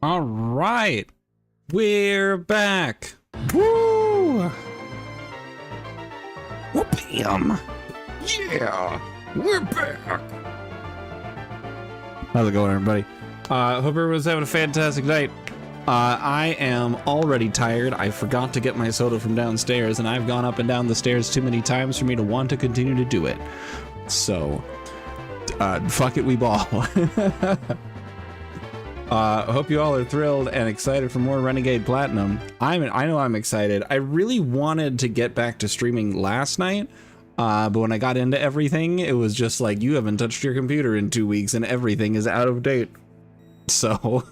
All right, we're back. Woo! Whoop-yum. Yeah, we're back. How's it going, everybody? Hope everyone's having a fantastic night. I am already tired. I forgot to get my soda from downstairs, and I've gone up and down the stairs too many times for me to want to continue to do it. So, fuck it, we ball. Hope you all are thrilled and excited for more Renegade Platinum. I know I'm excited. I really wanted to get back to streaming last night, but when I got into everything, it was just like, you haven't touched your computer in 2 weeks and everything is out of date. So,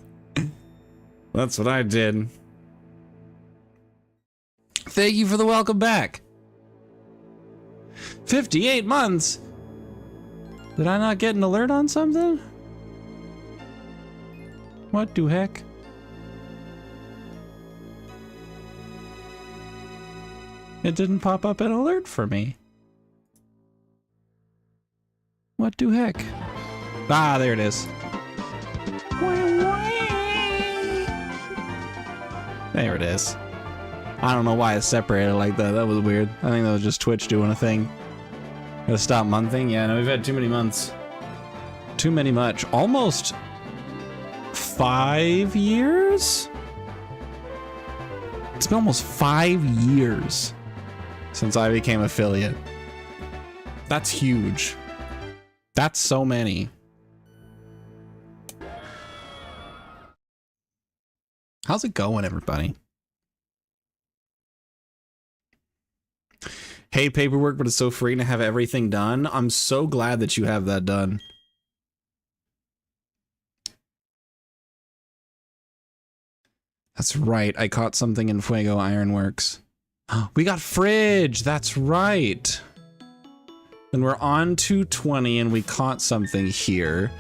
that's what I did. Thank you for the welcome back. 58 months? Did I not get an alert on something? What the heck? It didn't pop up an alert for me. What the heck? Ah, there it is. There it is. I don't know why it's separated like that. That was weird. I think that was just Twitch doing a thing. Gotta stop monthing? Yeah, no, we've had too many months. Too many much. Almost 5 years? It's been almost 5 years since I became affiliate. That's huge. That's so many. How's it going, everybody? Hate paperwork, but it's so freeing to have everything done. I'm so glad that you have that done. That's right. I caught something in Fuego Ironworks. We got fridge. That's right. And we're on 220 and we caught something here.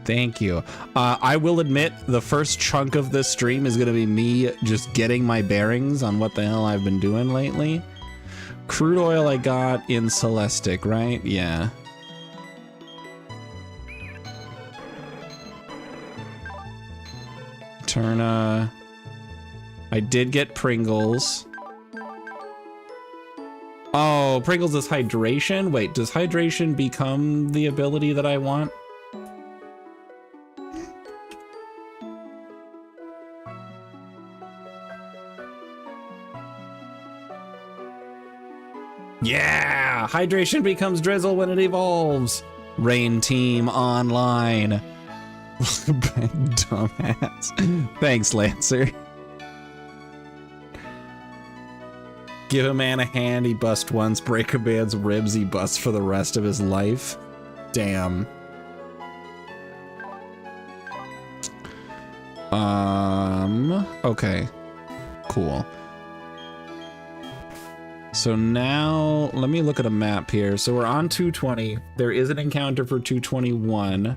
Thank you. I will admit the first chunk of this stream is going to be me just getting my bearings on what the hell I've been doing lately. Crude oil I got in Celestic, right? Yeah. Turna. I did get Pringles. Oh, Pringles is hydration? Wait, does hydration become the ability that I want? Yeah! Hydration becomes drizzle when it evolves. Rain Team Online. Dumbass. Thanks, Lancer. Give a man a hand, he bust once. Break a man's ribs, he busts for the rest of his life. Damn. Okay. Cool. So now, let me look at a map here. So we're on 220. There is an encounter for 221.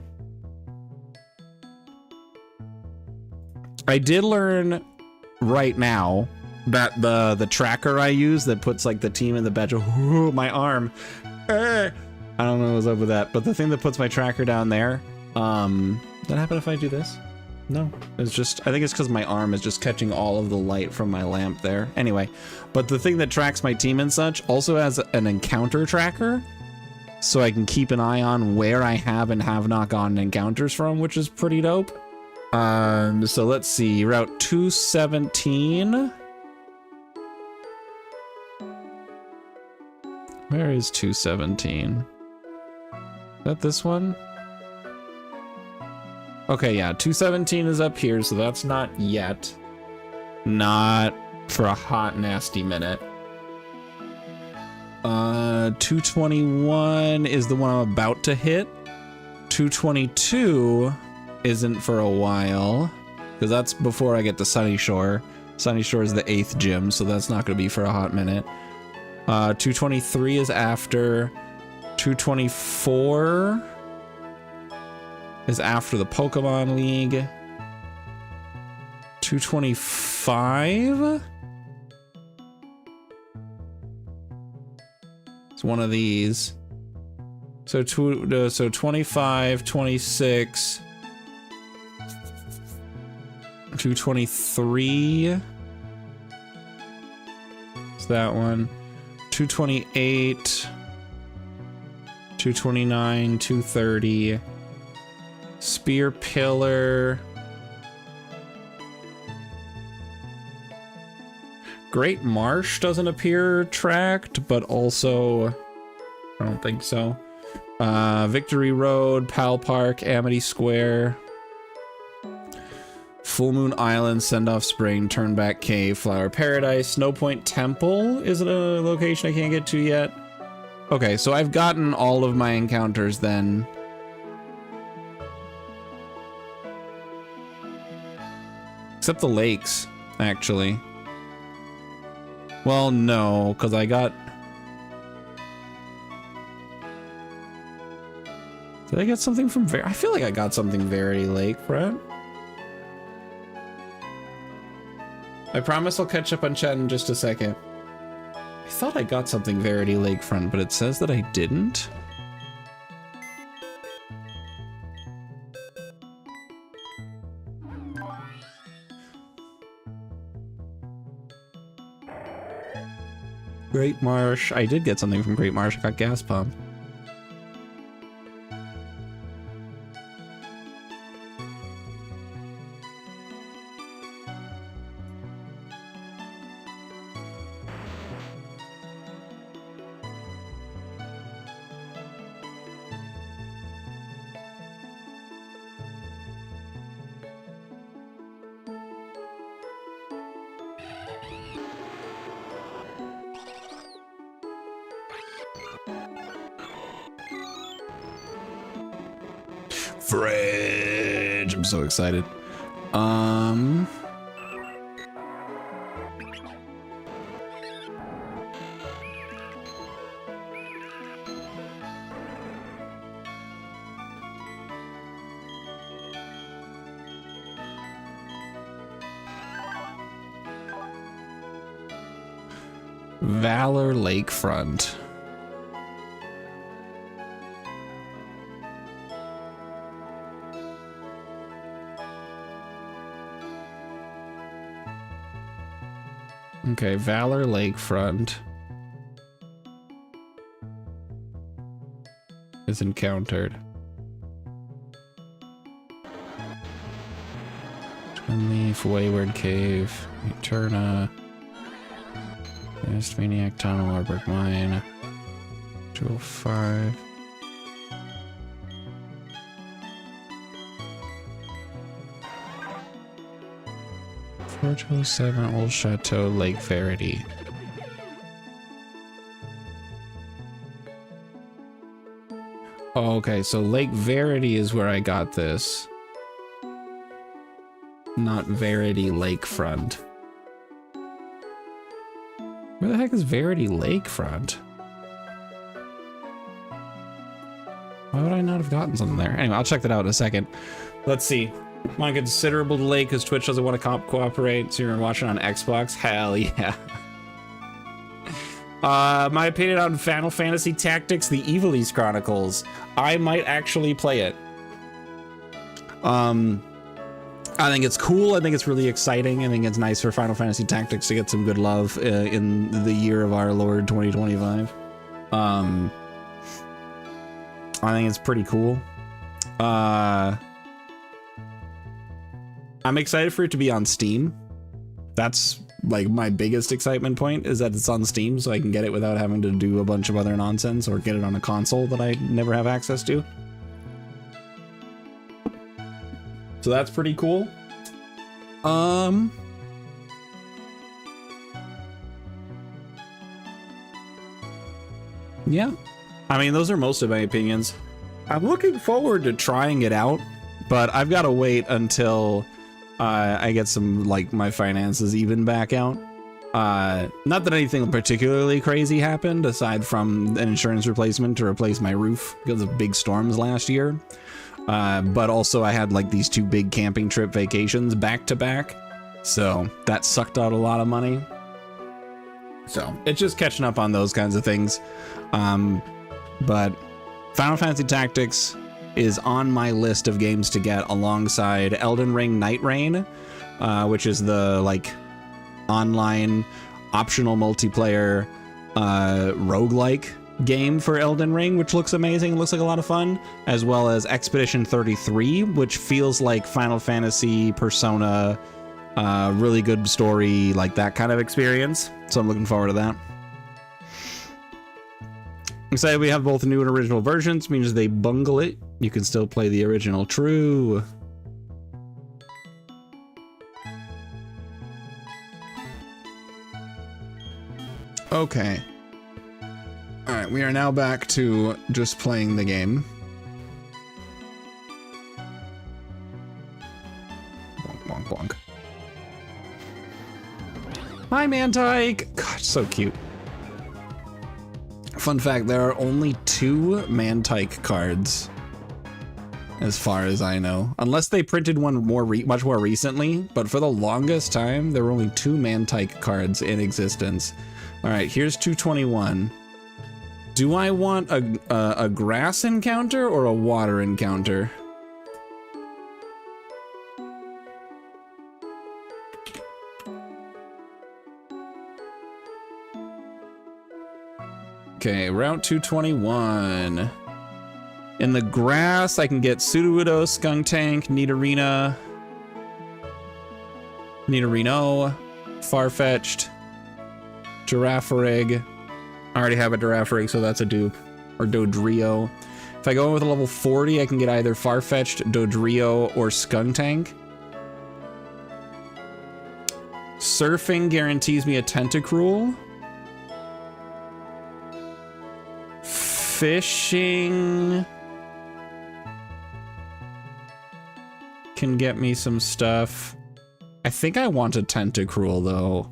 I did learn right now that the tracker I use that puts like the team in the bedroom, my arm, I don't know what's up with that, but the thing that puts my tracker down there, does that happen if I do this? No, it's just, I think it's because my arm is just catching all of the light from my lamp there. Anyway, but the thing that tracks my team and such also has an encounter tracker, so I can keep an eye on where I have and have not gotten encounters from, which is pretty dope. So let's see, Route 217. Where is 217? Is that this one? Okay, yeah, 217 is up here, so that's not yet. Not for a hot, nasty minute. 221 is the one I'm about to hit. 222 isn't for a while, because that's before I get to Sunny Shore. Sunny Shore is the 8th gym, so that's not going to be for a hot minute. 223 is after. 224 is after the Pokemon League. 225 is one of these. So, so 25, 26, 223. It's that one. 228, 229, 230. Spear Pillar. Great Marsh doesn't appear tracked, but also I don't think so. Victory Road, Pal Park, Amity Square, Full Moon Island, Sendoff Spring, Turnback Cave, Flower Paradise, Snow Point Temple isn't a location I can't get to yet. Okay, so I've gotten all of my encounters then. Except the lakes, actually. Well, no, because I got... Did I get something from I feel like I got something Verity Lakefront. I promise I'll catch up on chat in just a second. I thought I got something Verity Lakefront, but it says that I didn't. Great Marsh. I did get something from Great Marsh. I got Gas Pump. Fridge. I'm so excited. Valor Lakefront. Okay, Valor Lakefront is encountered. Twin Leaf, Wayward Cave, Eterna, Mist Maniac Tunnel, Warburg Mine, 205. Porto 7, Old Chateau, Lake Verity. Oh, okay, so Lake Verity is where I got this. Not Verity Lakefront. Where the heck is Verity Lakefront? Why would I not have gotten something there? Anyway, I'll check that out in a second. Let's see. I'm on considerable delay because Twitch doesn't want to cooperate, so you're watching on Xbox? Hell yeah. My opinion on Final Fantasy Tactics, the Evilise Chronicles. I might actually play it. I think it's cool. I think it's really exciting. I think it's nice for Final Fantasy Tactics to get some good love in the year of our Lord 2025. I think it's pretty cool. I'm excited for it to be on Steam. That's like my biggest excitement point, is that it's on Steam, so I can get it without having to do a bunch of other nonsense or get it on a console that I never have access to. So that's pretty cool. Yeah. I mean, those are most of my opinions. I'm looking forward to trying it out, but I've got to wait until I get some, like, my finances even back out. Not that anything particularly crazy happened, aside from an insurance replacement to replace my roof because of big storms last year. But also I had, like, these 2 big camping trip vacations back to back. So that sucked out a lot of money. So it's just catching up on those kinds of things. But Final Fantasy Tactics is on my list of games to get alongside Elden Ring Night Rain, which is the like online optional multiplayer roguelike game for Elden Ring, which looks amazing. It looks like a lot of fun, as well as Expedition 33, which feels like Final Fantasy, Persona, really good story, like that kind of experience. So I'm looking forward to that. Excited we have both new and original versions, means they bungle it. You can still play the original. True. Okay. All right, we are now back to just playing the game. Bonk, bonk, bonk. Hi, Mantike. God, so cute. Fun fact, there are only 2 Mantike cards, as far as I know. Unless they printed one much more recently, but for the longest time, there were only 2 Mantike cards in existence. All right, here's 221. Do I want a grass encounter or a water encounter? Okay, Route 221. In the grass, I can get Sudowoodo, Skuntank, Nidorino, Farfetch'd, Girafarig. I already have a Girafarig, so that's a dupe. Or Dodrio. If I go in with a level 40, I can get either Farfetch'd, Dodrio, or Skuntank. Surfing guarantees me a Tentacruel. Fishing can get me some stuff. I think I want a Tentacruel though.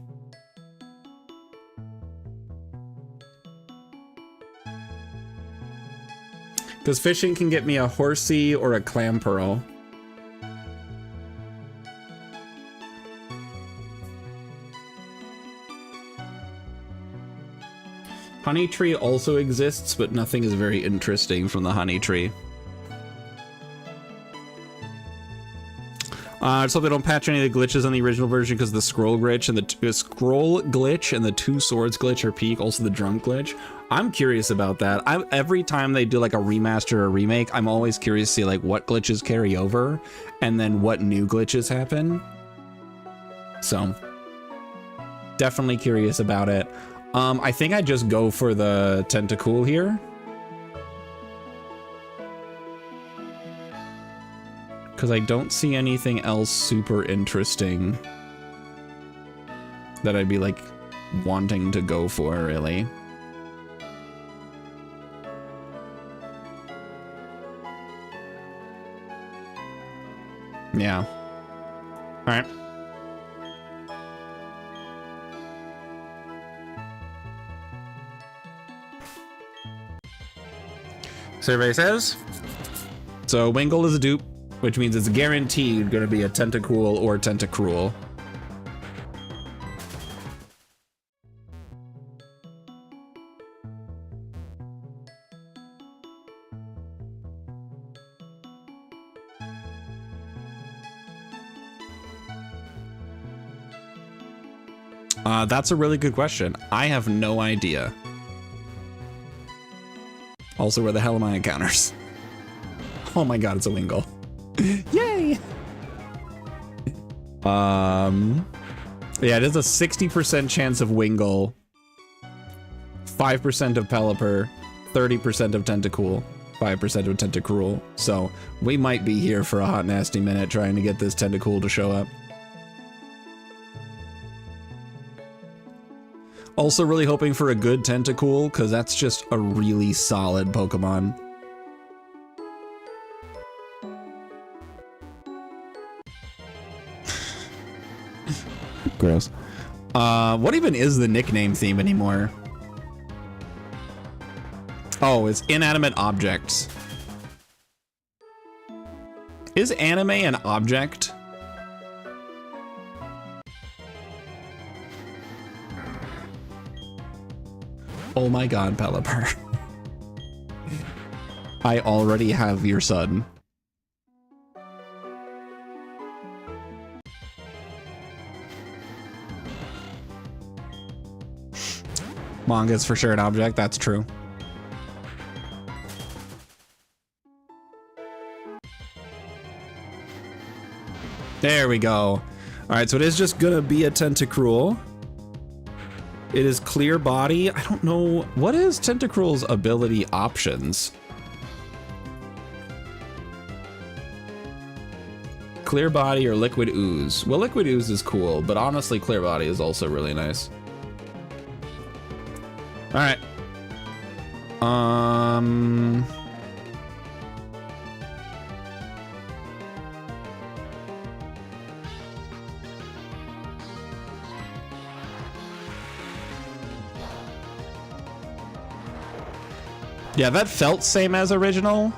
Because fishing can get me a Horsey or a Clamperl. Honey Tree also exists, but nothing is very interesting from the Honey Tree. Just hope they don't patch any of the glitches on the original version, because the scroll glitch and the 2 swords glitch are peak. Also the drum glitch. I'm curious about that. Every time they do like a remaster or remake, I'm always curious to see like what glitches carry over and then what new glitches happen. So definitely curious about it. I think I just go for the Tentacool here. Because I don't see anything else super interesting that I'd be like wanting to go for, really. Yeah. All right. Survey says, so Wingull is a dupe, which means it's guaranteed going to be a Tentacool or Tentacruel. That's a really good question. I have no idea. Also, where the hell are my encounters? Oh my god, it's a Wingull. Yay! Yeah, it is a 60% chance of Wingull, 5% of Pelipper, 30% of Tentacool, 5% of Tentacruel. So we might be here for a hot nasty minute trying to get this Tentacool to show up. Also really hoping for a good Tentacool, because that's just a really solid Pokemon. Gross. What even is the nickname theme anymore? Oh, it's inanimate objects. Is anime an object? Oh my god, Pelipper. I already have your son. Manga is for sure an object, that's true. There we go. All right, so it is just gonna be a Tentacruel. It is clear body. I don't know, what is Tentacruel's ability options? Clear body or liquid ooze? Well, liquid ooze is cool, but honestly, clear body is also really nice. All right. Yeah, that felt same as original.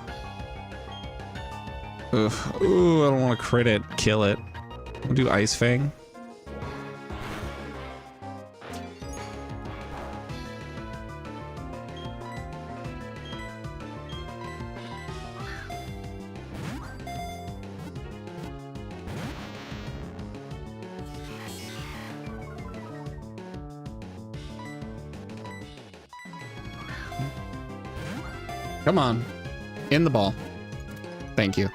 Ugh. Ooh, I don't want to crit it, kill it. We'll do Ice Fang. Come on. In the ball. Thank you.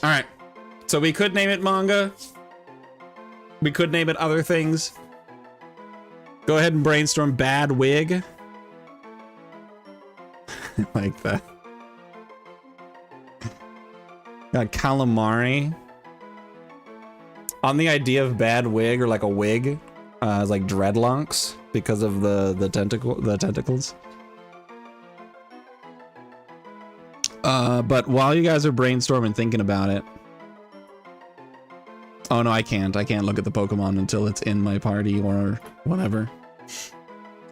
All right. So we could name it manga. We could name it other things. Go ahead and brainstorm bad wig. Like that. Got calamari. On the idea of bad wig or like a wig. It's like dreadlocks because of the tentacles. But while you guys are brainstorming, thinking about it. Oh no, I can't look at the Pokemon until it's in my party or whatever.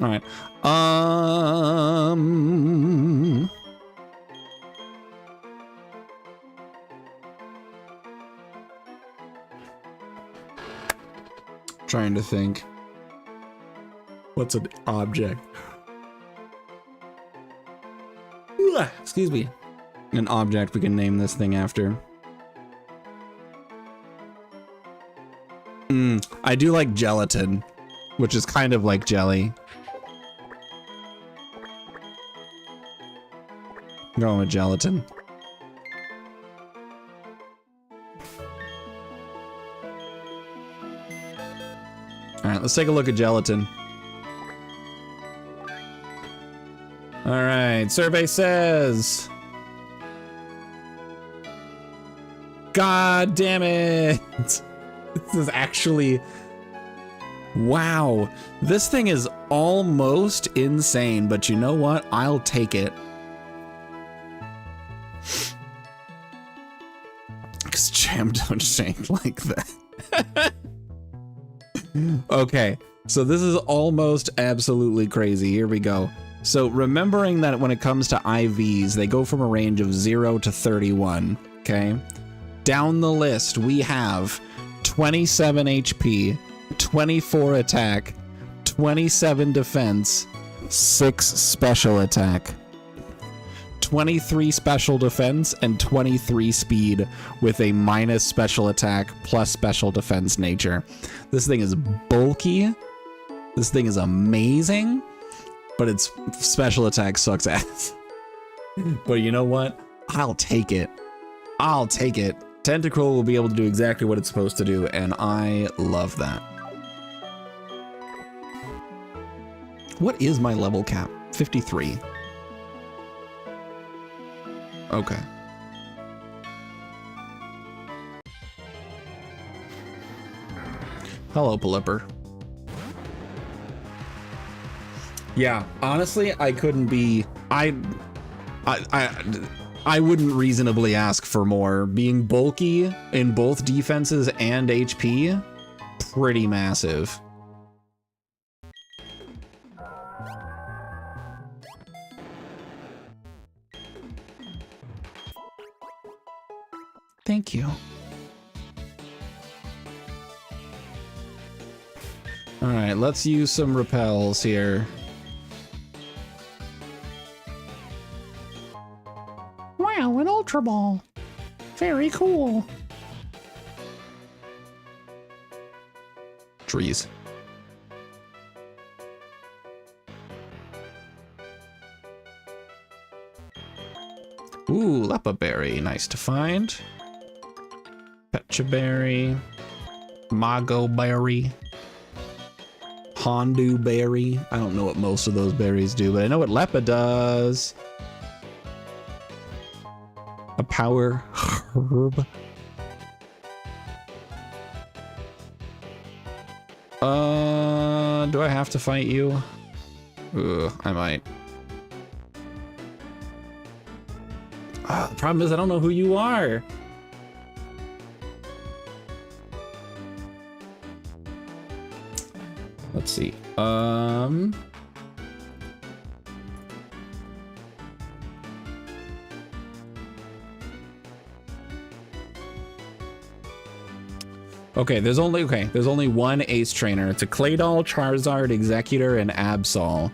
All right. Trying to think. What's an object? Excuse me. An object we can name this thing after. I do like gelatin, which is kind of like jelly. I'm going with gelatin. All right, let's take a look at gelatin. All right, survey says... God damn it! This is actually... Wow. This thing is almost insane, but you know what? I'll take it. Because Jam don't shake like that. Okay, so this is almost absolutely crazy. Here we go. So remembering that when it comes to IVs, they go from a range of 0 to 31, okay? Down the list, we have 27 HP, 24 attack, 27 defense, 6 special attack, 23 special defense, and 23 speed with a minus special attack plus special defense nature. This thing is bulky. This thing is amazing, but its special attack sucks ass. But you know what? I'll take it. I'll take it. Tentacruel will be able to do exactly what it's supposed to do, and I love that. What is my level cap? 53. Okay. Hello, Pelipper. Yeah, honestly, I couldn't be... I wouldn't reasonably ask for more. Being bulky in both defenses and HP, pretty massive. Thank you. All right, let's use some repels here. Wow, an Ultra Ball. Very cool. Trees. Ooh, Lepa Berry. Nice to find. Pecha Berry. Mago Berry. Hondu Berry. I don't know what most of those berries do, but I know what Lepa does. A power herb. Do I have to fight you? Ugh, I might. The problem is I don't know who you are. Let's see. Okay, there's only one ace trainer. It's a Claydol, Charizard, Executor, and Absol.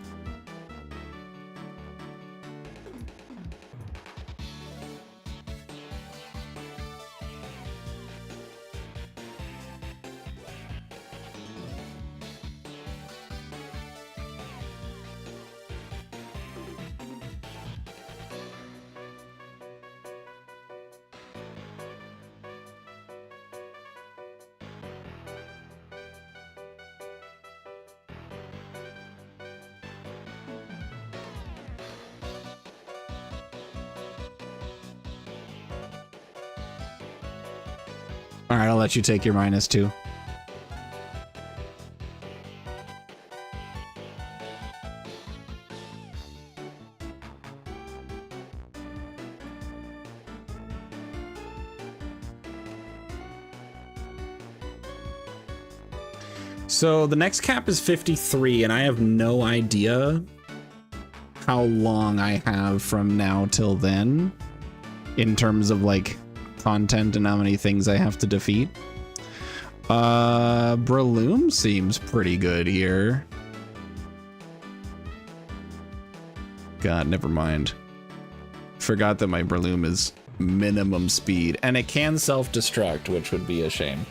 All right, I'll let you take your -2. So the next cap is 53, and I have no idea how long I have from now till then in terms of like content and how many things I have to defeat. Breloom seems pretty good here. God, never mind. Forgot that my Breloom is minimum speed, and it can self-destruct, which would be a shame.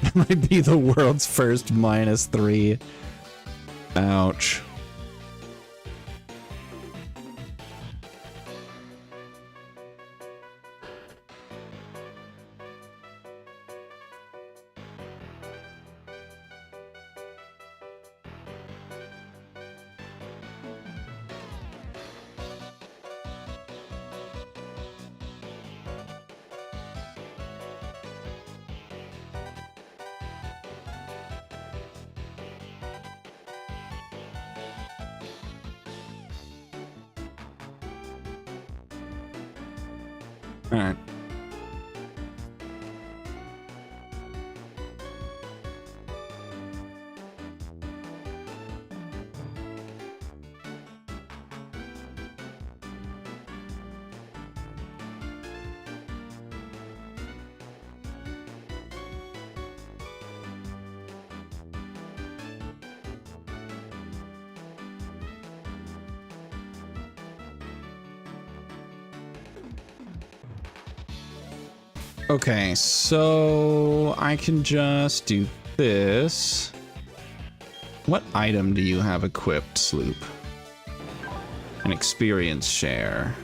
It might be the world's first -3. Ouch. All right. Okay, so I can just do this. What item do you have equipped, Sloop? An experience share.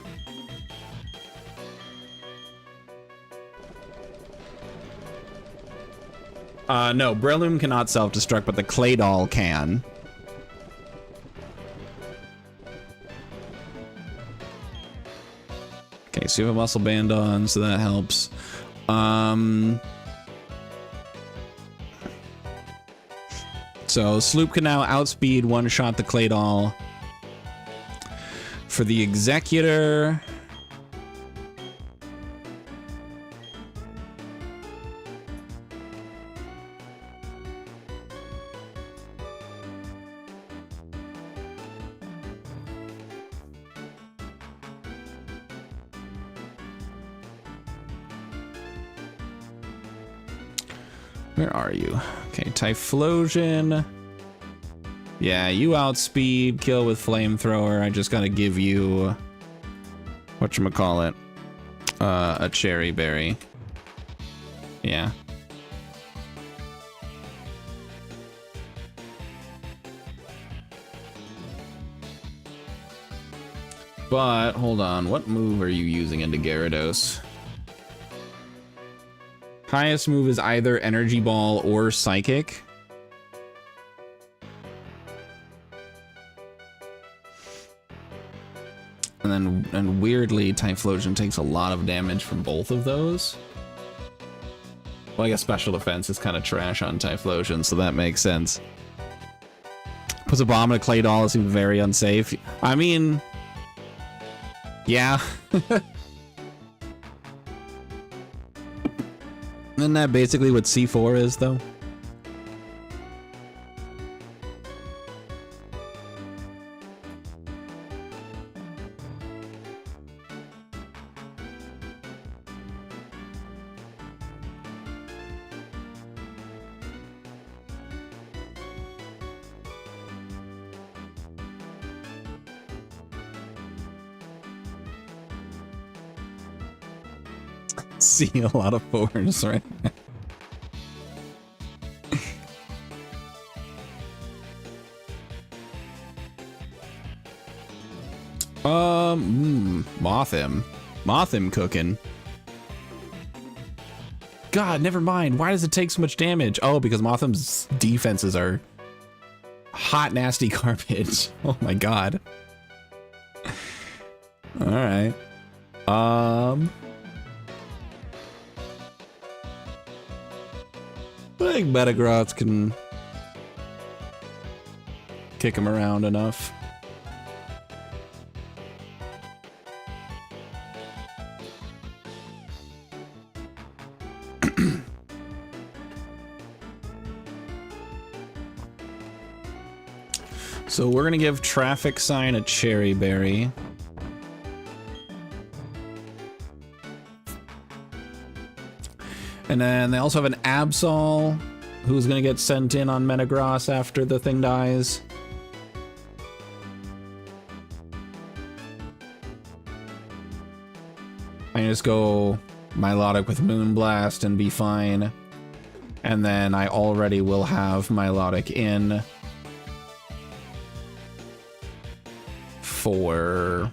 No, Breloom cannot self-destruct, but the Claydol can. Okay, so you have a muscle band on, so that helps. So Sloop can now outspeed one-shot the Claydol. For the Executor, Where are you? Okay, Typhlosion. Yeah, you outspeed, kill with flamethrower. I just gotta give you whatchamacallit? A cherry berry. Yeah. But hold on, what move are you using into Gyarados? Highest move is either Energy Ball or Psychic. And weirdly, Typhlosion takes a lot of damage from both of those. Well, I guess Special Defense is kind of trash on Typhlosion, so that makes sense. Puts a bomb in a Clay Doll, it seems very unsafe. I mean, yeah. Isn't that basically what C4 is, though? See a lot of fours right now. Mothim cooking. God, never mind. Why does it take so much damage? Oh, because Mothim's defenses are hot, nasty garbage. Oh my god. All right. I think Metagross can kick him around enough. So we're gonna give Traffic Sign a Cherry Berry. And then they also have an Absol, who's gonna get sent in on Metagross after the thing dies. I can just go Milotic with Moonblast and be fine. And then I already will have Milotic in for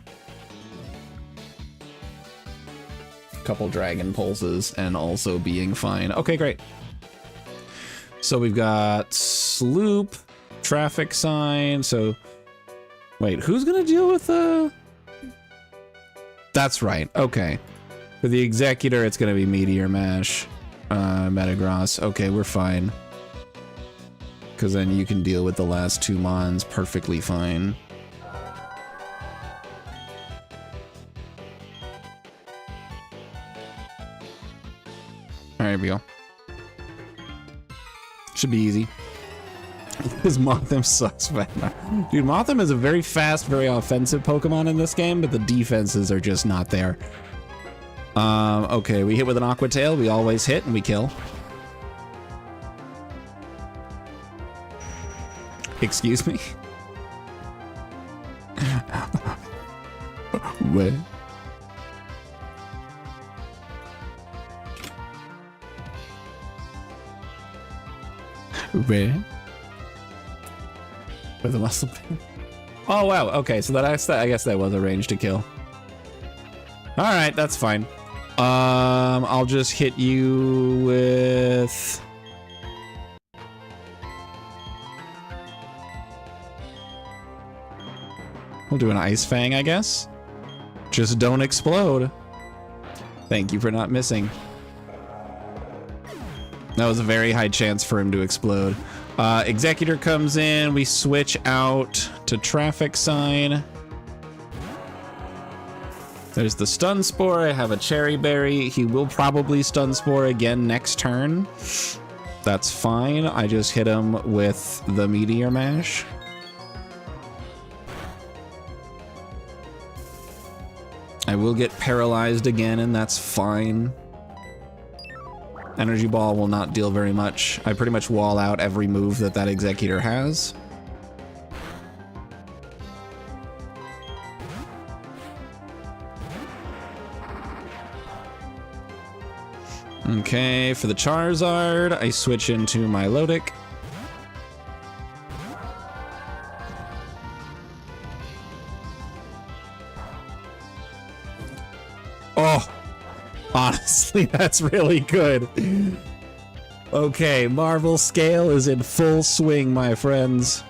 couple Dragon Pulses and also being fine. Okay, great. So we've got Sloop, Traffic Sign. So wait, who's gonna deal with the... That's right. Okay. For the Executor, it's gonna be Meteor Mash, Metagross. Okay, we're fine. Because then you can deal with the last two Mons perfectly fine. Alright, here we go. Should be easy. This Mothim sucks, man. Dude, Mothim is a very fast, very offensive Pokemon in this game, but the defenses are just not there. Okay, we hit with an Aqua Tail, we always hit and we kill. Excuse me? What? Where? With a muscle pin? Oh wow, okay, so that I guess that was a range to kill. Alright, that's fine. I'll just hit you with... We'll do an Ice Fang, I guess. Just don't explode. Thank you for not missing. That was a very high chance for him to explode. Executor comes in, we switch out to Traffic Sign. There's the Stun Spore, I have a Cherry Berry. He will probably Stun Spore again next turn. That's fine, I just hit him with the Meteor Mash. I will get paralyzed again, and that's fine. Energy Ball will not deal very much. I pretty much wall out every move that that Executor has. Okay, for the Charizard, I switch into my Lodic. Oh, honestly, that's really good. Okay, Marvel Scale is in full swing, my friends.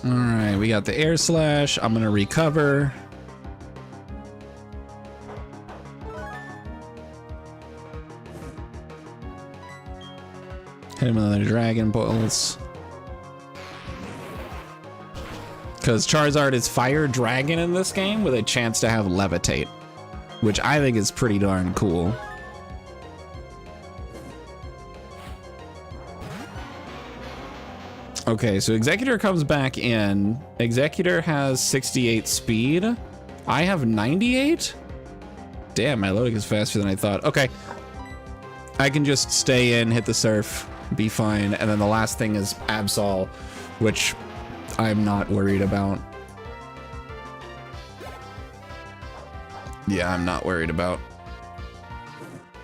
All right, we got the Air Slash. I'm gonna recover. Hit him with another Dragon Pulse. Because Charizard is Fire Dragon in this game with a chance to have Levitate, which I think is pretty darn cool. Okay, so Executor comes back in. Executor has 68 speed. I have 98? Damn, my loading is faster than I thought. Okay. I can just stay in, hit the surf, be fine. And then the last thing is Absol, which I'm not worried about. Yeah, I'm not worried about.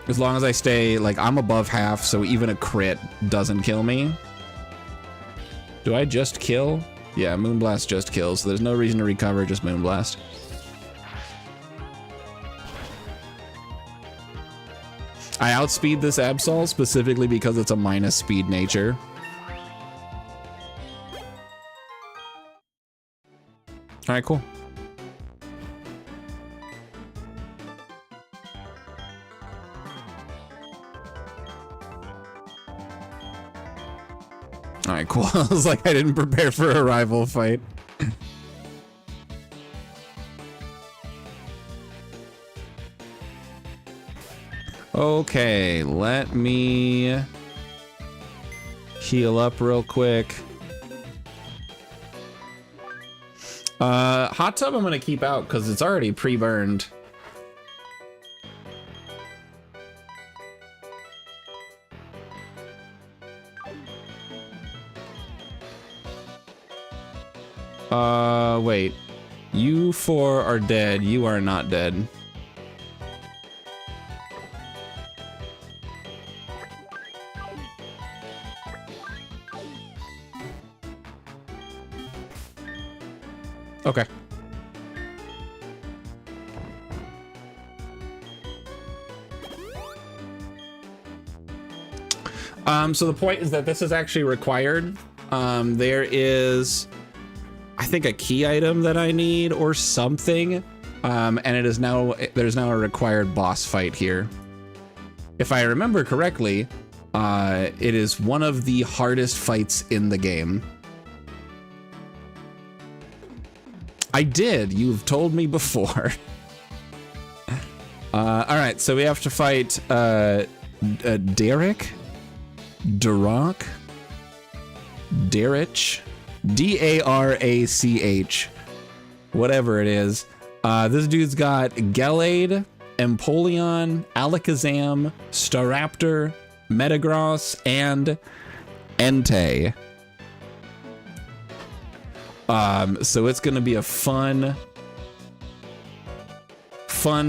As long as I stay, like, I'm above half, so even a crit doesn't kill me. Do I just kill? Yeah, Moonblast just kills, so there's no reason to recover, just Moonblast. I outspeed this Absol specifically because it's a minus speed nature. Alright, cool. Alright, cool. I was like, I didn't prepare for a rival fight. Okay, let me heal up real quick. Hot Tub I'm gonna keep out because it's already pre-burned. Wait. You four are dead. You are not dead. Okay. So the point is that this is actually required. There is, I think, a key item that I need or something. And it is now, there's now a required boss fight here. If I remember correctly, it is one of the hardest fights in the game. I did. You've told me before. All right, so we have to fight Derek, Darach, Darich, D-A-R-A-C-H, whatever it is. This dude's got Gallade, Empoleon, Alakazam, Staraptor, Metagross, and Entei. So it's gonna be a fun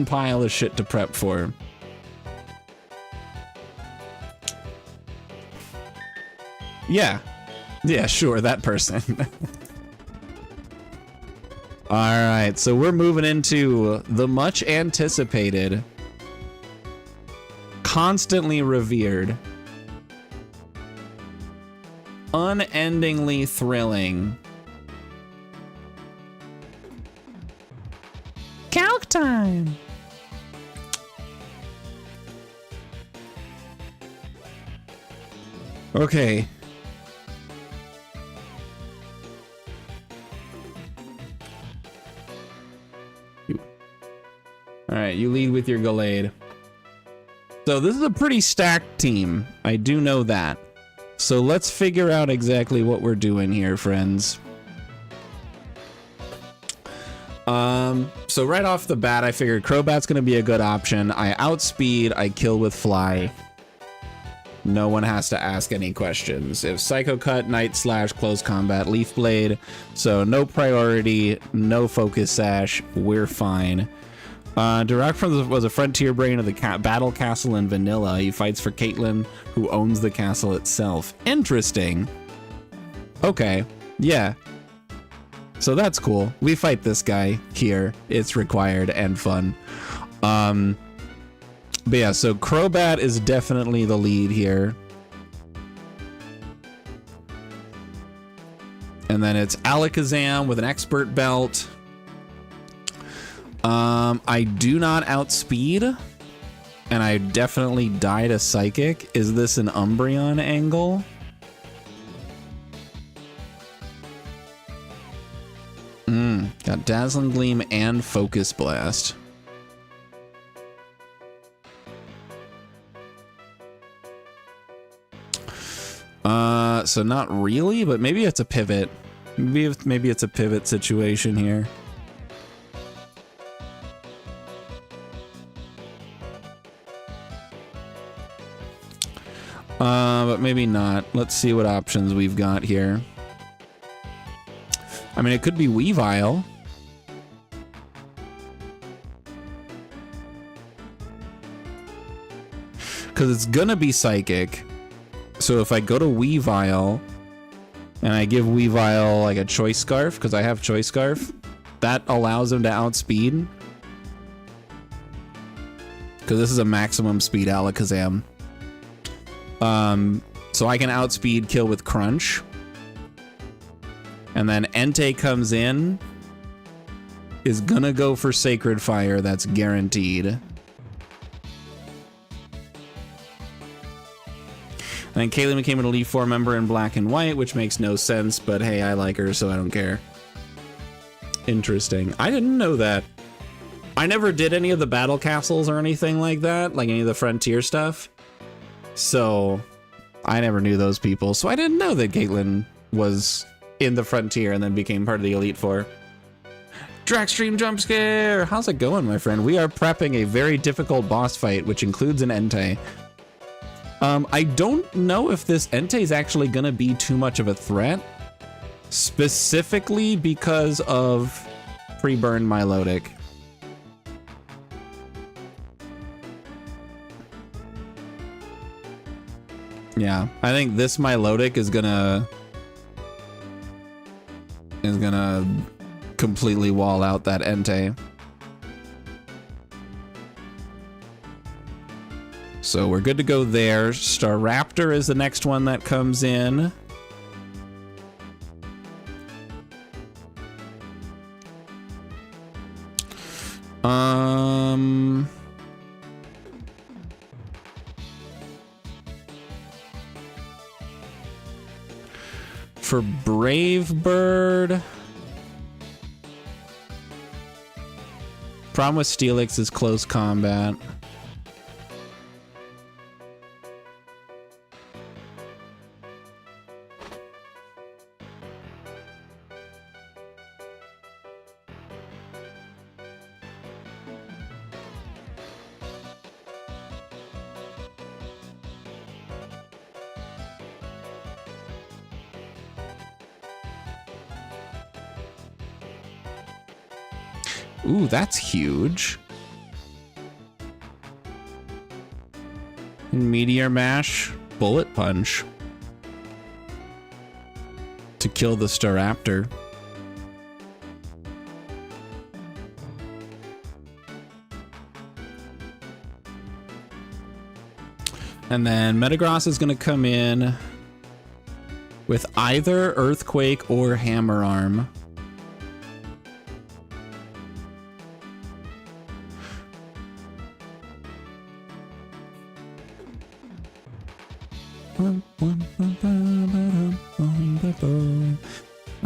pile of shit to prep for. Yeah, sure, that person. All right, so we're moving into the much anticipated, constantly revered, unendingly thrilling calc time. Okay. All right, you lead with your Gallade. So this is a pretty stacked team. I do know that. So let's figure out exactly what we're doing here, friends. So right off the bat, I figured Crobat's going to be a good option. I outspeed, I kill with fly. No one has to ask any questions. If Psycho Cut, Night Slash, Close Combat, Leaf Blade. So no priority, no focus sash, we're fine. Direct was a frontier brain of the battle castle in vanilla. He fights for Caitlyn, who owns the castle itself. Interesting. Okay, yeah. So that's cool. We fight this guy here. It's required and fun. But yeah, so Crobat is definitely the lead here. And then it's Alakazam with an expert belt. I do not outspeed, and I definitely die to Psychic. Is this an Umbreon angle? Got Dazzling Gleam and Focus Blast. So not really, but maybe it's a pivot. Maybe it's a pivot situation here. But maybe not. Let's see what options we've got here. I mean, it could be Weavile. Because it's gonna be Psychic. So if I go to Weavile and I give Weavile like a Choice Scarf, because I have Choice Scarf, that allows him to outspeed. Because this is a maximum speed Alakazam. So I can outspeed, kill with Crunch. And then Entei comes in, is gonna go for Sacred Fire, that's guaranteed. And then Kaylee became an Elite Four member in black and white, which makes no sense, but hey, I like her, so I don't care. Interesting. I didn't know that. I never did any of the battle castles or anything like that, like any of the frontier stuff. So I never knew those people, so I didn't know that Caitlyn was in the frontier and then became part of the Elite Four. Dragstream jump scare! How's it going, my friend? We are prepping a very difficult boss fight, which includes an Entei. I don't know if this Entei is actually going to be too much of a threat, specifically because of pre-burn Milotic. Yeah, I think this Milotic is gonna completely wall out that Entei. So we're good to go there. Staraptor is the next one that comes in. For Brave Bird, problem with Steelix is close combat. Ooh, that's huge. Meteor Mash, Bullet Punch to kill the Staraptor. And then Metagross is going to come in with either Earthquake or Hammer Arm. I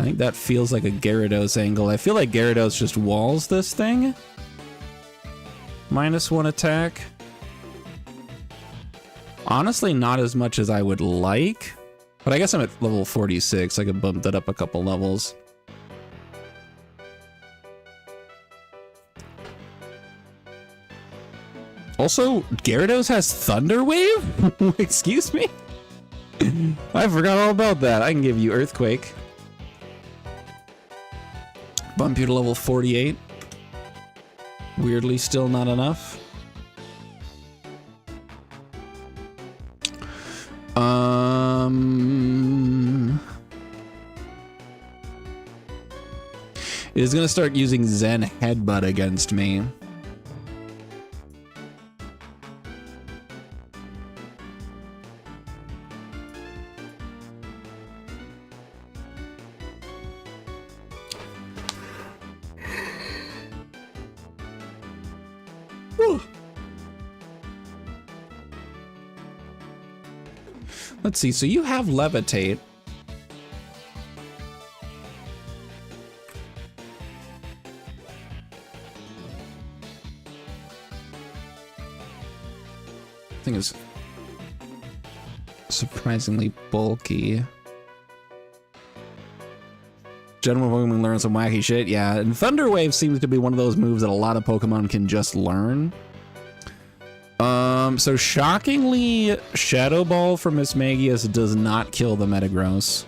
think that feels like a Gyarados angle. I feel like Gyarados just walls this thing. -1 attack. Honestly, not as much as I would like, but I guess I'm at level 46. I could bump that up a couple levels. Also, Gyarados has Thunder Wave? Excuse me? I forgot all about that. I can give you Earthquake. Bump you to level 48. Weirdly, still not enough. It is gonna start using Zen Headbutt against me. Whew. Let's see, so you have Levitate. Thing is surprisingly bulky. General Pokemon learn some wacky shit, yeah. And Thunder Wave seems to be one of those moves that a lot of Pokemon can just learn. So shockingly, Shadow Ball from Mismagius does not kill the Metagross.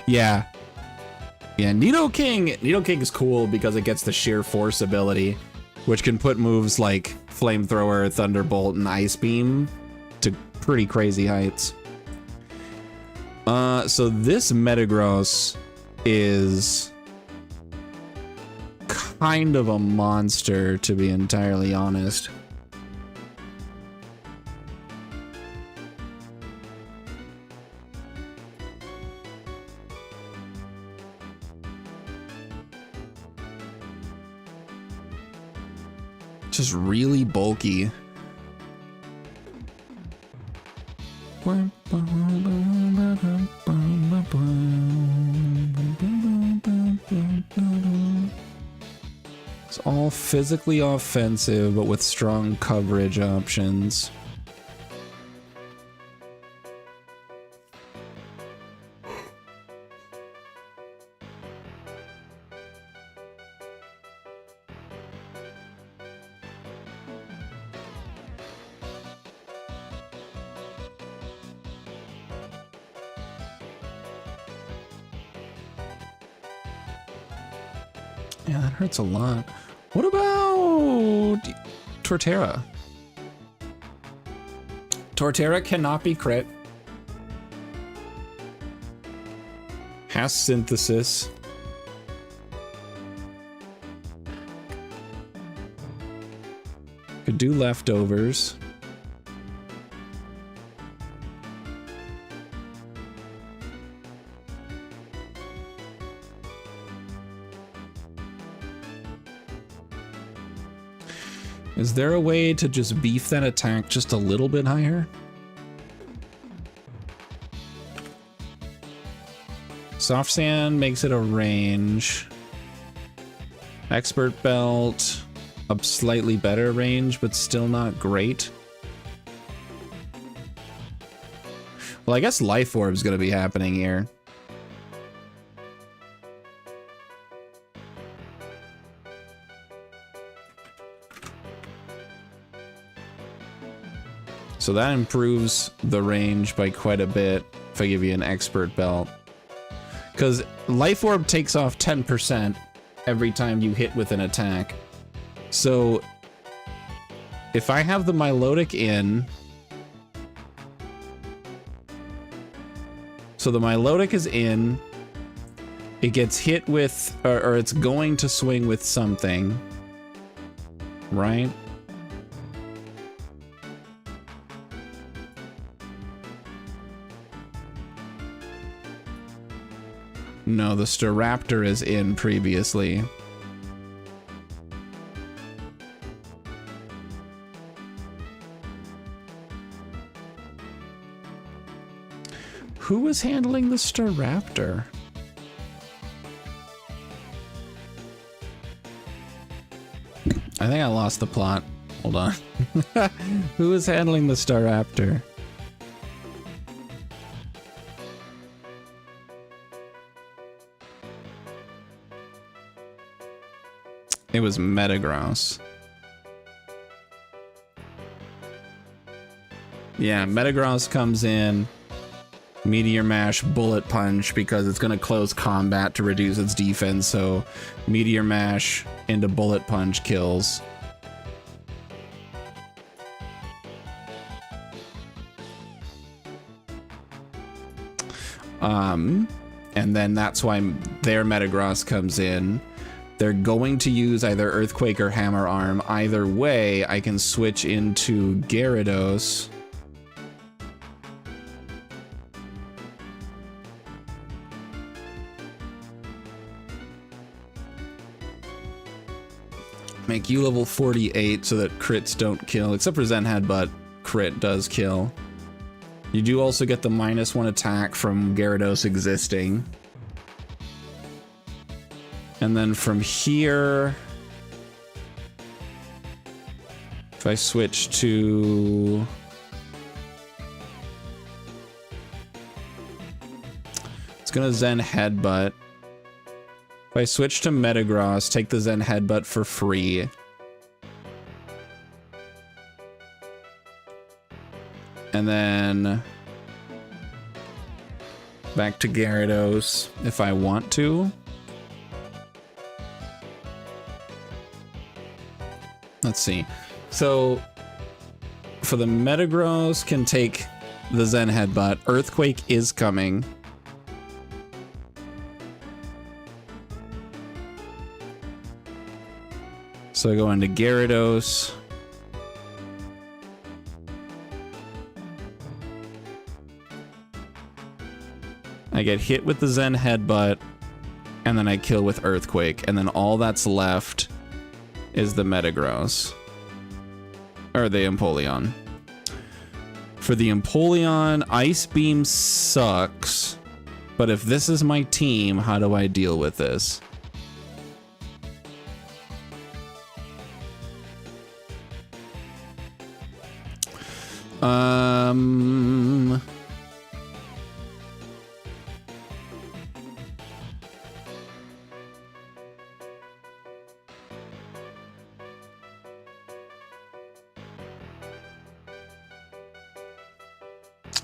Yeah. Yeah, Nidoking is cool because it gets the sheer force ability, which can put moves like Flamethrower, Thunderbolt, and Ice Beam to pretty crazy heights. So this Metagross is kind of a monster, to be entirely honest. Just really bulky. It's all physically offensive, but with strong coverage options. Yeah, that hurts a lot. What about Torterra? Torterra cannot be crit. Has Synthesis. Could do Leftovers. Is there a way to just beef that attack just a little bit higher? Soft Sand makes it a range. Expert Belt, a slightly better range, but still not great. Well, I guess Life Orb's gonna be happening here. So that improves the range by quite a bit if I give you an Expert Belt. Because Life Orb takes off 10% every time you hit with an attack. So if I have the Milotic in... So the Milotic is in. It gets hit with... Or it's going to swing with something. Right? No, the Staraptor is in previously. Who was handling the Staraptor? I think I lost the plot. Hold on. Who is handling the Staraptor? It was Metagross. Yeah, Metagross comes in, Meteor Mash, Bullet Punch, because it's going to close combat to reduce its defense, so Meteor Mash into Bullet Punch kills. And then that's why their Metagross comes in. They're going to use either Earthquake or Hammer Arm. Either way, I can switch into Gyarados. Make you level 48 so that crits don't kill, except for Zen Headbutt, crit does kill. You do also get the -1 attack from Gyarados existing. And then from here, if I switch to... It's gonna Zen Headbutt. If I switch to Metagross, take the Zen Headbutt for free. And then back to Gyarados if I want to. Let's see. So for the Metagross can take the Zen Headbutt. Earthquake is coming. So I go into Gyarados. I get hit with the Zen Headbutt, and then I kill with Earthquake, and then all that's left is the Metagross. Or the Empoleon. For the Empoleon, Ice Beam sucks, but if this is my team, how do I deal with this?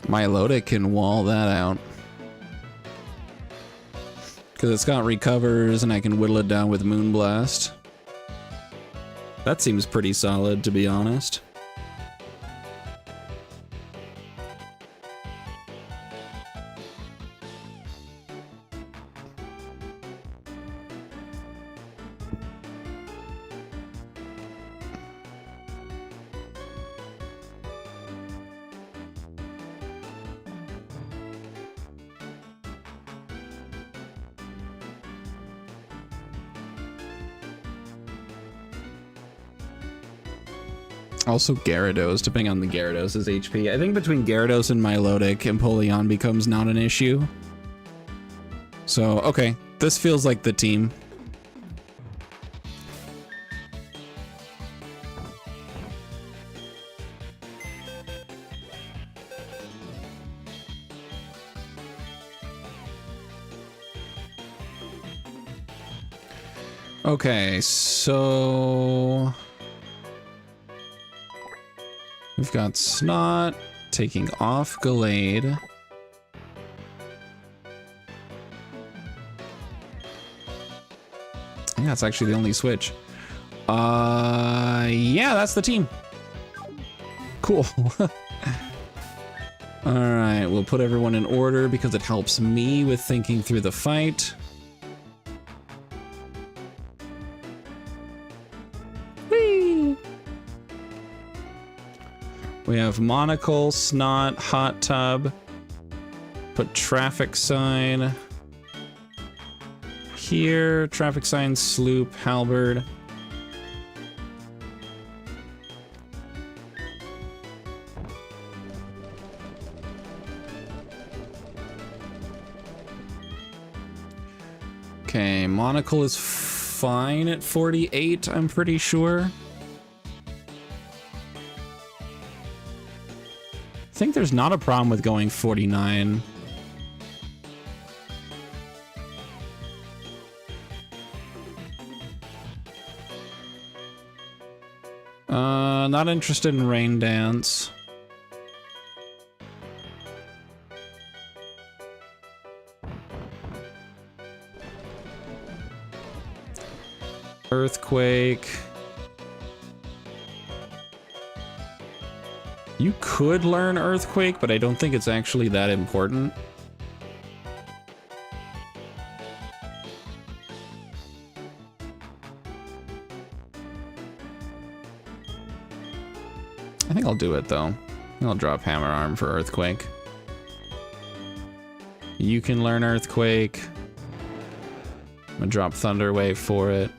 Milotic can wall that out. Because it's got recovers and I can whittle it down with Moonblast. That seems pretty solid, to be honest. Also Gyarados, depending on the Gyarados' HP. I think between Gyarados and Milotic, Empoleon becomes not an issue. So, okay. This feels like the team. Okay, so... we've got Snot taking off Gallade. Yeah, it's actually the only switch. Yeah, that's the team. Cool. All right, we'll put everyone in order because it helps me with thinking through the fight. We have Monocle, Snot, Hot Tub. Put Traffic Sign here. Traffic Sign, Sloop, Halberd. Okay, Monocle is fine at 48, I'm pretty sure. think there's not a problem with going 49. Not interested in Rain Dance. Earthquake. You could learn Earthquake, but I don't think it's actually that important. I think I'll do it though. I'll drop Hammer Arm for Earthquake. You can learn Earthquake. I'm gonna drop Thunder Wave for it.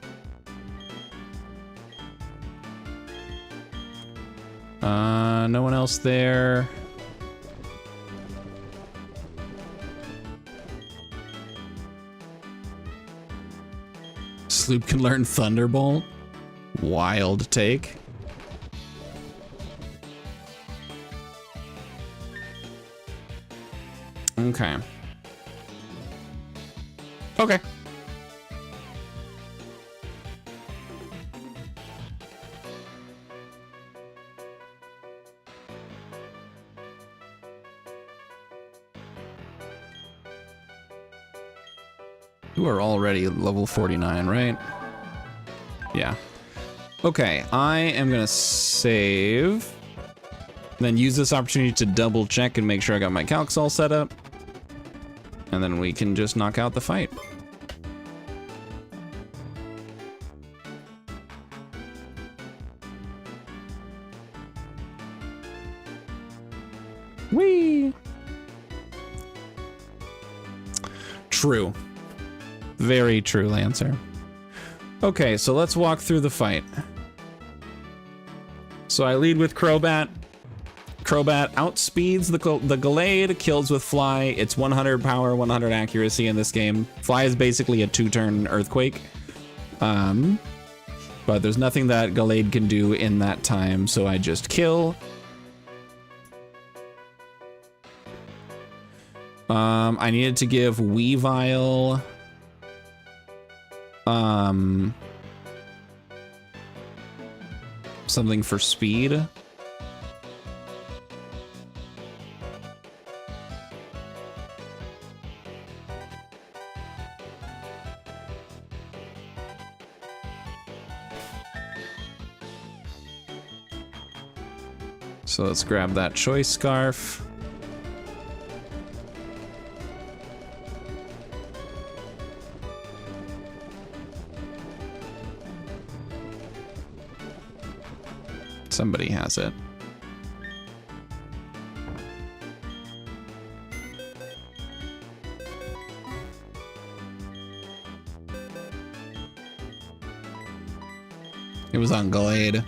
No one else there. Sloop can learn Thunderbolt. Wild take. Okay. Okay. You are already level 49, right? Yeah. Okay, I am gonna save. Then use this opportunity to double check and make sure I got my calcs all set up. And then we can just knock out the fight. Whee! True. Very true, Lancer. Okay, so let's walk through the fight. So I lead with Crobat. Crobat outspeeds the Gallade, kills with Fly. It's 100 power, 100 accuracy in this game. Fly is basically a 2-turn Earthquake. But there's nothing that Gallade can do in that time, so I just kill. I needed to give Weavile something for speed. So let's grab that Choice Scarf. Somebody has it. It was on Gallade.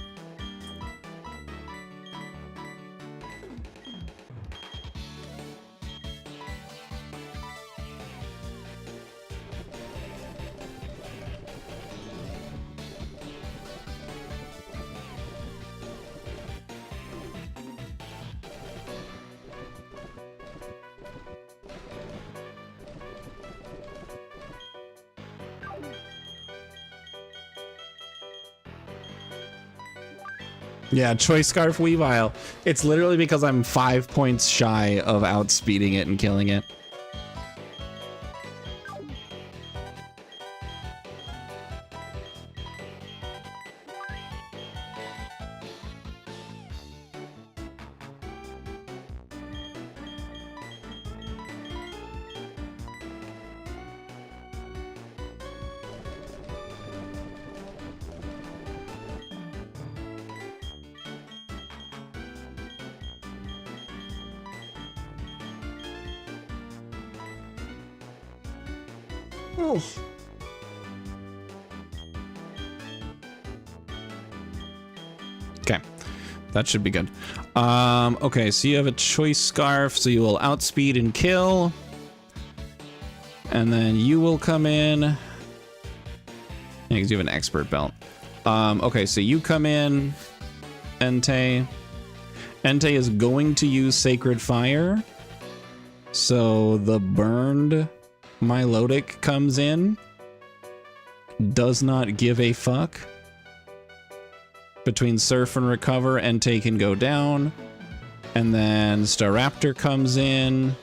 Yeah, Choice Scarf Weavile. It's literally because I'm 5 points shy of outspeeding it and killing it. Okay, that should be good. Okay, so you have a Choice Scarf, so you will outspeed and kill. And then you will come in. Yeah, because you have an Expert Belt. Okay, so you come in, Entei. Entei is going to use Sacred Fire. So the burned Milotic comes in. Does not give a fuck. Between Surf and Recover, Entei can go down. And then Staraptor comes in.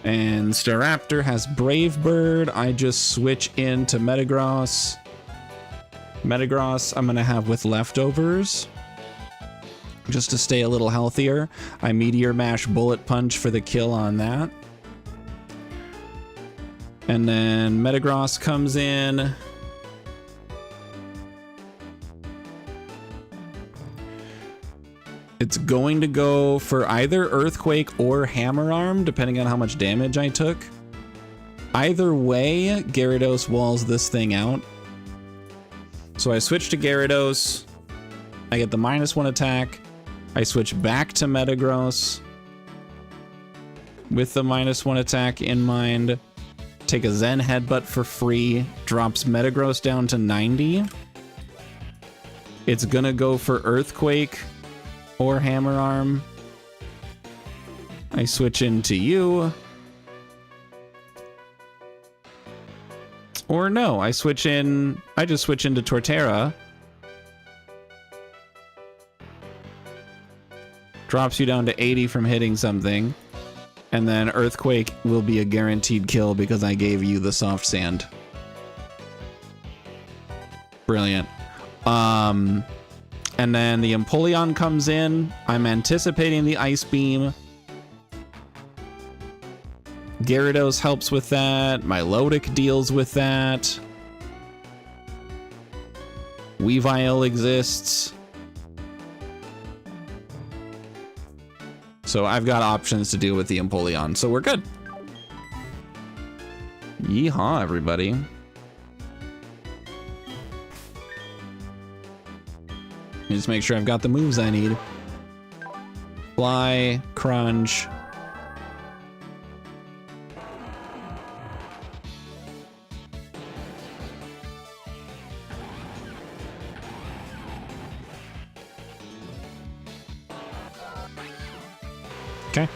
And Staraptor has Brave Bird. I just switch into Metagross. Metagross I'm going to have with Leftovers. Just to stay a little healthier. I Meteor Mash Bullet Punch for the kill on that. And then Metagross comes in. It's going to go for either Earthquake or Hammer Arm, depending on how much damage I took. Either way, Gyarados walls this thing out. So I switch to Gyarados. I get the -1 attack. I switch back to Metagross with the -1 attack in mind. Take a Zen Headbutt for free. Drops Metagross down to 90. It's gonna go for Earthquake or Hammer Arm. I switch into you. Or no, I just switch into Torterra. Drops you down to 80 from hitting something. And then Earthquake will be a guaranteed kill because I gave you the Soft Sand. Brilliant. And then the Empoleon comes in. I'm anticipating the Ice Beam. Gyarados helps with that. Milotic deals with that. Weavile exists. So I've got options to deal with the Empoleon, so we're good. Yeehaw, everybody. Just make sure I've got the moves I need. Fly, Crunch. Okay.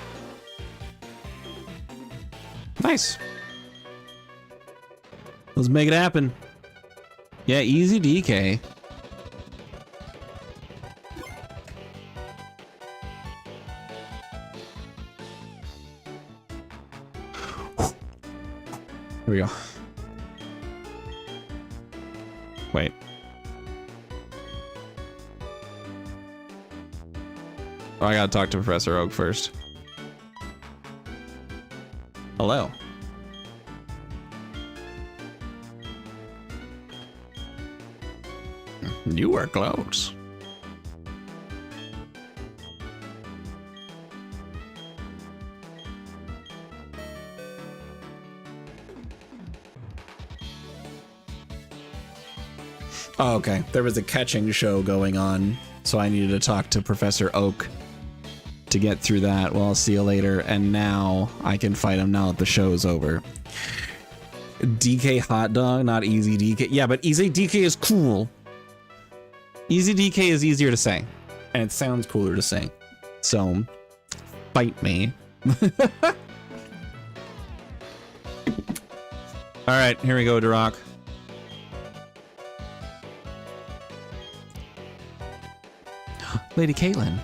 Nice. Let's make it happen. Yeah, easy DK. Here we go. Wait. Oh, I gotta talk to Professor Oak first. Hello. You were close. Oh, okay. There was a catching show going on, so I needed to talk to Professor Oak to get through that. Well, I'll see you later. And now I can fight him now that the show's over. DK hot dog, not easy DK. Yeah, but easy DK is cool. Easy DK is easier to say, and it sounds cooler to say. So, fight me. All right, here we go, Duroc. Lady Caitlin.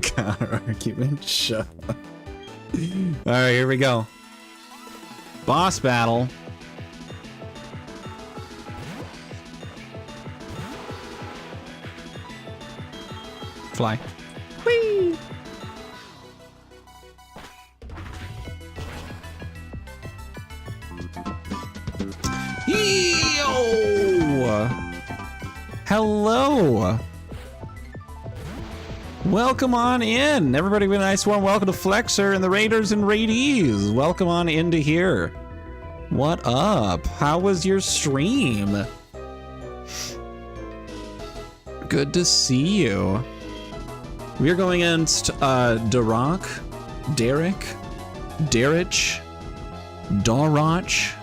Counter argument, shut up. Alright, here we go. Boss battle. Fly. Whee! Yo! Hello! Welcome on in. Everybody be a nice warm welcome to Flexer and the Raiders and Raidees. Welcome on into here. What up? How was your stream? Good to see you. We are going against Derek, Darich, Darach,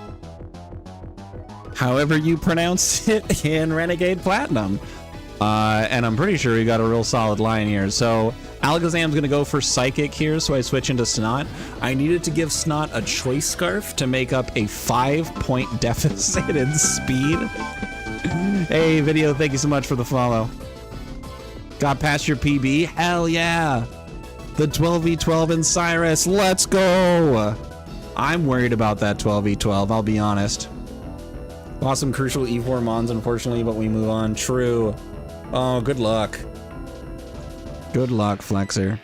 however you pronounce it in Renegade Platinum. And I'm pretty sure we got a real solid line here. So Alakazam's gonna go for Psychic here, so I switch into Snot. I needed to give Snot a Choice Scarf to make up a 5-point deficit in speed. Hey, Video, thank you so much for the follow. Got past your PB? Hell yeah! The 12v12 in Cyrus, let's go! I'm worried about that 12v12, I'll be honest. Lost some crucial E4 Mons, unfortunately, but we move on. True. Oh, good luck. Good luck, Flexer.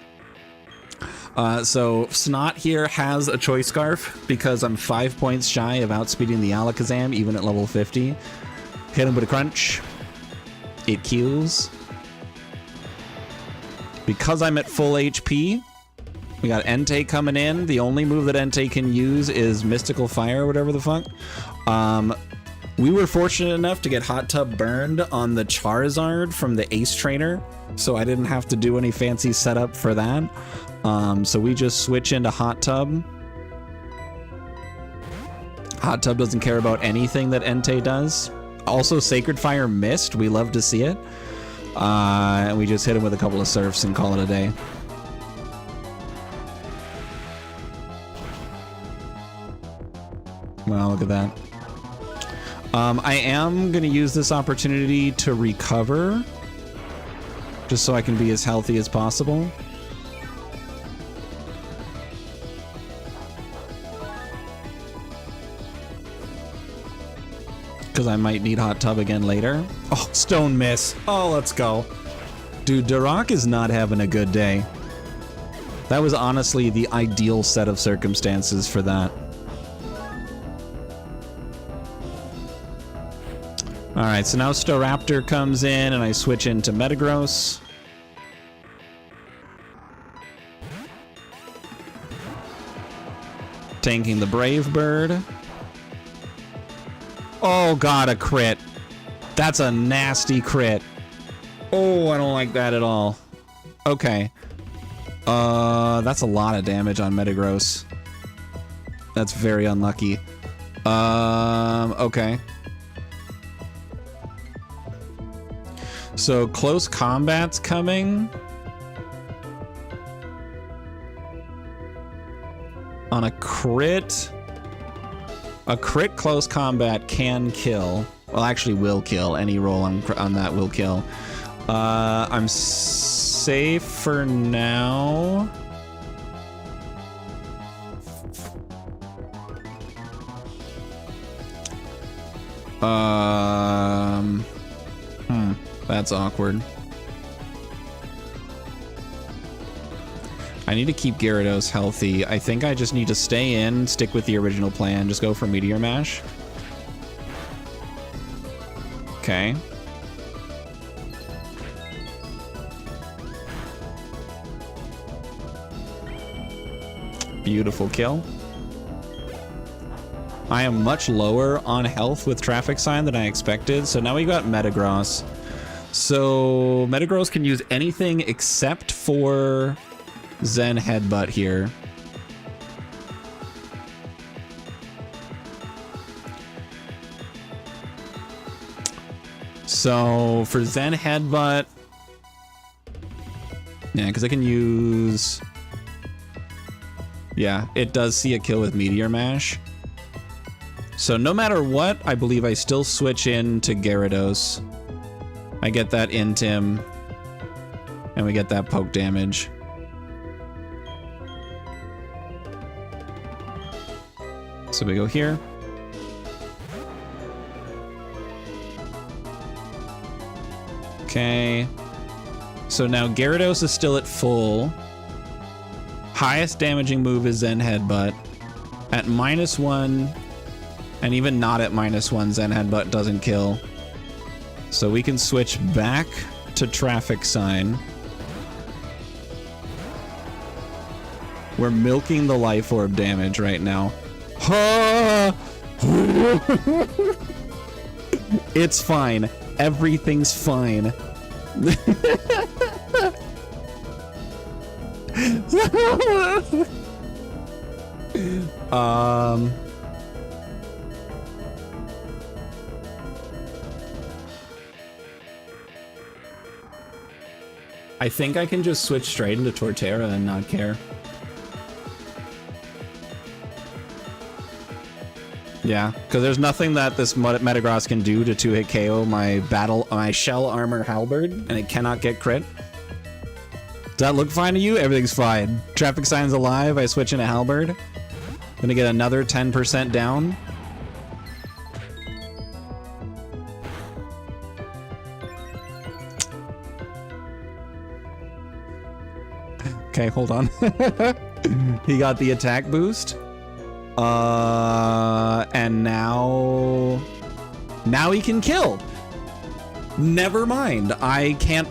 So Snot here has a Choice Scarf because I'm 5 points shy of outspeeding the Alakazam, even at level 50. Hit him with a crunch. It kills. Because I'm at full HP, we got Entei coming in. The only move that Entei can use is Mystical Fire or whatever the fuck. We were fortunate enough to get Hot Tub burned on the Charizard from the Ace Trainer, so I didn't have to do any fancy setup for that. So we just switch into Hot Tub. Hot Tub doesn't care about anything that Entei does. Also, Sacred Fire missed. We love to see it. And we just hit him with a couple of Surfs and call it a day. Wow, look at that. I am going to use this opportunity to recover, just so I can be as healthy as possible. Because I might need Hot Tub again later. Oh, Stone Miss. Oh, let's go. Dude, Derek is not having a good day. That was honestly the ideal set of circumstances for that. Alright, so now Staraptor comes in and I switch into Metagross. Tanking the Brave Bird. Oh god, a crit. That's a nasty crit. Oh, I don't like that at all. Okay. That's a lot of damage on Metagross. That's very unlucky. Okay. So close combat's coming. On a crit close combat can kill. Well, actually will kill. Any roll on that will kill. I'm safe for now. That's awkward. I need to keep Gyarados healthy. I think I just need to stay in, stick with the original plan, just go for Meteor Mash. Okay. Beautiful kill. I am much lower on health with Traffic Sign than I expected, so now we got Metagross. So Metagross can use anything except for Zen Headbutt here. So for Zen Headbutt, yeah, because I can use, yeah, it does see a kill with Meteor Mash. So no matter what, I believe I still switch in to Gyarados. I get that Intim, and we get that poke damage. So we go here. Okay. So now Gyarados is still at full. Highest damaging move is Zen Headbutt. At -1, and even not at -1, Zen Headbutt doesn't kill. So we can switch back to Traffic Sign. We're milking the Life Orb damage right now. It's fine. Everything's fine. I think I can just switch straight into Torterra and not care. Yeah, because there's nothing that this Metagross can do to 2-hit KO my Shell Armor Halberd, and it cannot get crit. Does that look fine to you? Everything's fine. Traffic Sign's alive, I switch into Halberd. Gonna get another 10% down. Okay, hold on. He got the attack boost. And now he can kill. Never mind. I can't.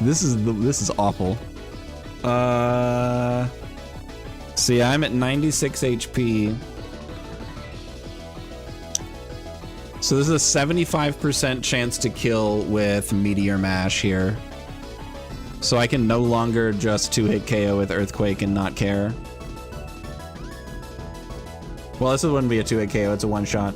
This is awful. See, I'm at 96 HP. So this is a 75% chance to kill with Meteor Mash here. So I can no longer just 2-hit KO with Earthquake and not care. Well, this wouldn't be a 2-hit KO, it's a one-shot.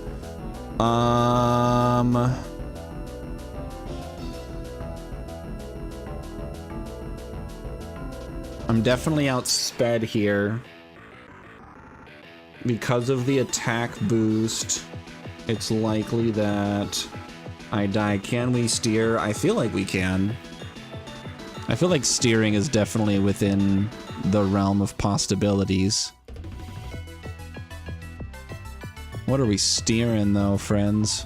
I'm definitely outsped here. Because of the attack boost, it's likely that I die. Can we steer? I feel like we can. I feel like steering is definitely within the realm of possibilities. What are we steering though, friends?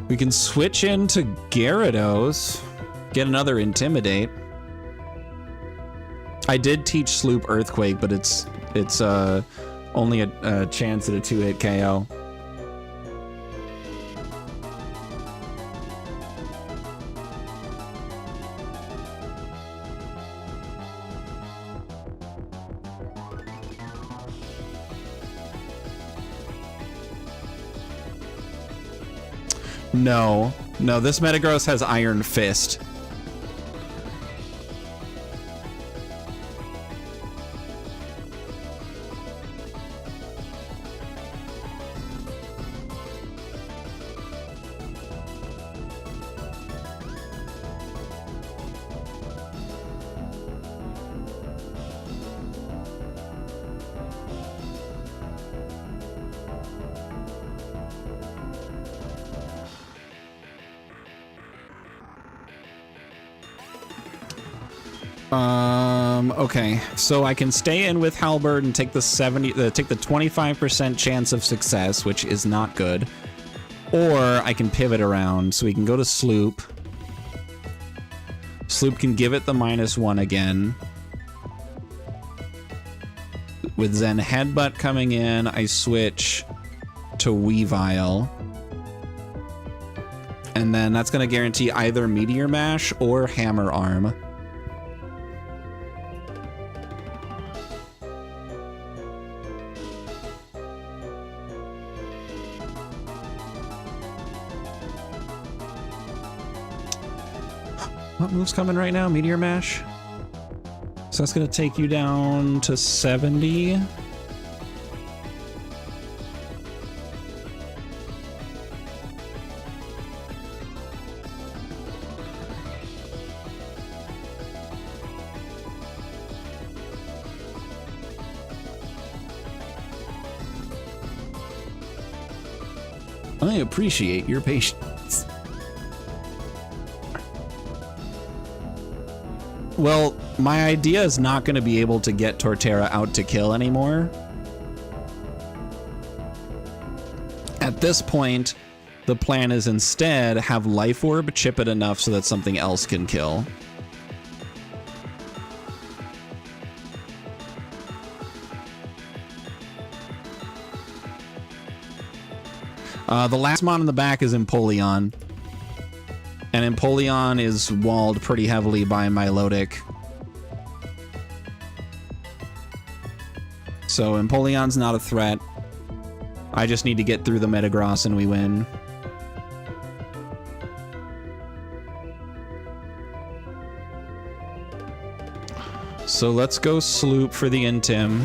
We can switch into Gyarados, get another Intimidate. I did teach Sloop Earthquake, but it's only a chance at a 2-hit KO. No, this Metagross has Iron Fist. Okay, so I can stay in with Halberd and take the 25% chance of success, which is not good. Or I can pivot around, so we can go to Sloop. Sloop can give it the -1 again. With Zen Headbutt coming in, I switch to Weavile. And then that's going to guarantee either Meteor Mash or Hammer Arm. What move's coming right now? Meteor Mash? So that's going to take you down to 70. I appreciate your patience. Well, my idea is not going to be able to get Torterra out to kill anymore. At this point, the plan is instead have Life Orb chip it enough so that something else can kill. The last mon in the back is Empoleon. And Empoleon is walled pretty heavily by Milotic. So Empoleon's not a threat. I just need to get through the Metagross and we win. So let's go Sloop for the Intim.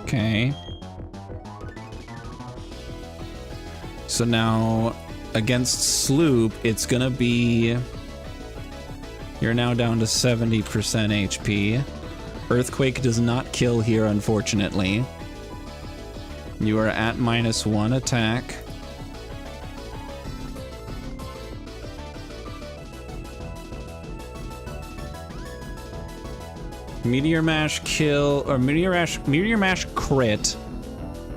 Okay. So now, against Sloop, it's gonna be... You're now down to 70% HP. Earthquake does not kill here, unfortunately. You are at -1 attack. Meteor Mash kill, or Meteor Mash crit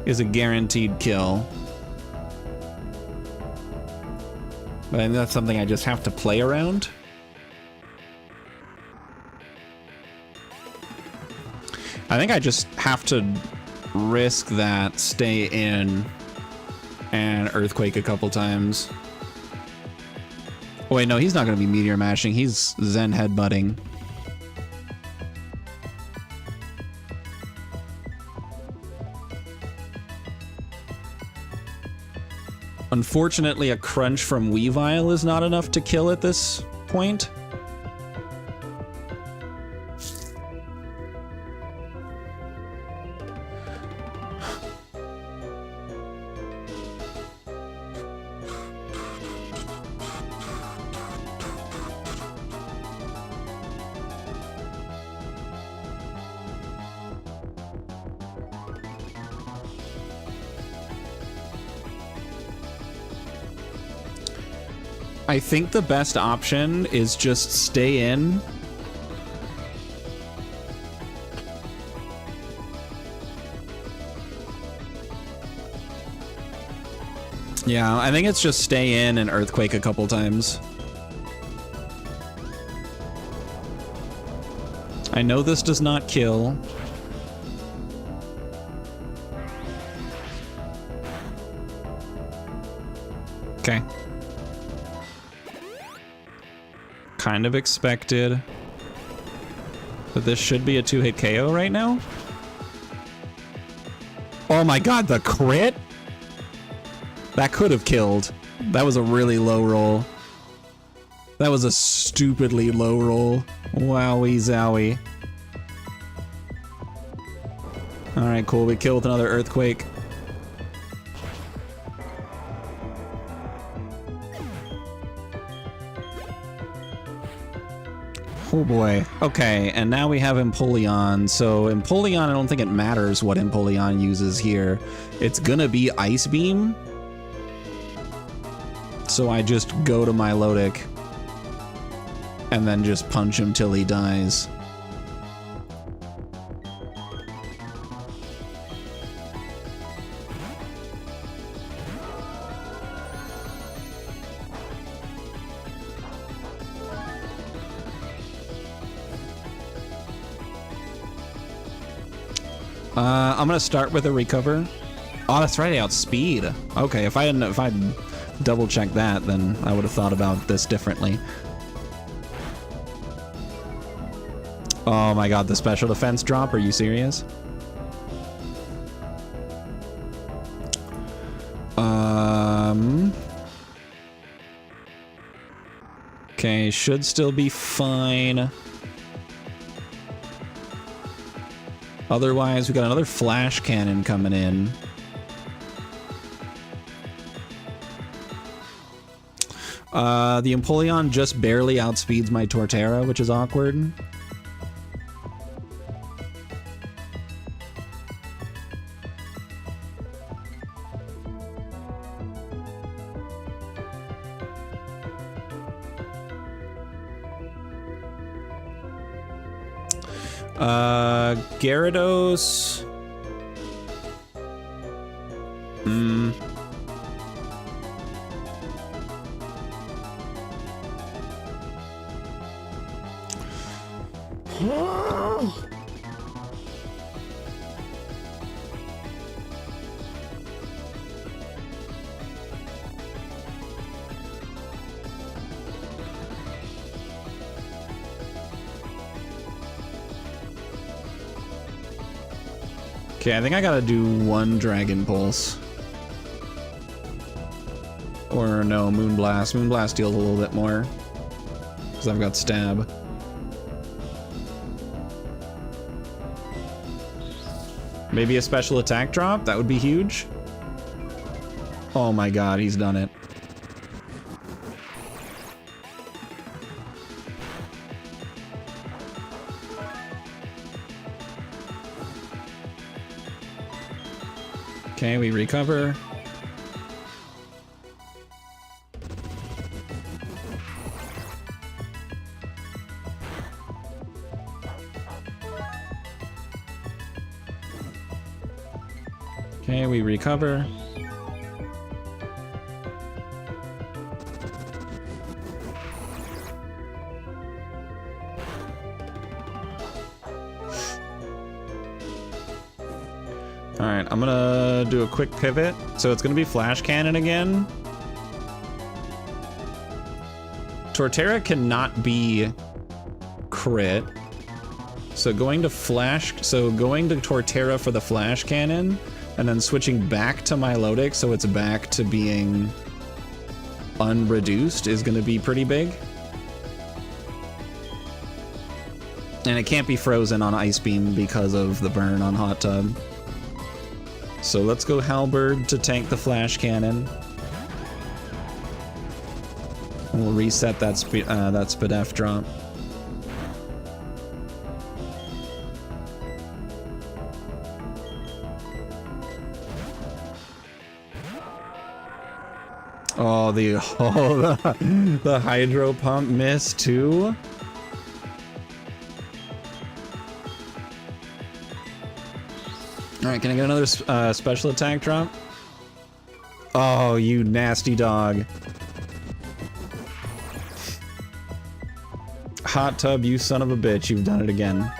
is a guaranteed kill. But I think that's something I just have to play around. I think I just have to risk that, stay in, and Earthquake a couple times. Oh wait, no, he's not going to be Meteor Mashing. He's Zen Headbutting. Unfortunately, a Crunch from Weavile is not enough to kill at this point. I think the best option is just stay in. Yeah, I think it's just stay in and Earthquake a couple times. I know this does not kill. Okay. Kind of expected. But this should be a 2-hit KO right now. Oh my god, the crit? That could have killed. That was a really low roll. That was a stupidly low roll. Wowie zowie. Alright, cool. We kill with another Earthquake. Oh boy. Okay, and now we have Empoleon. So Empoleon, I don't think it matters what Empoleon uses here. It's gonna be Ice Beam. So I just go to Milotic and then just punch him till he dies. I'm gonna start with a recover. Oh, that's right, I outspeed. Okay, if I double checked that, then I would have thought about this differently. Oh my god, the special defense drop, are you serious? Okay, should still be fine. Otherwise, we got another Flash Cannon coming in. The Empoleon just barely outspeeds my Torterra, which is awkward. Gyarados. Okay, I think I gotta do one Dragon Pulse. Or no, Moonblast. Moonblast deals a little bit more. Because I've got Stab. Maybe a special attack drop? That would be huge. Oh my god, he's done it. Okay, we recover. Okay, we recover. Alright, I'm gonna do a quick pivot. So it's gonna be Flash Cannon again. Torterra cannot be crit. So going to Torterra for the Flash Cannon, and then switching back to Milotic so it's back to being unreduced is gonna be pretty big. And it can't be frozen on Ice Beam because of the burn on Hot Tub. So let's go Halberd to tank the Flash Cannon. And we'll reset that Spadef drop. Oh, the Hydro Pump missed too. All right, can I get another special attack drop? Oh, you nasty dog. Hot Tub, you son of a bitch, you've done it again.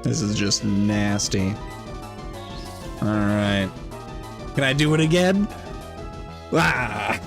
This is just nasty. Alright. Can I do it again? Ah!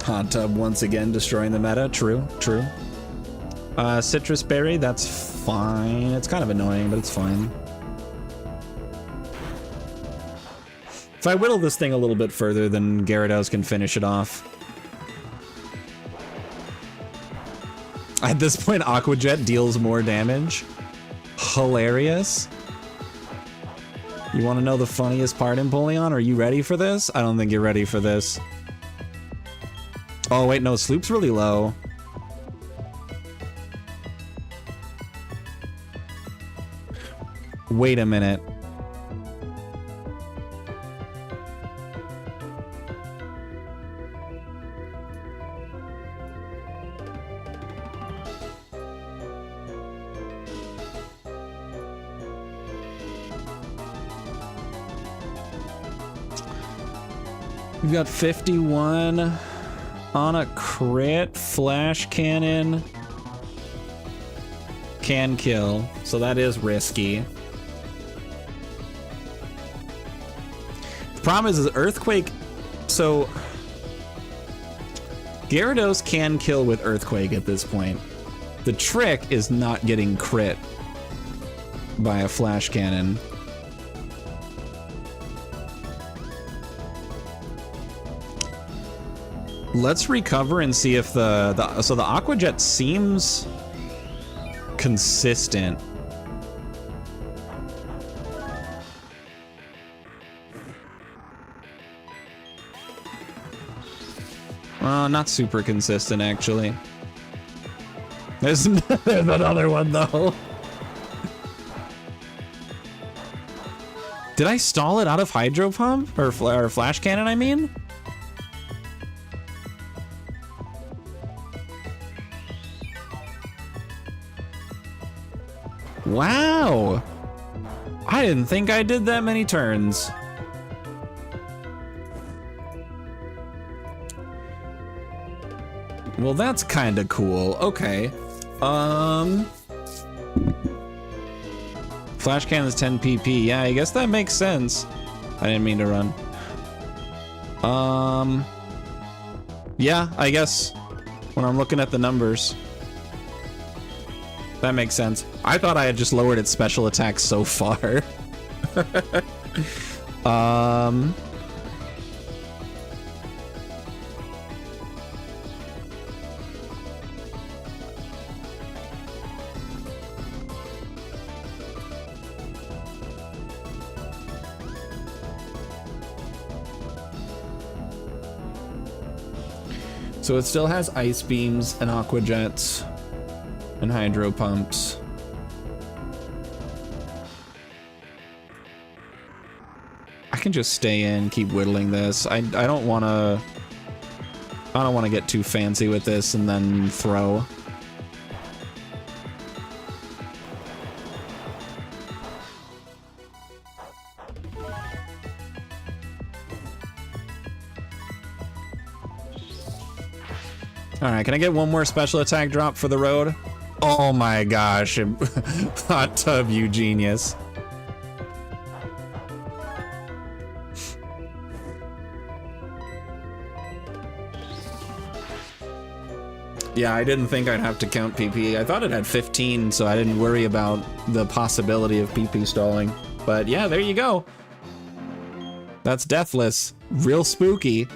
Hot Tub once again destroying the meta. True, true. Citrus Berry, that's fine. It's kind of annoying, but it's fine. If I whittle this thing a little bit further, then Gyarados can finish it off. At this point, Aqua Jet deals more damage. Hilarious. You want to know the funniest part, Empoleon? Are you ready for this? I don't think you're ready for this. Oh, wait, no, Sloop's really low. Wait a minute. We've got 51 on a crit. Flash Cannon can kill, so that is risky. The problem is Earthquake, so Gyarados can kill with Earthquake at this point. The trick is not getting crit by a Flash Cannon. Let's recover and see if so the Aqua Jet seems consistent. Not super consistent, actually. There's another one, though. Did I stall it out of hydro pump or flash cannon? I mean. Wow. I didn't think I did that many turns. Well, that's kind of cool. Okay. Flash cannon is 10 PP. Yeah, I guess that makes sense. I didn't mean to run. Yeah, I guess when I'm looking at the numbers, that makes sense. I thought I had just lowered its special attack so far. So it still has ice beams and aqua jets and hydro pumps. I can just stay in, keep whittling this. I don't want to get too fancy with this and then throw. All right, can I get one more special attack drop for the road? Oh my gosh, hot tub, you genius. Yeah, I didn't think I'd have to count PP. I thought it had 15, so I didn't worry about the possibility of PP stalling. But yeah, there you go. That's deathless. Real spooky.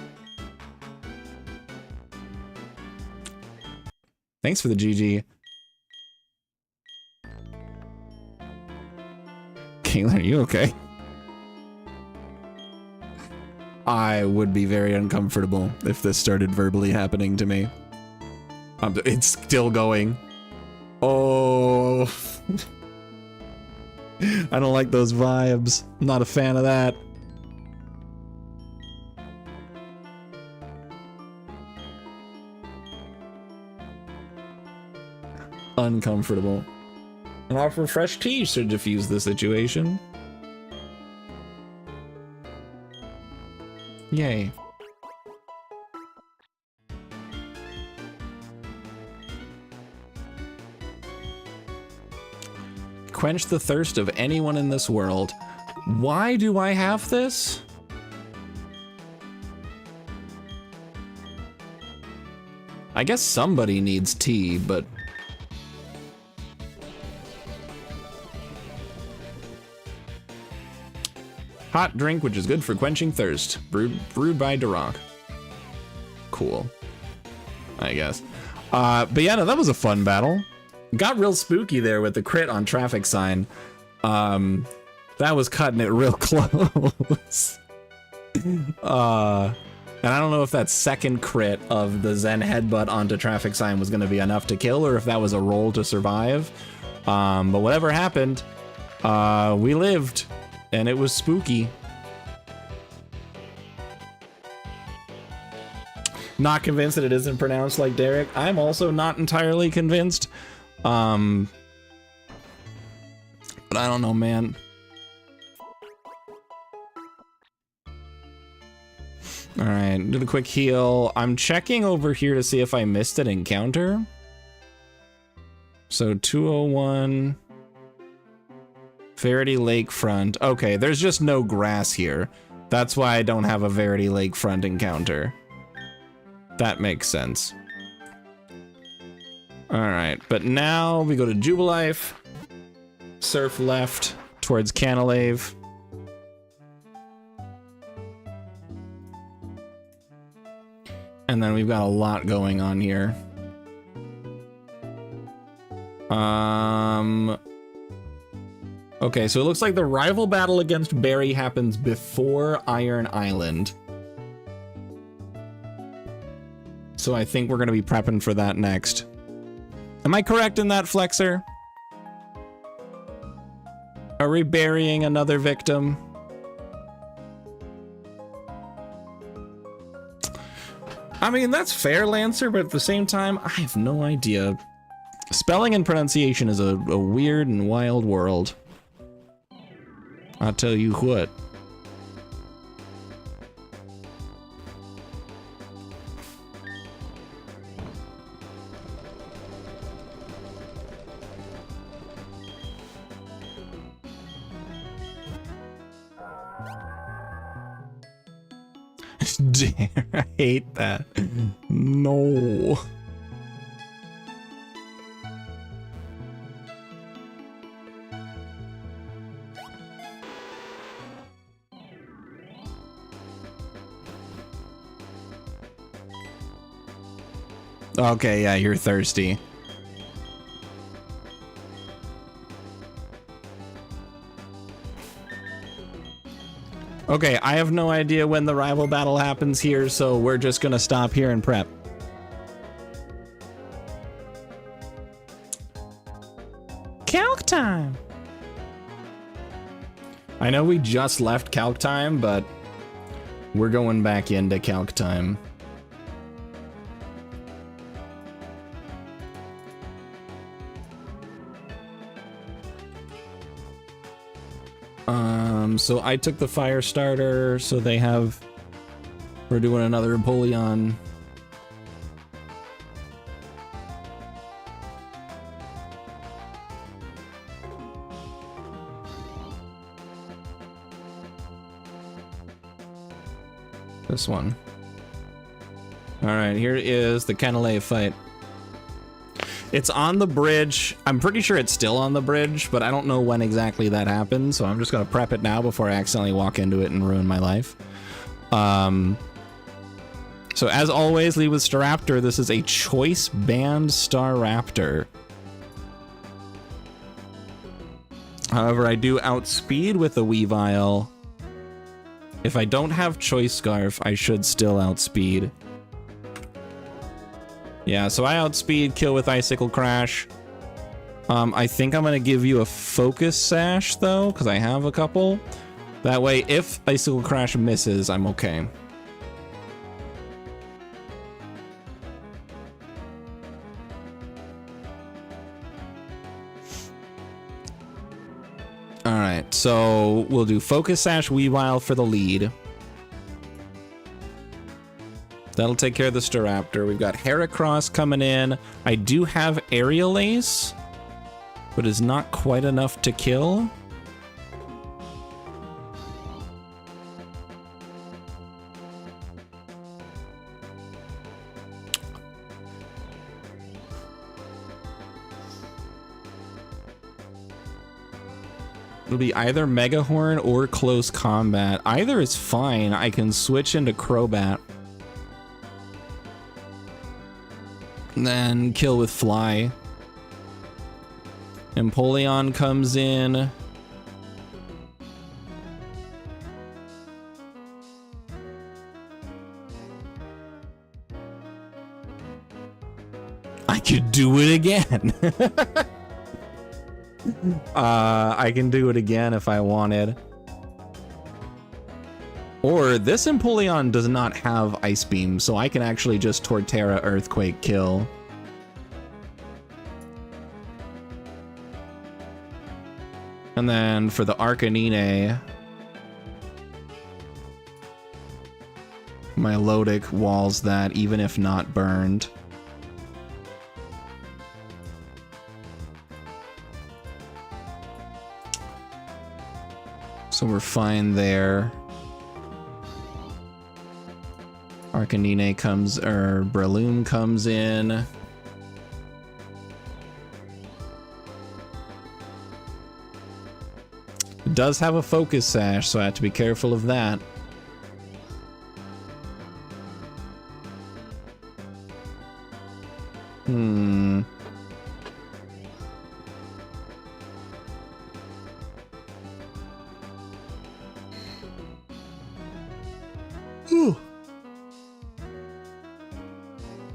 Thanks for the GG. Kayla, are you okay? I would be very uncomfortable if this started verbally happening to me. It's still going. Oh. I don't like those vibes. I'm not a fan of that. Uncomfortable. And offer fresh tea to diffuse the situation. Yay. Quench the thirst of anyone in this world. Why do I have this? I guess somebody needs tea, but hot drink which is good for quenching thirst. Brewed by Duroc. Cool. I guess. But yeah, no, that was a fun battle. Got real spooky there with the crit on traffic sign. That was cutting it real close. And I don't know if that second crit of the Zen headbutt onto traffic sign was going to be enough to kill, or if that was a roll to survive. But whatever happened, we lived, and it was spooky. Not convinced that it isn't pronounced like Derek. I'm also not entirely convinced. But I don't know, man. All right, do the quick heal. I'm checking over here to see if I missed an encounter. So 201. Verity Lakefront. Okay, there's just no grass here. That's why I don't have a Verity Lakefront encounter. That makes sense. All right, but now we go to Jubilife. Surf left towards Canalave. And then we've got a lot going on here. Okay, so it looks like the rival battle against Barry happens before Iron Island. So I think we're going to be prepping for that next. Am I correct in that, Flexer? Are we burying another victim? I mean, that's fair, Lancer, but at the same time, I have no idea. Spelling and pronunciation is a weird and wild world. I'll tell you what. Dare, I hate that. No. Okay, yeah, you're thirsty. Okay, I have no idea when the rival battle happens here, so we're just gonna stop here and prep. Calc time! I know we just left calc time, but we're going back into calc time. So I took the fire starter, so they have, we're doing another Empoleon. This one. All right, here is the Canalay fight. It's on the bridge. I'm pretty sure it's still on the bridge, but I don't know when exactly that happened, so I'm just gonna prep it now before I accidentally walk into it and ruin my life. So as always, lead with Staraptor. This is a choice banned Staraptor. However, I do outspeed with the Weavile. If I don't have Choice Scarf, I should still outspeed. Yeah, so I outspeed, kill with Icicle Crash. I think I'm gonna give you a Focus Sash though, because I have a couple. That way, if Icicle Crash misses, I'm okay. Alright, so we'll do Focus Sash Weavile for the lead. That'll take care of the Staraptor. We've got Heracross coming in. I do have Aerial Ace, but is not quite enough to kill. It'll be either Megahorn or Close Combat. Either is fine. I can switch into Crobat. And then kill with Fly. Empoleon comes in. I could do it again. I can do it again if I wanted. Or this Empoleon does not have Ice Beam, so I can actually just Torterra Earthquake kill. And then for the Arcanine, my Lodic walls that even if not burned. So we're fine there. Arcanine comes, or Breloom comes in. It does have a Focus Sash, so I have to be careful of that.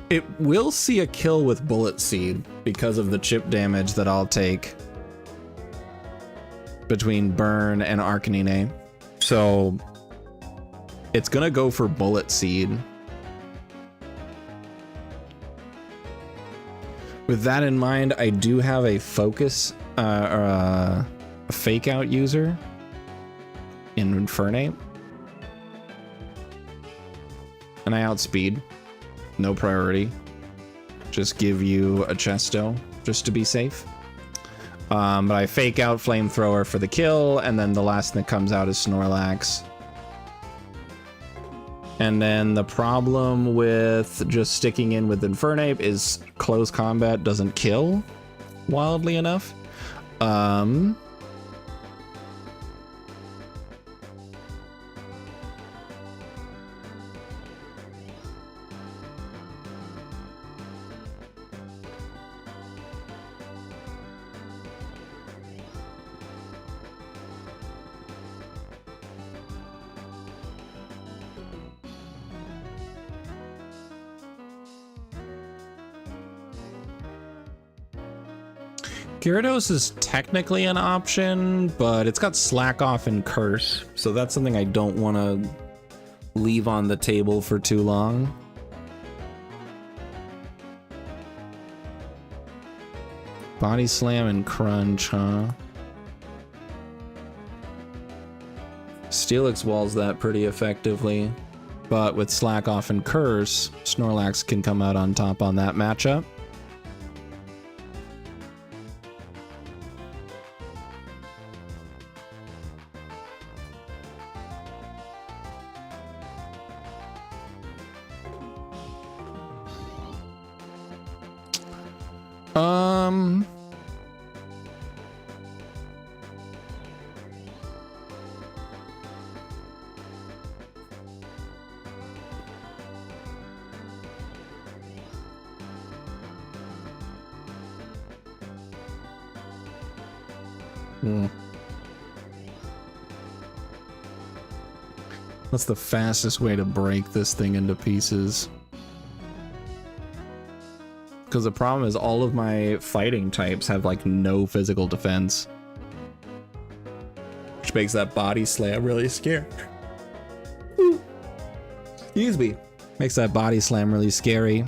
It will see a kill with Bullet Seed because of the chip damage that I'll take between Burn and Arcanine. So it's gonna go for Bullet Seed. With that in mind, I do have a focus or a fake out user in Infernape. And I outspeed. No priority. Just give you a chesto just to be safe. But I fake out Flamethrower for the kill, and then the last thing that comes out is Snorlax. And then the problem with just sticking in with Infernape is close combat doesn't kill wildly enough. Gyarados is technically an option, but it's got Slack Off and Curse, so that's something I don't want to leave on the table for too long. Body Slam and Crunch, huh? Steelix walls that pretty effectively, but with Slack Off and Curse, Snorlax can come out on top on that matchup. What's the fastest way to break this thing into pieces? Because the problem is all of my fighting types have like no physical defense, which makes that body slam really scary. Excuse me. Makes that body slam really scary.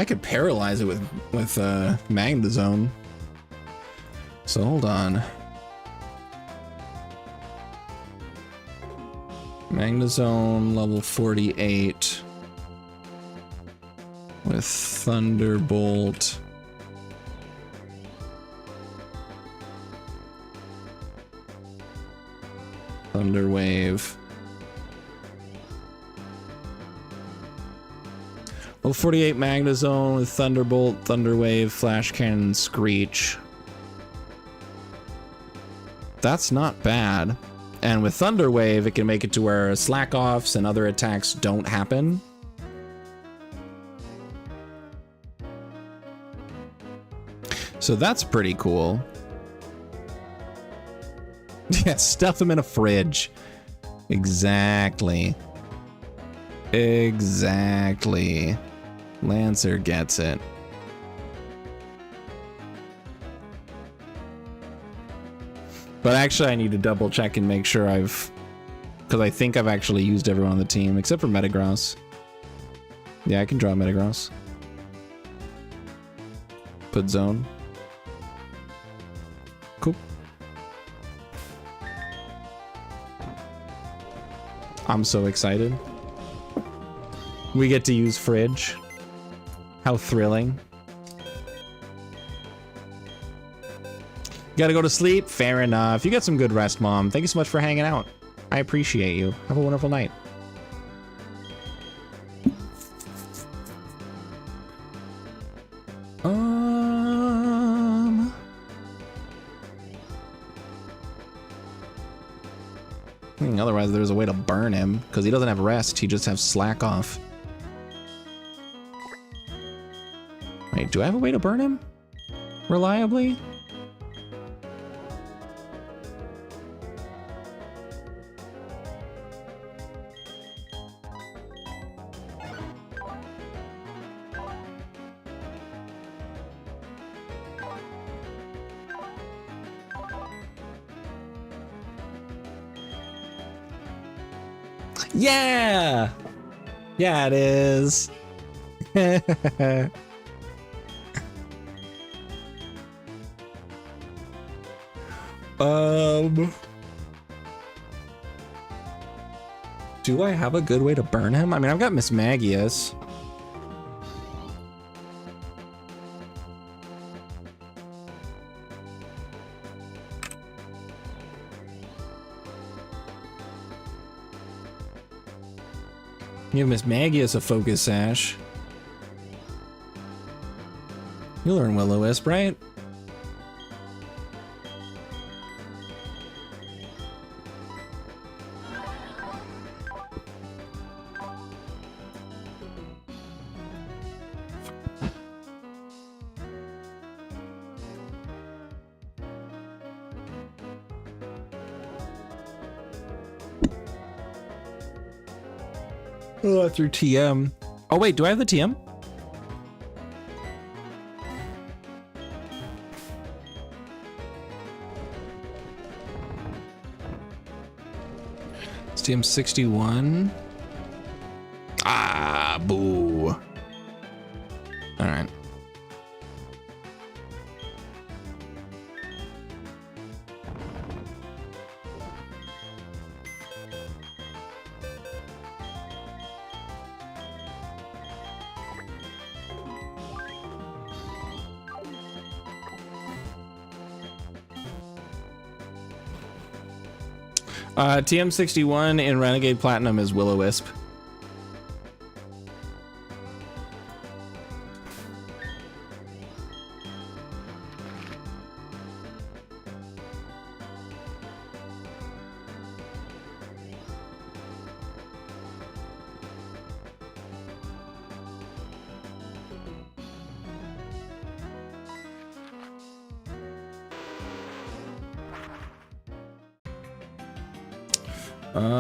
I could paralyze it with Magnezone. So hold on. Magnezone level 48 with Thunderbolt. Thunderwave. Level 48 Magnezone with Thunderbolt, Thunderwave, Flash Cannon, Screech. That's not bad. And with Thunderwave, it can make it to where slack offs and other attacks don't happen. So that's pretty cool. Yeah, stuff them in a fridge. Exactly. Exactly. Lancer gets it. But actually I need to double check and make sure because I think I've actually used everyone on the team except for Metagross. Yeah, I can draw Metagross. Put zone. Cool. I'm so excited. We get to use fridge. How thrilling. Gotta go to sleep? Fair enough. You got some good rest, Mom. Thank you so much for hanging out. I appreciate you. Have a wonderful night. Otherwise, there's a way to burn him, because he doesn't have rest. He just has slack off. Wait, do I have a way to burn him? Reliably? Yeah! Yeah, it is. Do I have a good way to burn him? I mean, I've got Miss Magius. Give Miss Magius a focus sash. You'll learn Will-O-Wisp, right? Oh, through TM. Oh wait, do I have the TM? It's TM 61. Ah, boo. All right. TM61 in Renegade Platinum is Will-O-Wisp.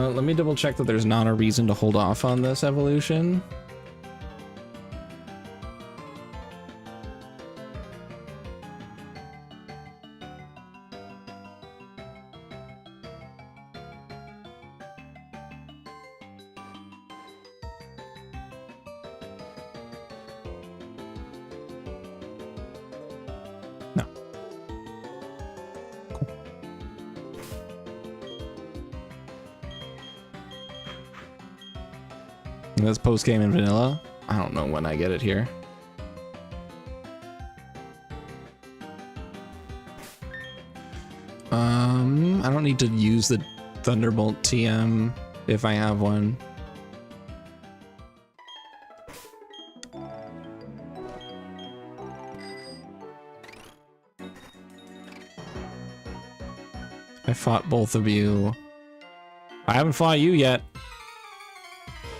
Let me double check that there's not a reason to hold off on this evolution. No. That's post game in vanilla. I don't know when I get it here. I don't need to use the Thunderbolt TM if I have one. I fought both of you. I haven't fought you yet.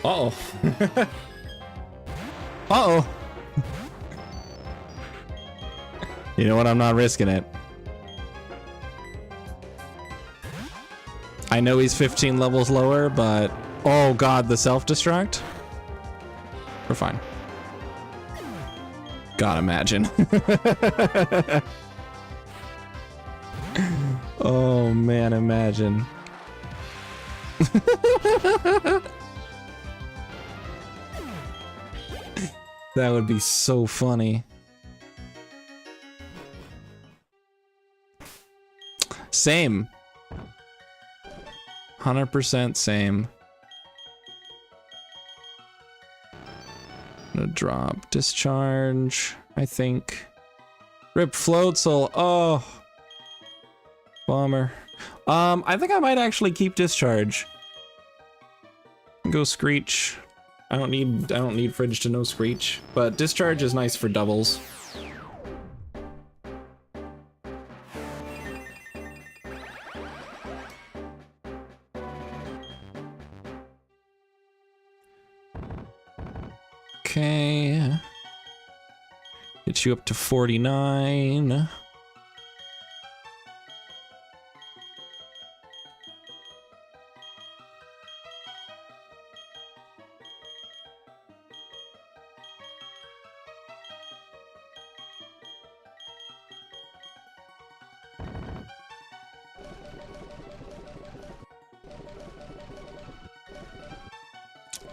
Uh-oh. Uh-oh. You know what? I'm not risking it. I know he's 15 levels lower, but... Oh god, the self-destruct? We're fine. God, imagine. Oh man, imagine. That would be so funny. Same. 100% same. I'm gonna drop discharge, I think. Rip Floatzel. Oh. Bummer. I think I might actually keep discharge. Go Screech. I don't need Fridge to know Screech, but discharge is nice for doubles. Okay. Get you up to 49.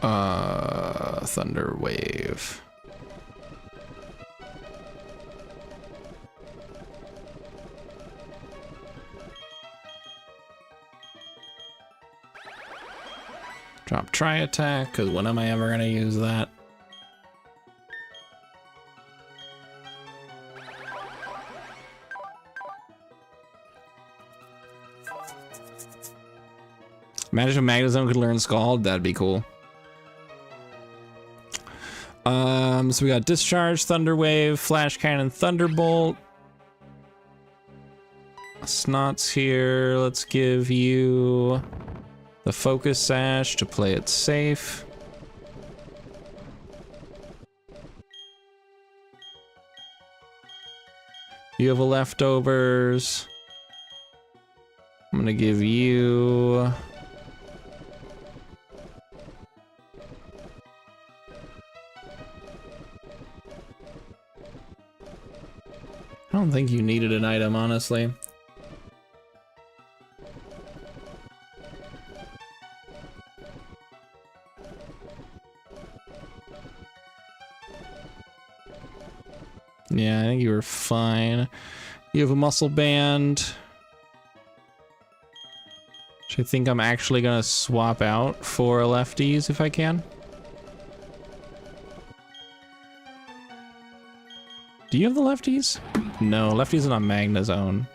Thunder Wave. Drop Tri Attack, because when am I ever going to use that? Imagine if Magnezone could learn Scald, that'd be cool. So we got Discharge, Thunder Wave, Flash Cannon, Thunderbolt. Snot's here. Let's give you the Focus Sash to play it safe. You have a leftovers. I'm gonna give you I don't think you needed an item, honestly. Yeah, I think you were fine. You have a muscle band, which I think I'm actually gonna swap out for lefties if I can. Do you have the lefties? No, lefties are not Magnezone.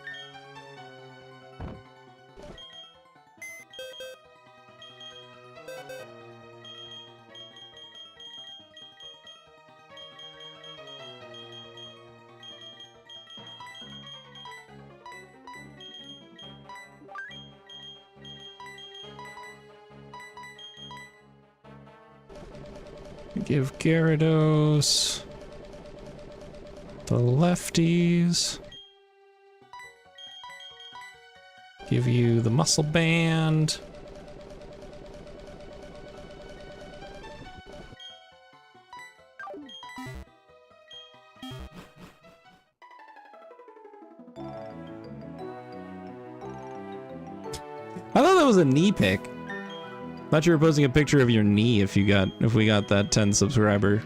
Give Gyarados the lefties. Give you the muscle band. I thought that was a knee pick. Thought you were posting a picture of your knee if we got that 10 subscriber.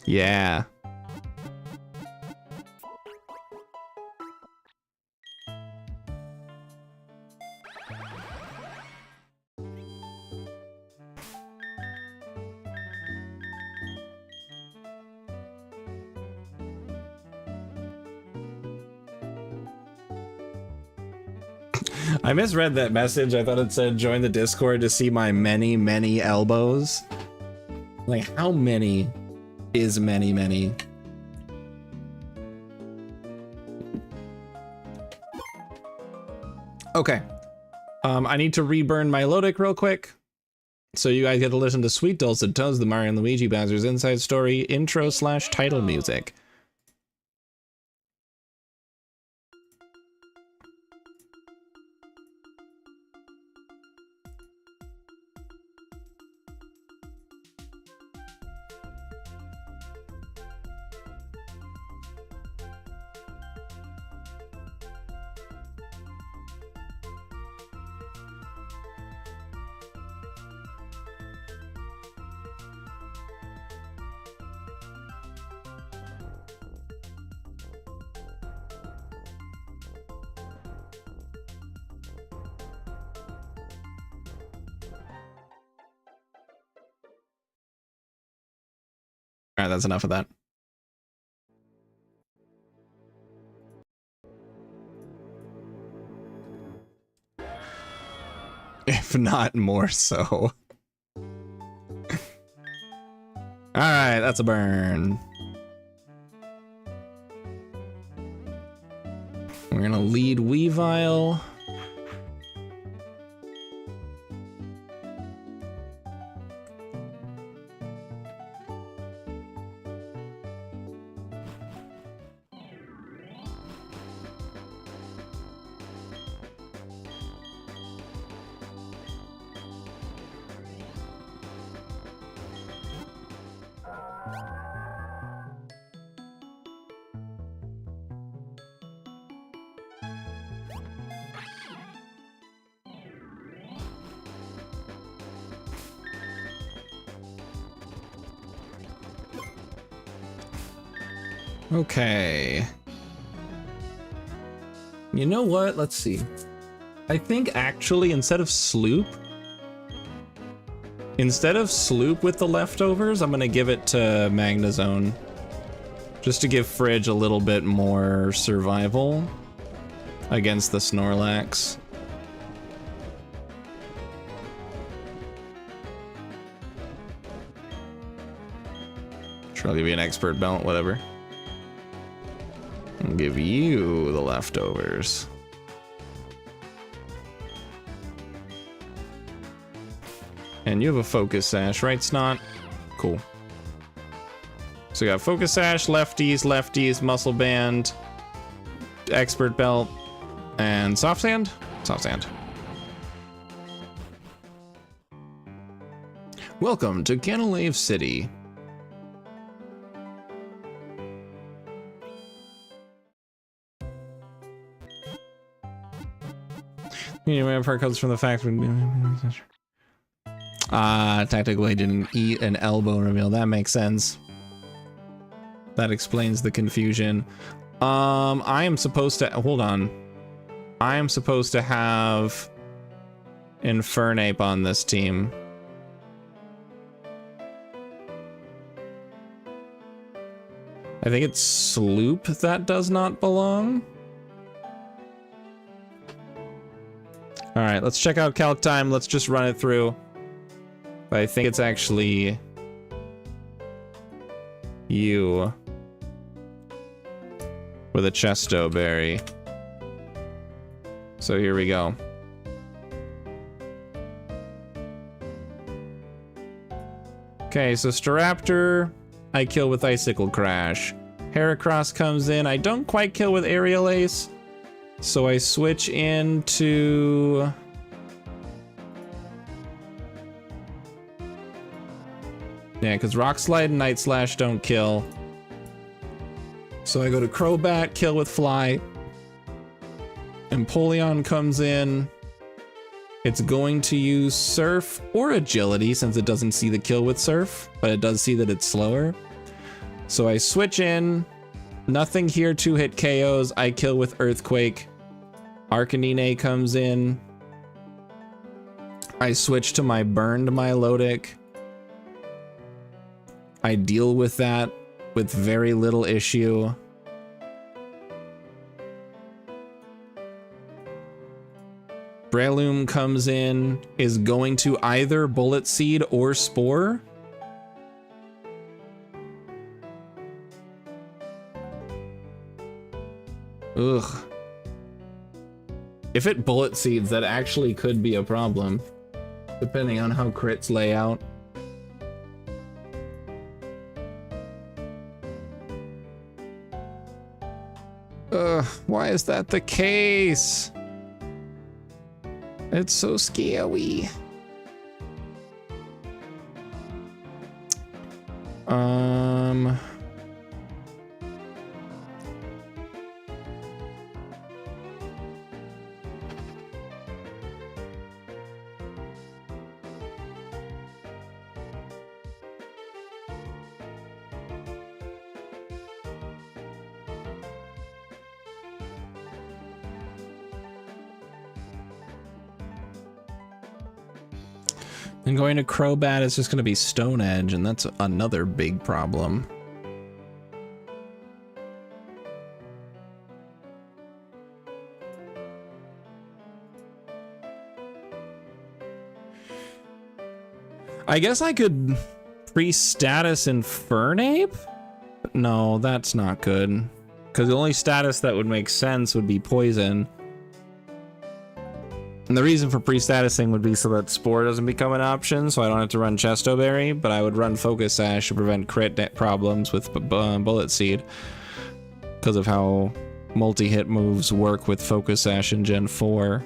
Yeah. I misread that message. I thought it said join the Discord to see my many, many elbows. Like, how many is many, many? Okay. I need to reburn my Lodic real quick. So you guys get to listen to Sweet Dulcet Tones, the Mario and Luigi Bowser's Inside Story intro / title music. All right, that's enough of that. If not more so. All right, that's a burn. We're gonna lead Weavile. Okay. You know what? Let's see. I think actually instead of sloop with the leftovers, I'm gonna give it to Magnezone. Just to give Fridge a little bit more survival against the Snorlax. Sure, I'll give you an expert belt, whatever. I'll give you the leftovers. And you have a Focus Sash, right, Snot? Cool. So we got Focus Sash, lefties, Muscle Band, Expert Belt, and Soft Sand? Soft Sand. Welcome to Canalave City. Part comes from the fact tactically didn't eat an elbow reveal. That makes sense. That explains the confusion. I am supposed to hold on. I am supposed to have Infernape on this team. I think it's Sloop that does not belong. All right, let's check out calc time. Let's just run it through. But I think it's actually you with a Chesto Berry. So here we go. Okay, so Staraptor, I kill with Icicle Crash. Heracross comes in. I don't quite kill with Aerial Ace. So I switch into... yeah, because Rock Slide and Night Slash don't kill. So I go to Crobat, kill with Fly. Empoleon comes in. It's going to use Surf or Agility since it doesn't see the kill with Surf, but it does see that it's slower. So I switch in. Nothing here, 2-hit KOs. I kill with Earthquake. Arcanine comes in. I switch to my burned Milotic. I deal with that with very little issue. Breloom comes in, is going to either Bullet Seed or Spore. Ugh. If it Bullet Seeds, that actually could be a problem, depending on how crits lay out. Ugh, why is that the case? It's so scary. And going to Crobat is just going to be Stone Edge, and that's another big problem. I guess I could pre-status Infernape? But no, that's not good. Because the only status that would make sense would be Poison. And the reason for pre-statusing would be so that Spore doesn't become an option, so I don't have to run Chesto Berry, but I would run Focus Sash to prevent crit problems with Bullet Seed, because of how multi-hit moves work with Focus Sash in Gen 4.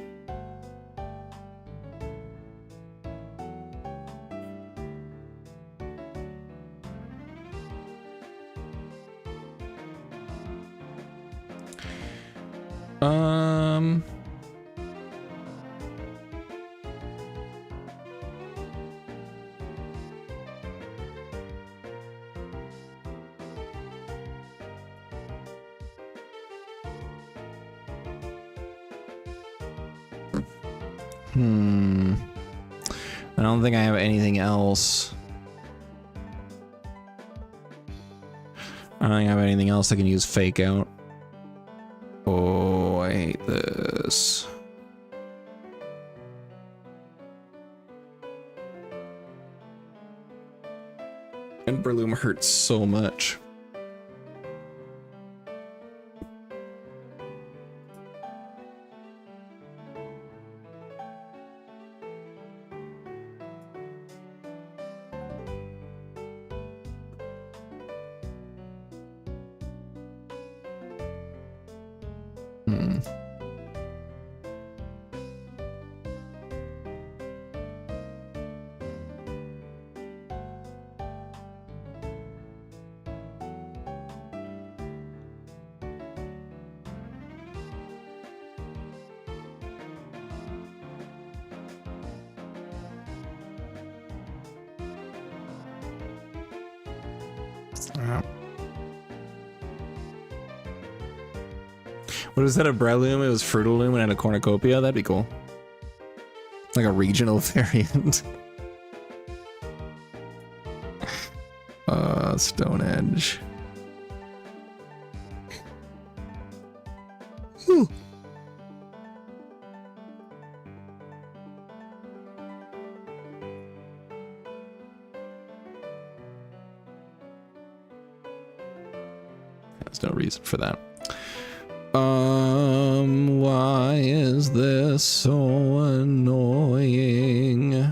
I don't think I have anything else. I don't think I have anything else I can use fake out. Oh, I hate this. And Breloom hurts so much. What is that, a Breloom? It was Fruitaloom and a Cornucopia? That'd be cool. Like a regional variant. Stone Edge. Whew. There's no reason for that. Why is this so annoying? I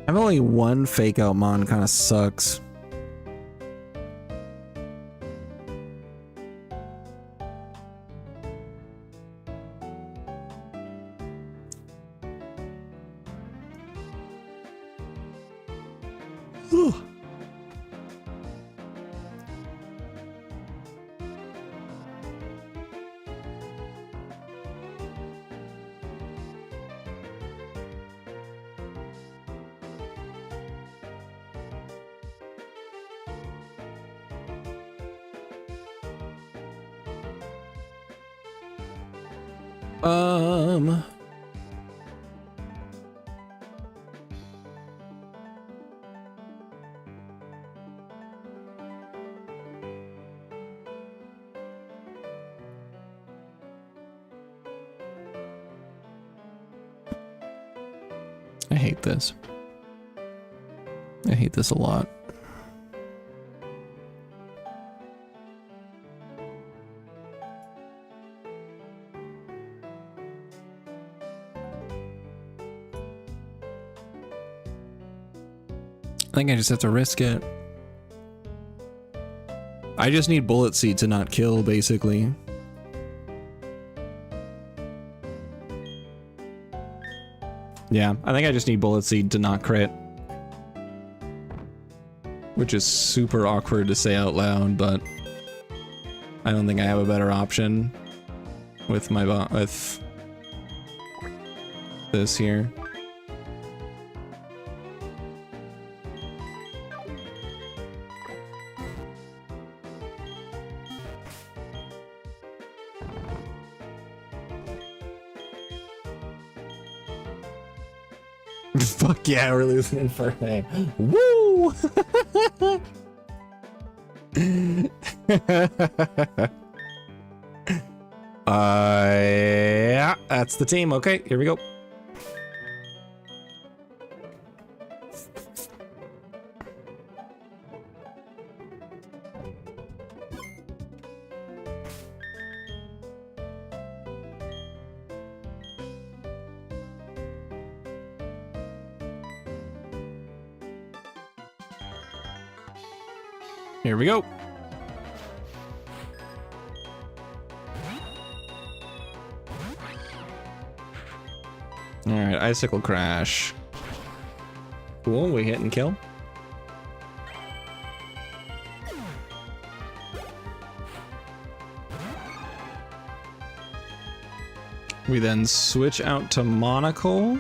have only one fake out mon, kind of sucks. I hate this. I hate this a lot. I think I just have to risk it. I just need Bullet Seed to not kill, basically. Yeah, I think I just need Bullet Seed to not crit. Which is super awkward to say out loud, but I don't think I have a better option with my with this here. Fuck yeah, we're losing in first name. Woo! Yeah, that's the team. Okay, here we go. Here we go. All right, Icicle Crash. Cool, we hit and kill. We then switch out to Monocle.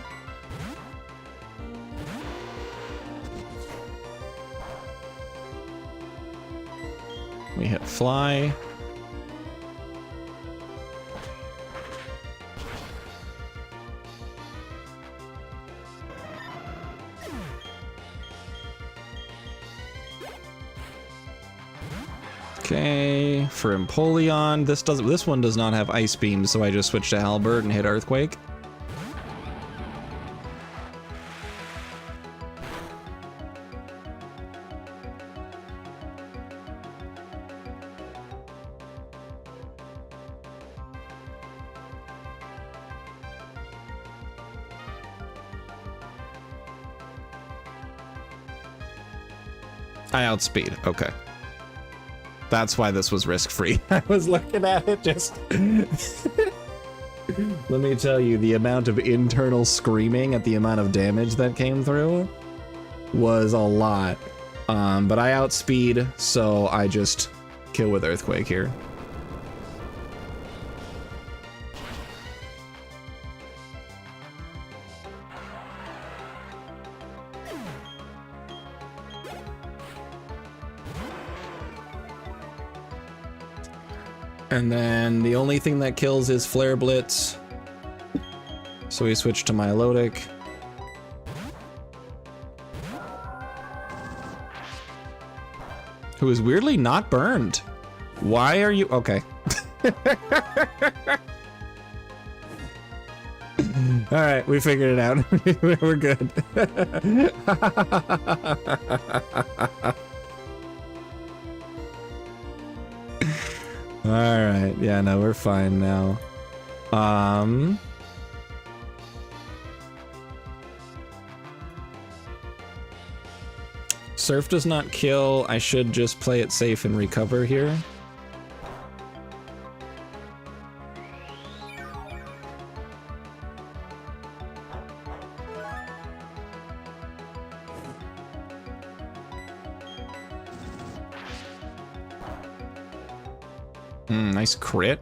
We hit fly. Okay, for Empoleon, this one does not have Ice Beam, so I just switched to Halberd and hit Earthquake. I outspeed, okay. That's why this was risk-free. I was looking at it just... Let me tell you, the amount of internal screaming at the amount of damage that came through was a lot. But I outspeed, so I just kill with Earthquake here. And then the only thing that kills is Flare Blitz. So we switch to Milotic. Who is weirdly not burned. Why are you... Okay. Alright, we figured it out. We're good. Alright, yeah, no, we're fine now. Surf does not kill. I should just play it safe and recover here. Nice crit.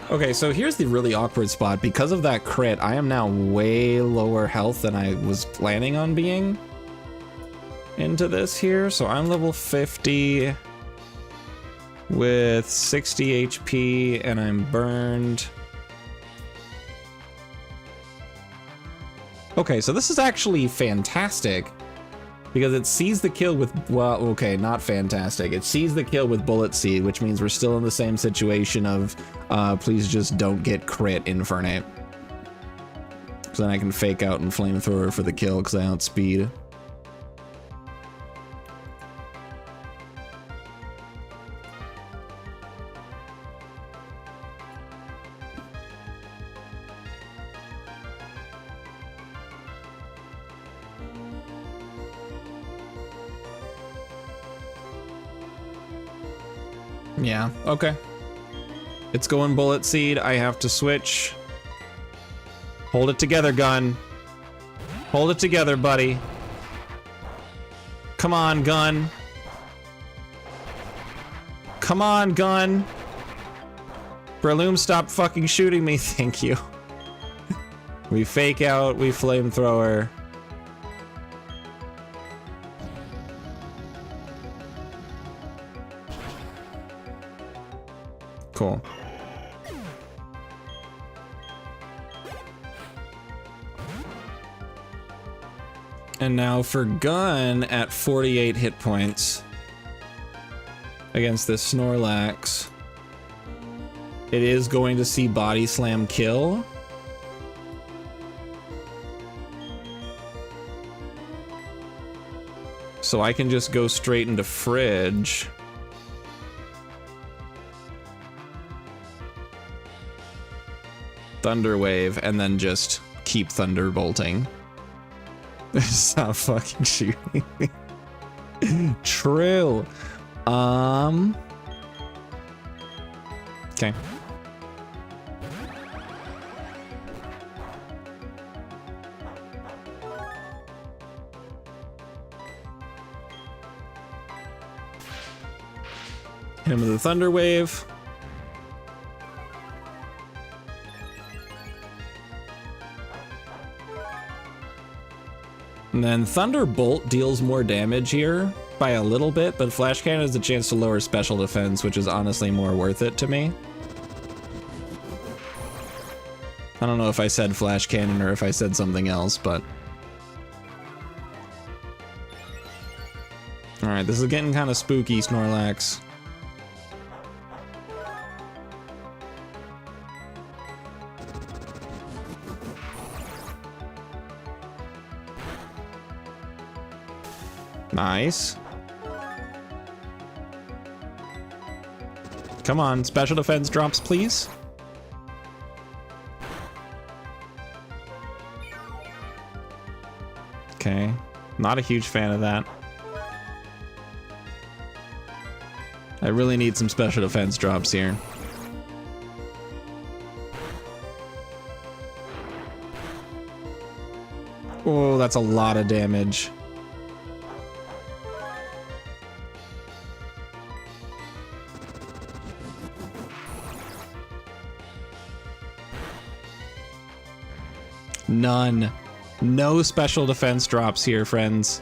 Okay, so here's the really awkward spot. Because of that crit, I am now way lower health than I was planning on being into this here. So I'm level 50 with 60 HP and I'm burned. Okay, so this is actually fantastic because it sees the kill with, well, okay, not fantastic. It sees the kill with Bullet Seed, which means we're still in the same situation of please just don't get crit Infernape. So then I can fake out and Flamethrower for the kill because I outspeed. Yeah, okay. It's going Bullet Seed. I have to switch. Hold it together, Gun. Hold it together, buddy. Come on, Gun. Come on, Gun. Breloom, stop fucking shooting me. Thank you. We fake out, we Flamethrower. Cool. And now for Gun at 48 hit points against this Snorlax. It is going to see Body Slam kill. So I can just go straight into Fridge. Thunder Wave, and then just keep Thunderbolting. Stop fucking shooting me. True. Okay. Hit him with a Thunder Wave. And then Thunderbolt deals more damage here by a little bit, but Flash Cannon has the chance to lower special defense, which is honestly more worth it to me. I don't know if I said Flash Cannon or if I said something else, but... Alright, this is getting kind of spooky, Snorlax. Nice. Come on, special defense drops, please. Okay, not a huge fan of that. I really need some special defense drops here. Oh, that's a lot of damage. None. No special defense drops here, friends.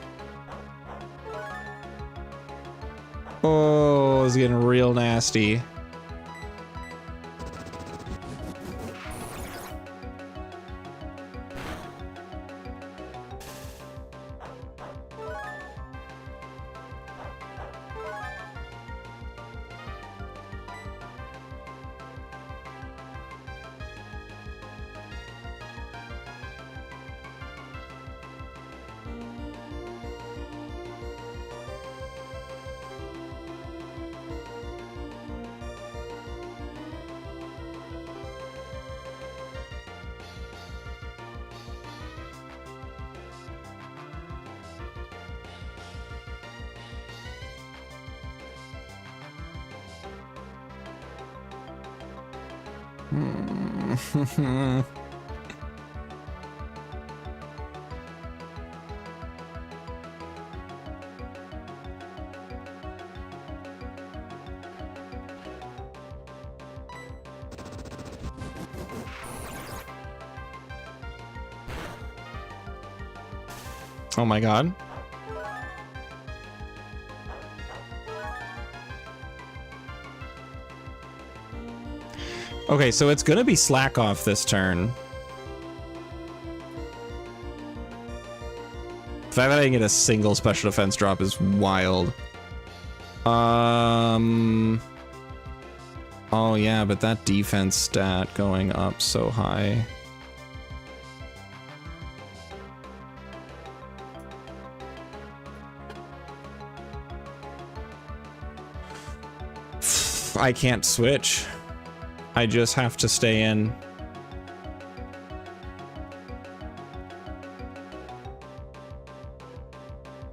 Oh, it's getting real nasty. Oh my god. Okay, so it's gonna be Slack Off this turn. The fact that I can get a single special defense drop is wild. Oh yeah, but that defense stat going up so high. I can't switch. I just have to stay in.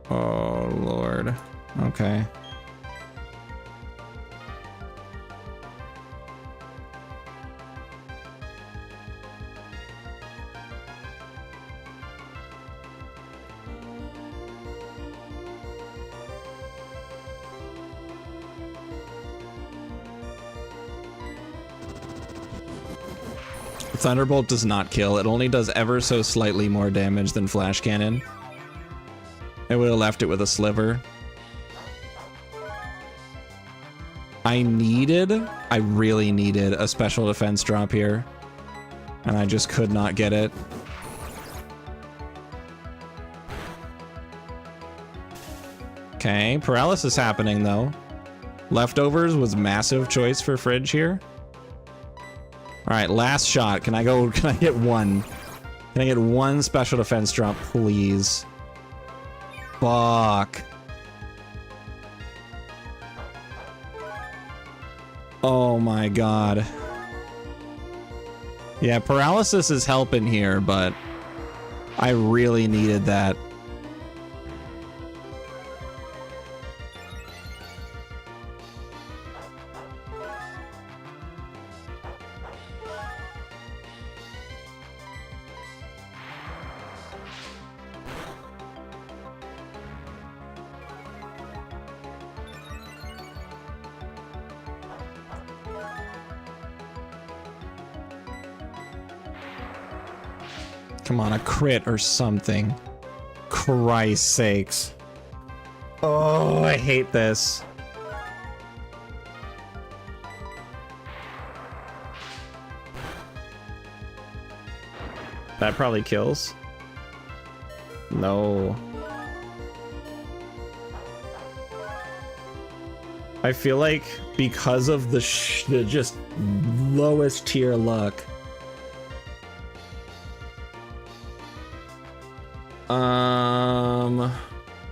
Oh, Lord. Okay. Thunderbolt does not kill. It only does ever so slightly more damage than Flash Cannon. I would have left it with a sliver. I really needed a special defense drop here. And I just could not get it. Okay, paralysis happening though. Leftovers was massive choice for Fridge here. All right, last shot. Can I get one? Can I get one special defense drop, please? Fuck. Oh my god. Yeah, paralysis is helping here, but I really needed that. Come on, a crit or something. Christ's sakes. Oh, I hate this. That probably kills. No. I feel like because of the just lowest tier luck.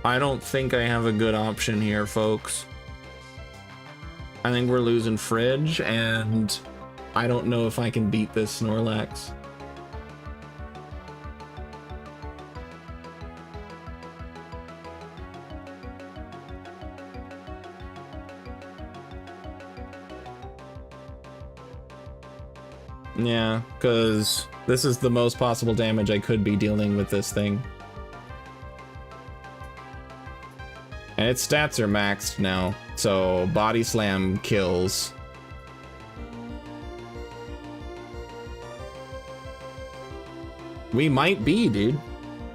I don't think I have a good option here, folks. I think we're losing Fridge, and I don't know if I can beat this Snorlax. Yeah, because this is the most possible damage I could be dealing with this thing. And its stats are maxed now, so Body Slam kills. We might be, dude.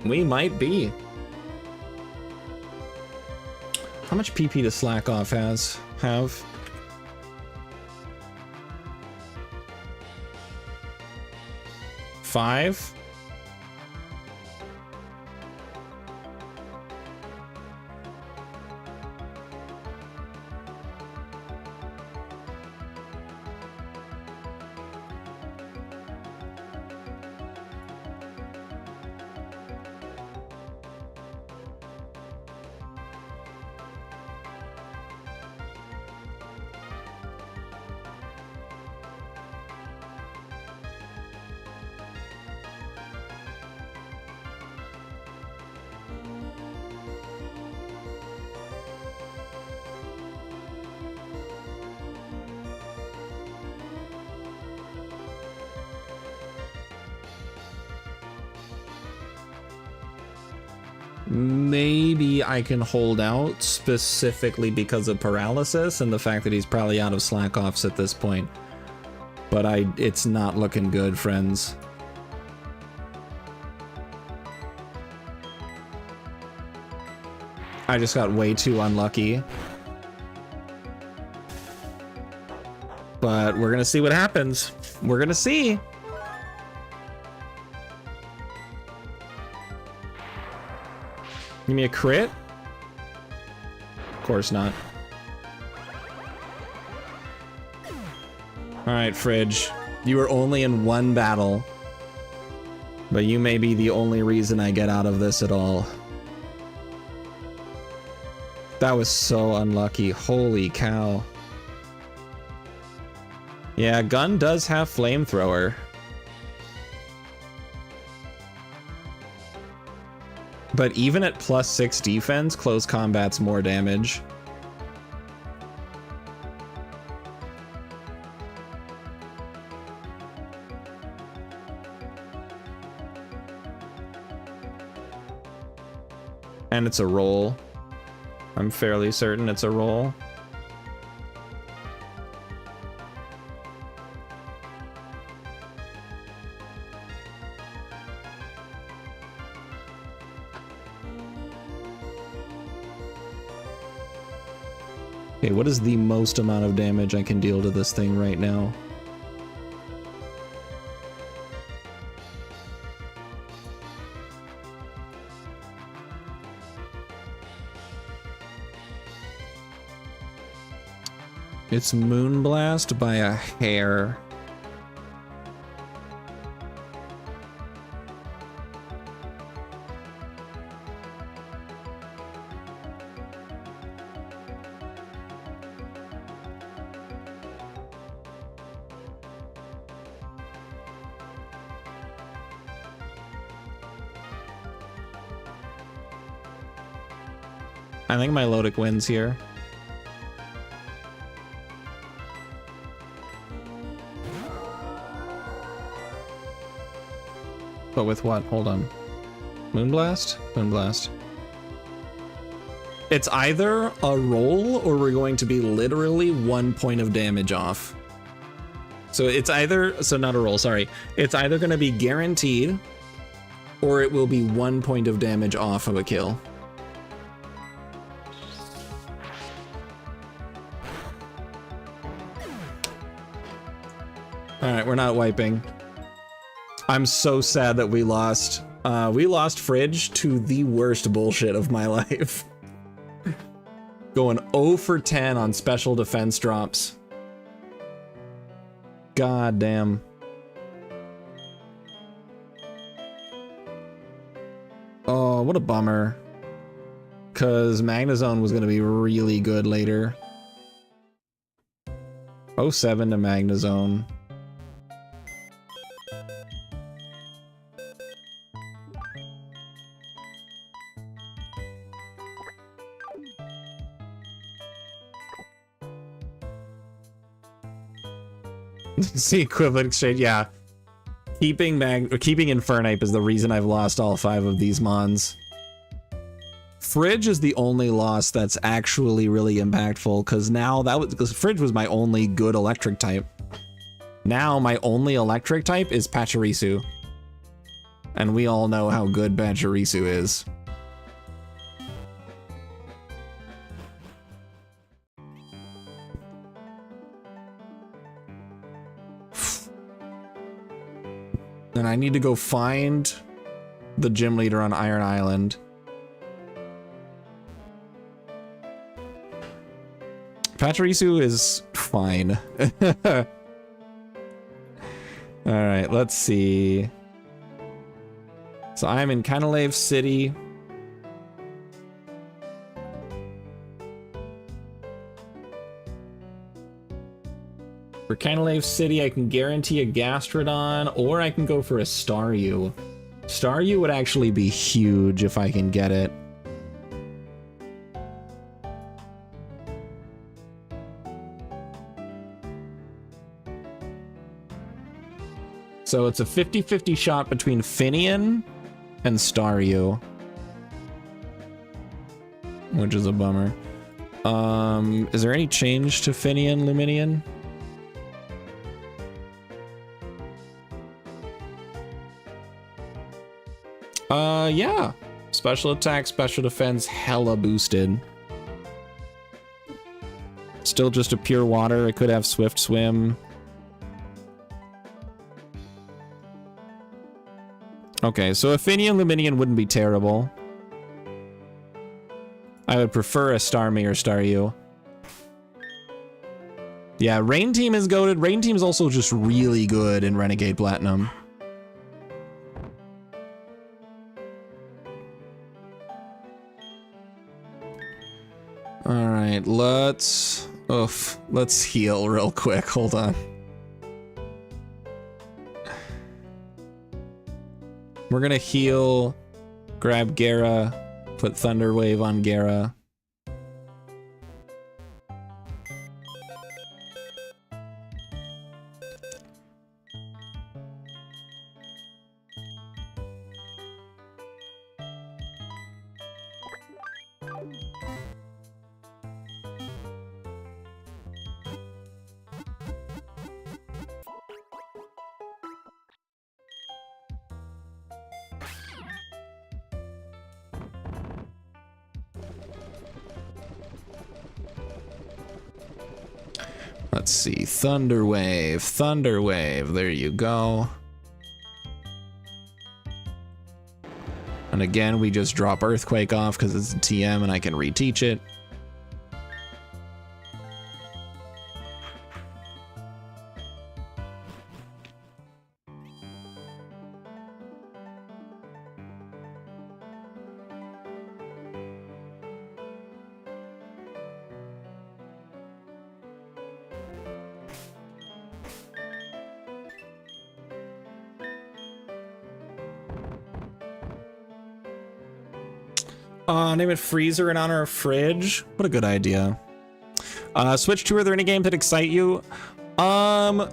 We might be. How much PP does Slack Off have? 5? Maybe I can hold out specifically because of paralysis and the fact that he's probably out of slack offs at this point. But it's not looking good, friends. I just got way too unlucky. But we're gonna see what happens. We're gonna see. Give me a crit? Of course not. Alright, Fridge. You were only in one battle. But you may be the only reason I get out of this at all. That was so unlucky. Holy cow. Yeah, Gun does have Flamethrower. But even at +6 defense, close combat's more damage. And it's a roll. I'm fairly certain it's a roll. Okay, what is the most amount of damage I can deal to this thing right now? It's Moonblast by a hair. I think Milotic wins here. But with what? Hold on. Moonblast? Moonblast. It's either a roll or we're going to be literally 1 point of damage off. So it's either, so not a roll, sorry. It's either going to be guaranteed or it will be 1 point of damage off of a kill. Alright, we're not wiping. I'm so sad that we lost. We lost Fridge to the worst bullshit of my life. Going 0 for 10 on special defense drops. God damn. Oh, what a bummer. Because Magnezone was going to be really good later. 0-7 to Magnezone. See, equivalent exchange, yeah. Keeping Infernape is the reason I've lost all 5 of these mons. Fridge is the only loss that's actually really impactful, because now because Fridge was my only good electric type. Now my only electric type is Pachirisu. And we all know how good Pachirisu is. And I need to go find the gym leader on Iron Island. Pachirisu is fine. Alright, let's see. So I'm in Canalave City. For Canalave City, I can guarantee a Gastrodon, or I can go for a Staryu. Staryu would actually be huge if I can get it. So it's a 50-50 shot between Finian and Staryu. Which is a bummer. Is there any change to Finian, Luminian? Yeah. Special attack, special defense, hella boosted. Still just a pure water. It could have Swift Swim. Okay, so a Finian Luminian wouldn't be terrible. I would prefer a Starmie or Staryu. Yeah, Rain Team is goated. Rain Team is also just really good in Renegade Platinum. Alright, let's heal real quick. Hold on. We're gonna heal, grab Gara, put Thunder Wave on Gara. Let's see, Thunder Wave, there you go. And again, we just drop Earthquake off because it's a TM and I can reteach it. Name it Freezer in honor of Fridge. What a good idea. Switch 2 or there any games that excite you? I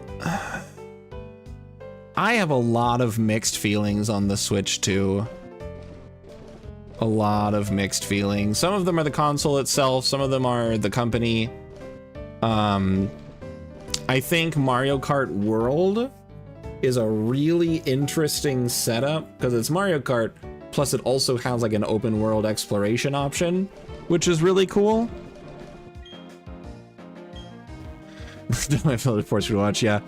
have a lot of mixed feelings on the Switch 2. A lot of mixed feelings. Some of them are the console itself, some of them are the company. I think Mario Kart World is a really interesting setup because it's Mario Kart, plus it also has like an open world exploration option, which is really cool. My fellow reports to watch, yeah.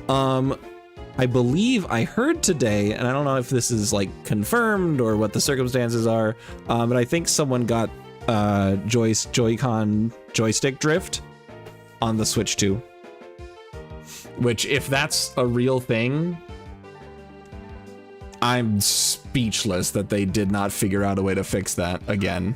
I believe I heard today, and I don't know if this is like confirmed or what the circumstances are, but I think someone got Joy-Con joystick drift on the Switch 2. Which, if that's a real thing, I'm speechless that they did not figure out a way to fix that again.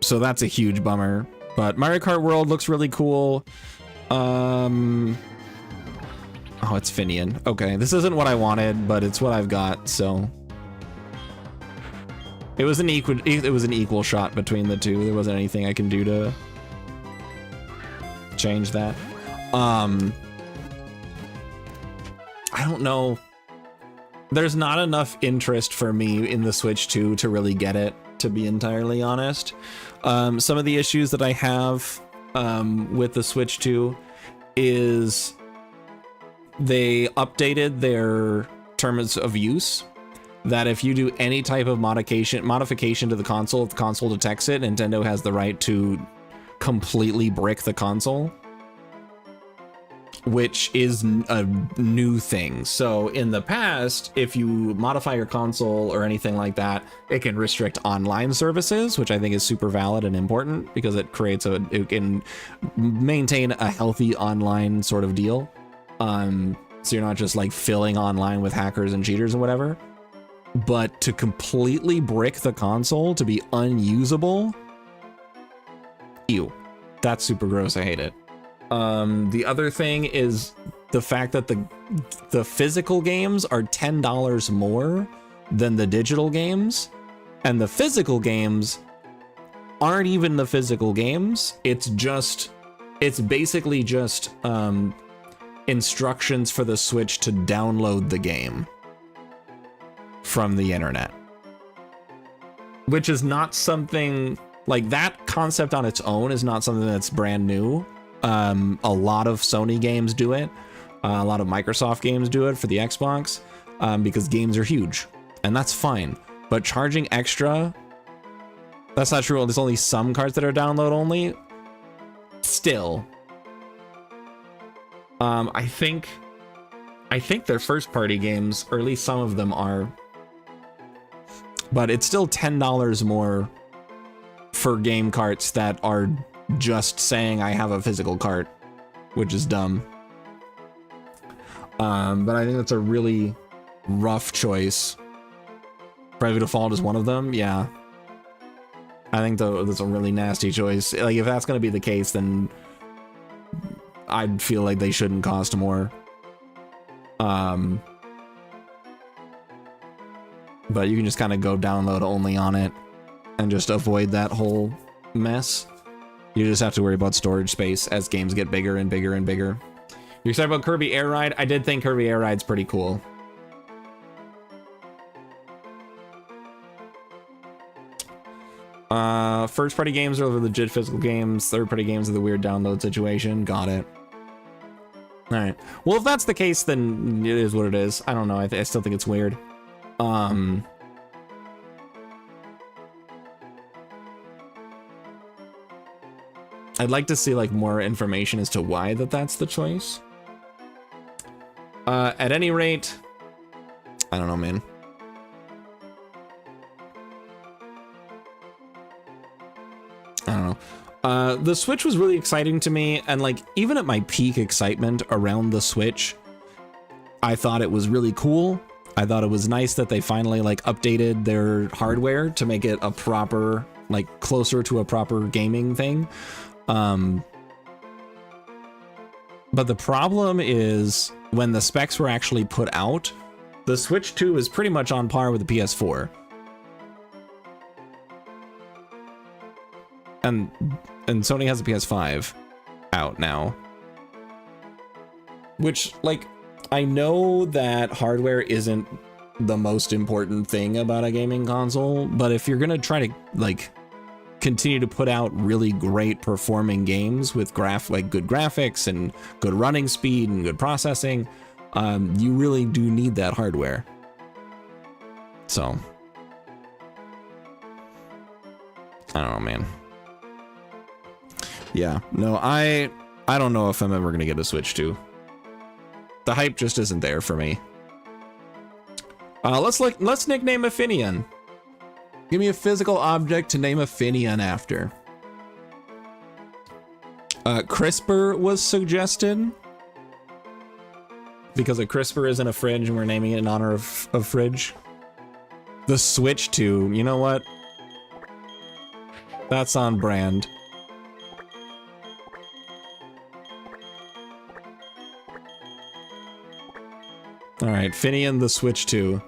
So that's a huge bummer. But Mario Kart World looks really cool. Oh, it's Finian. Okay, this isn't what I wanted, but it's what I've got, so. It was an equal shot between the two. There wasn't anything I can do to change that. I don't know. There's not enough interest for me in the Switch 2 to really get it, to be entirely honest. Some of the issues that I have with the Switch 2 is they updated their terms of use, that if you do any type of modification to the console, if the console detects it, Nintendo has the right to completely brick the console, which is a new thing. So in the past, if you modify your console or anything like that, it can restrict online services, which I think is super valid and important because it it can maintain a healthy online sort of deal. So you're not just like filling online with hackers and cheaters and whatever. But to completely brick the console to be unusable, ew, that's super gross. I hate it. The other thing is the fact that the physical games are $10 more than the digital games, and the physical games aren't even the physical games. It's basically just instructions for the Switch to download the game from the internet, which is not something like that. Concept on its own is not something that's brand new. A lot of Sony games do it. A lot of Microsoft games do it for the Xbox, because games are huge, and that's fine. But charging extra, that's not true. There's only some cards that are download only. Still, I think they're first party games, or at least some of them are. But it's still $10 more for game carts that are just saying I have a physical cart, which is dumb. But I think that's a really rough choice. Private Default is one of them, yeah. I think that's a really nasty choice. Like, if that's going to be the case, then I'd feel like they shouldn't cost more. But you can just kind of go download only on it and just avoid that whole mess. You just have to worry about storage space as games get bigger and bigger and bigger. You're excited about Kirby Air Ride? I did think Kirby Air Ride's pretty cool. First party games are legit physical games. Third party games are the weird download situation. Got it. All right. Well, if that's the case, then it is what it is. I don't know. I still think it's weird. I'd like to see like more information as to why that's the choice. At any rate, I don't know, man. I don't know. The Switch was really exciting to me, and like even at my peak excitement around the Switch, I thought it was really cool. I thought it was nice that they finally like updated their hardware to make it a proper, like closer to a proper gaming thing. But the problem is when the specs were actually put out, the Switch 2 is pretty much on par with the PS4. And Sony has a PS5 out now. Which, like, I know that hardware isn't the most important thing about a gaming console, but if you're gonna try to, like, continue to put out really great performing games with good graphics and good running speed and good processing, you really do need that hardware. So I don't know, man. Yeah, no, I don't know if I'm ever gonna get a Switch 2. The hype just isn't there for me. Let's nickname a Finian. Give me a physical object to name a Finian after. CRISPR was suggested because a CRISPR is in a fridge and we're naming it in honor of fridge. The Switch 2, you know what? That's on brand. All right, Finian the Switch 2.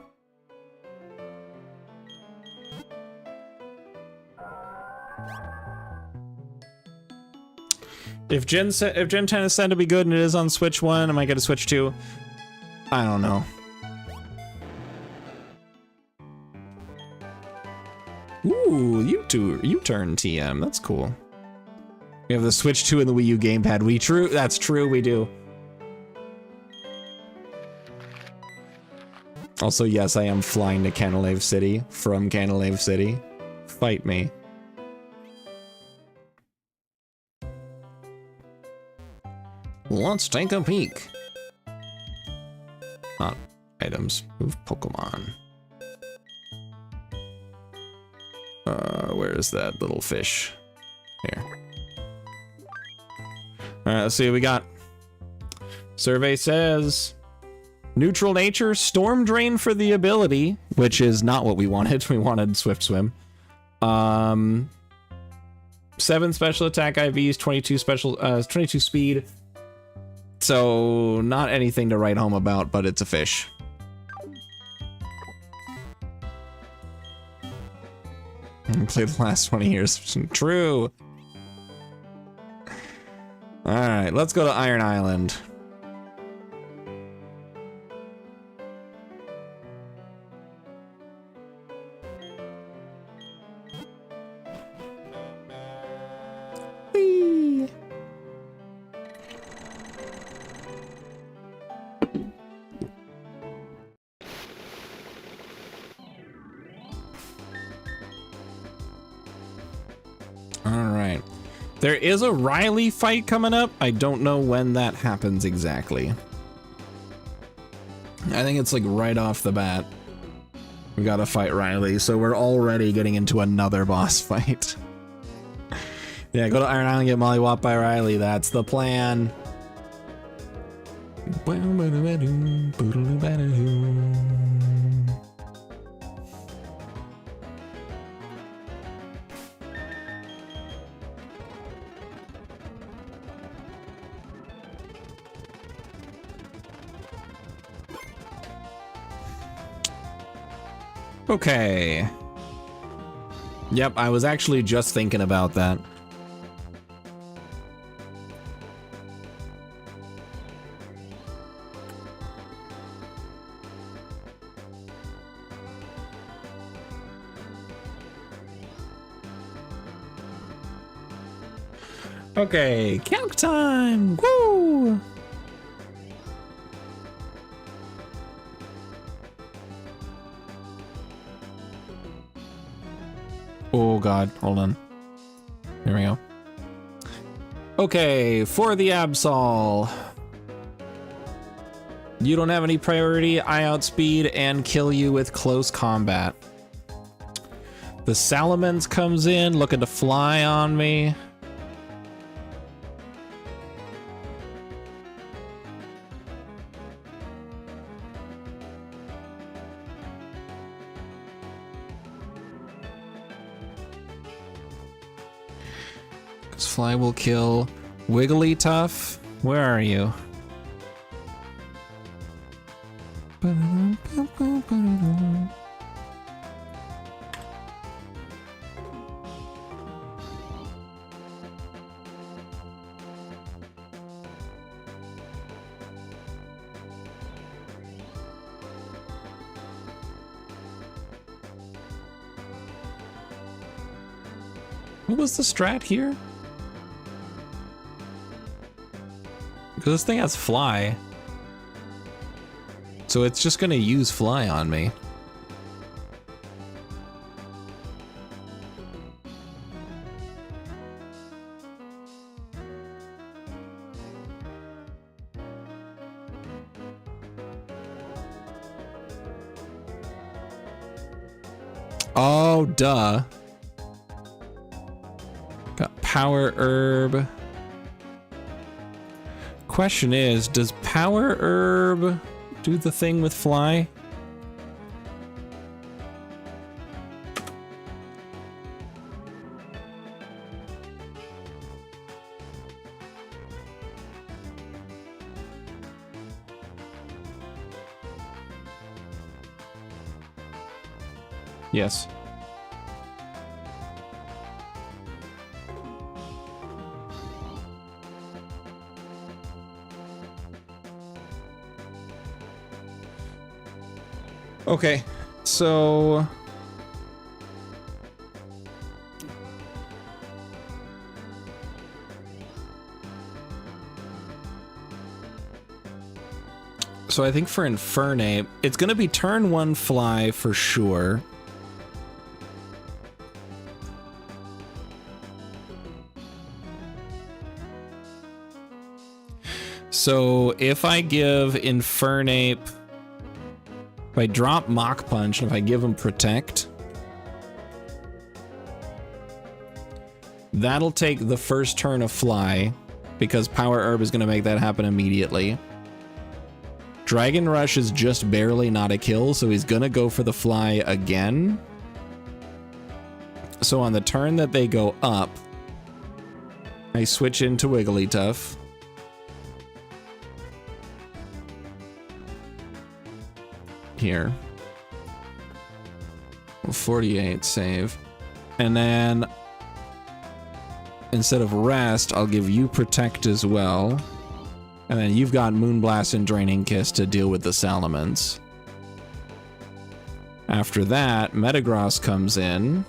If Gen 10 is said to be good and it is on Switch 1, I might get a Switch 2. I don't know. Ooh, U-turn TM. That's cool. We have the Switch 2 and the Wii U gamepad. That's true, we do. Also, yes, I am flying to Canalave City from Canalave City. Fight me. Let's take a peek. Not items, move Pokemon. Where is that little fish? Here. Alright, let's see what we got. Survey says neutral nature, storm drain for the ability, which is not what we wanted. We wanted Swift Swim. 7 special attack IVs, 22 speed. So not anything to write home about, but it's a fish. Played the last 20 years. True. All right, let's go to Iron Island. Whee! Alright. There is a Riley fight coming up. I don't know when that happens exactly. I think it's like right off the bat. We gotta fight Riley, so we're already getting into another boss fight. Yeah, go to Iron Island, get mollywopped by Riley. That's the plan. Okay. Yep, I was actually just thinking about that. Okay, calc time! Woo! Oh god, hold on. Here we go. Okay, for the Absol. You don't have any priority, I outspeed and kill you with close combat. The Salamence comes in, looking to fly on me. Fly will kill. Wigglytuff, where are you? What was the strat here? Because this thing has fly. So it's just gonna use fly on me. Oh, duh. Got power herb. Question is, does power herb do the thing with fly? Yes. Okay, so I think for Infernape, it's going to be turn 1 fly for sure. So if I give Infernape, if I drop Mach Punch and if I give him Protect, that'll take the first turn of Fly because Power Herb is going to make that happen immediately. Dragon Rush is just barely not a kill, so he's going to go for the Fly again. So on the turn that they go up, I switch into Wigglytuff. Here. 48 save. And then instead of Rest, I'll give you Protect as well. And then you've got Moonblast and Draining Kiss to deal with the Salamence. After that, Metagross comes in.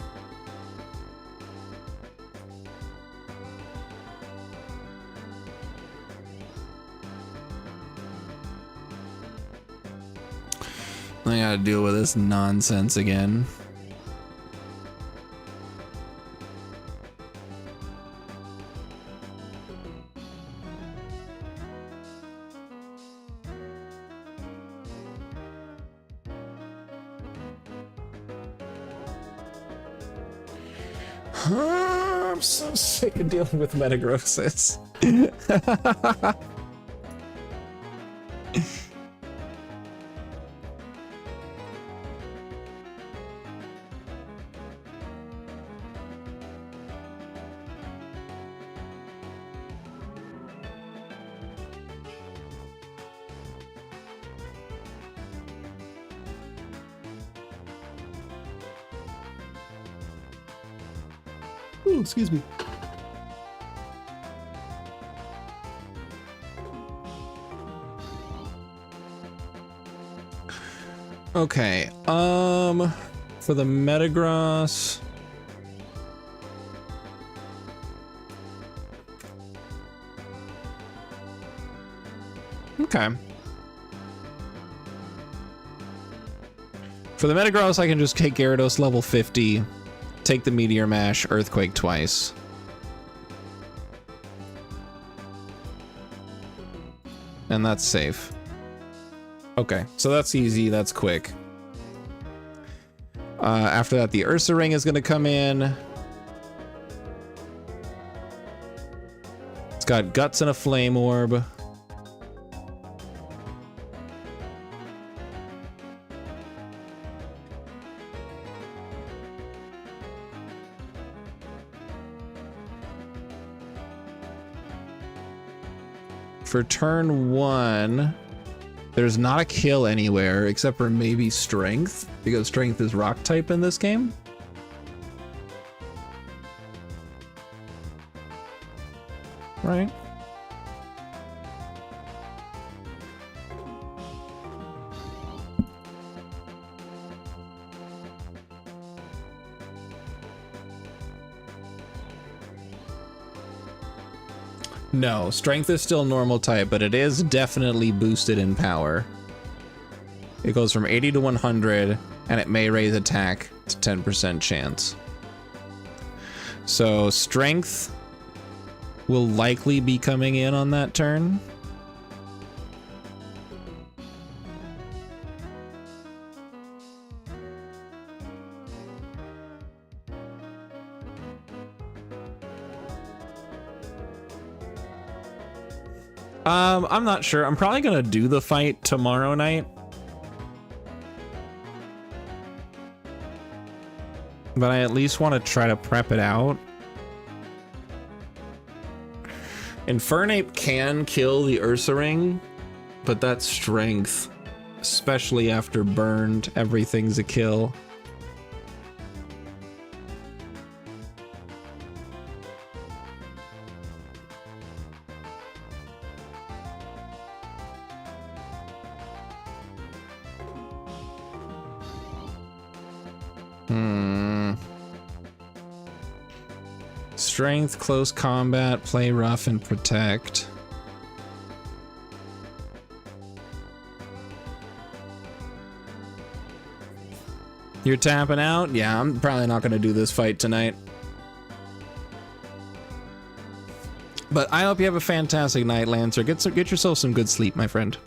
I gotta deal with this nonsense again. I'm so sick of dealing with Metagrosses. Ooh, excuse me. Okay, for the Metagross, okay. For the Metagross, I can just take Gyarados level 50, take the Meteor Mash, Earthquake twice. And that's safe. Okay, so that's easy, that's quick. After that, the Ursa Ring is going to come in. It's got Guts and a Flame Orb. For turn 1, there's not a kill anywhere except for maybe Strength, because Strength is rock type in this game. Right? No, strength is still normal type, but it is definitely boosted in power. It goes from 80 to 100, and it may raise attack to 10% chance. So strength will likely be coming in on that turn. I'm not sure. I'm probably gonna do the fight tomorrow night. But I at least want to try to prep it out. Infernape can kill the Ursaring, but that's strength. Especially after burned, everything's a kill. Strength, close combat, play rough, and protect. You're tapping out? Yeah, I'm probably not going to do this fight tonight. But I hope you have a fantastic night, Lancer. Get yourself some good sleep, my friend.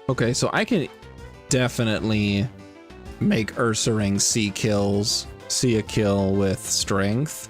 Okay, so I can definitely make Ursaring see a kill with strength.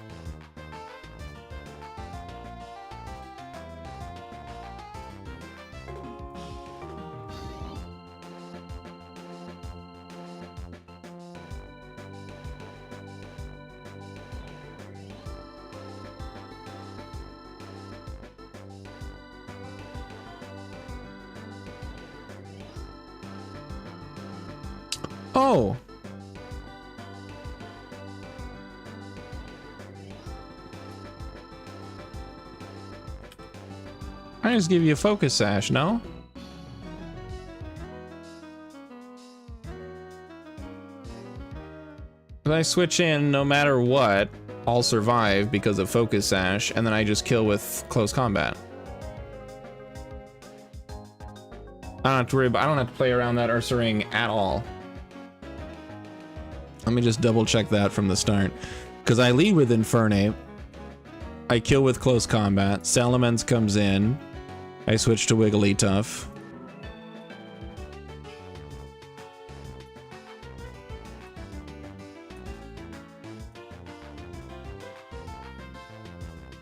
Oh. I just give you a focus sash, no? If I switch in, no matter what, I'll survive because of focus sash, and then I just kill with close combat. I don't have to worry about, I don't have to play around that Ursaring at all. Let me just double check that from the start. Because I lead with Infernape. I kill with close combat. Salamence comes in. I switch to Wigglytuff.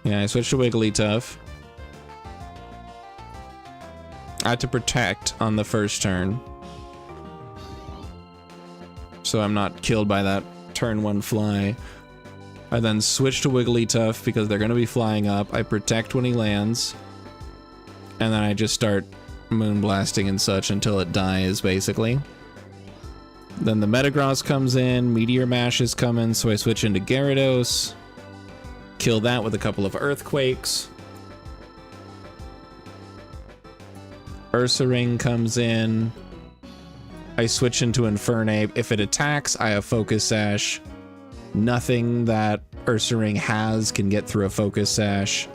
Yeah, I switch to Wigglytuff. I had to protect on the first turn, so I'm not killed by that turn one fly. I then switch to Wigglytuff because they're going to be flying up. I protect when he lands, and then I just start moonblasting and such until it dies, basically. Then the Metagross comes in, Meteor Mash is coming, so I switch into Gyarados. Kill that with a couple of Earthquakes. Ursaring comes in. I switch into Infernape. If it attacks, I have Focus Sash. Nothing that Ursaring has can get through a Focus Sash.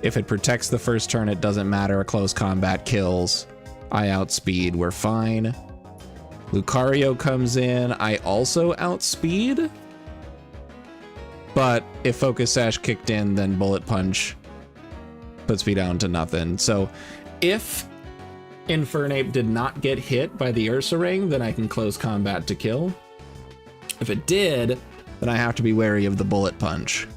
If it protects the first turn, it doesn't matter. A close combat kills. I outspeed. We're fine. Lucario comes in. I also outspeed. But if Focus Sash kicked in, then Bullet Punch puts me down to nothing. So if Infernape did not get hit by the Ursaring, then I can close combat to kill. If it did, then I have to be wary of the Bullet Punch.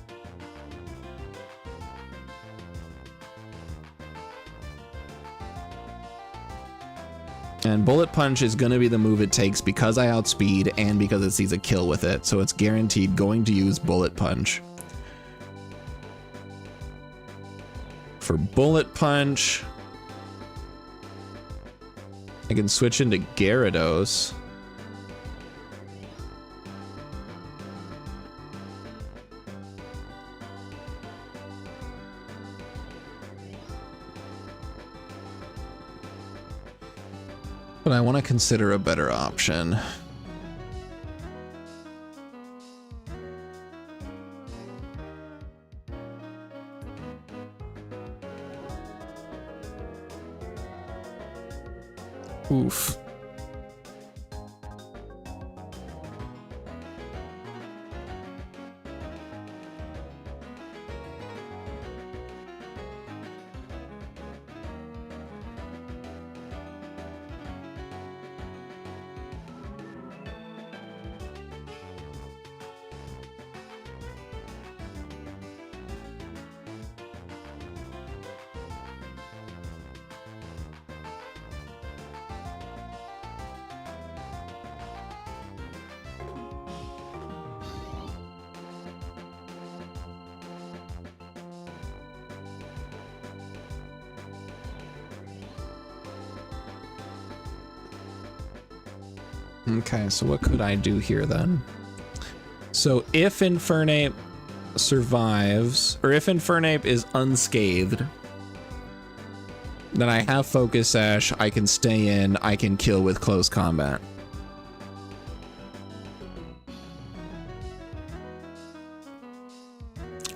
And Bullet Punch is going to be the move it takes because I outspeed and because it sees a kill with it. So it's guaranteed going to use Bullet Punch. For Bullet Punch, I can switch into Gyarados. But I want to consider a better option. Oof. Okay, so what could I do here then? So if Infernape survives, or if Infernape is unscathed, then I have Focus Sash, I can stay in, I can kill with close combat.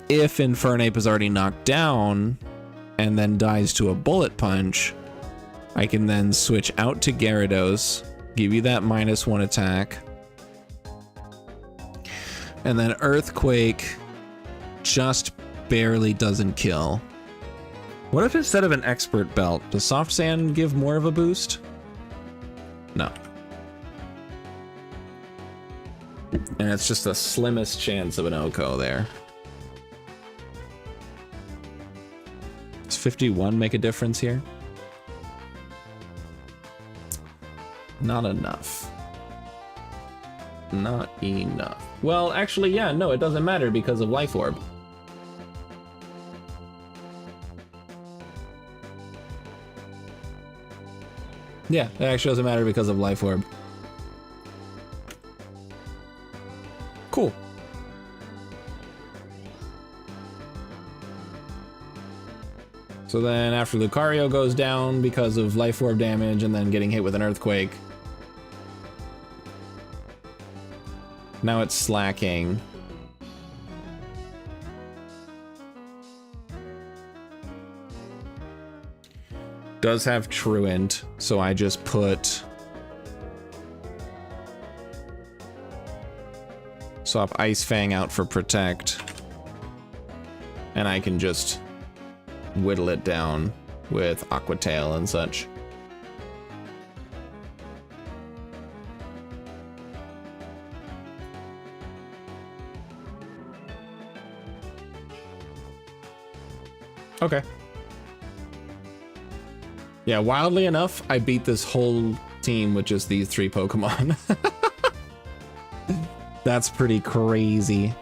If Infernape is already knocked down and then dies to a Bullet Punch, I can then switch out to Gyarados, give you that -1 attack, and then Earthquake just barely doesn't kill. What if instead of an Expert Belt, does Soft Sand give more of a boost? No. And it's just the slimmest chance of an OHKO there. Does 51 make a difference here? Not enough. Not enough. Well, actually, yeah, no, it doesn't matter because of Life Orb. Yeah, it actually doesn't matter because of Life Orb. Cool. So then after Lucario goes down because of Life Orb damage and then getting hit with an Earthquake, now it's slacking. Does have Truant, so I just put... swap Ice Fang out for Protect. And I can just whittle it down with Aqua Tail and such. Okay. Yeah, wildly enough, I beat this whole team with just these 3 Pokemon. That's pretty crazy.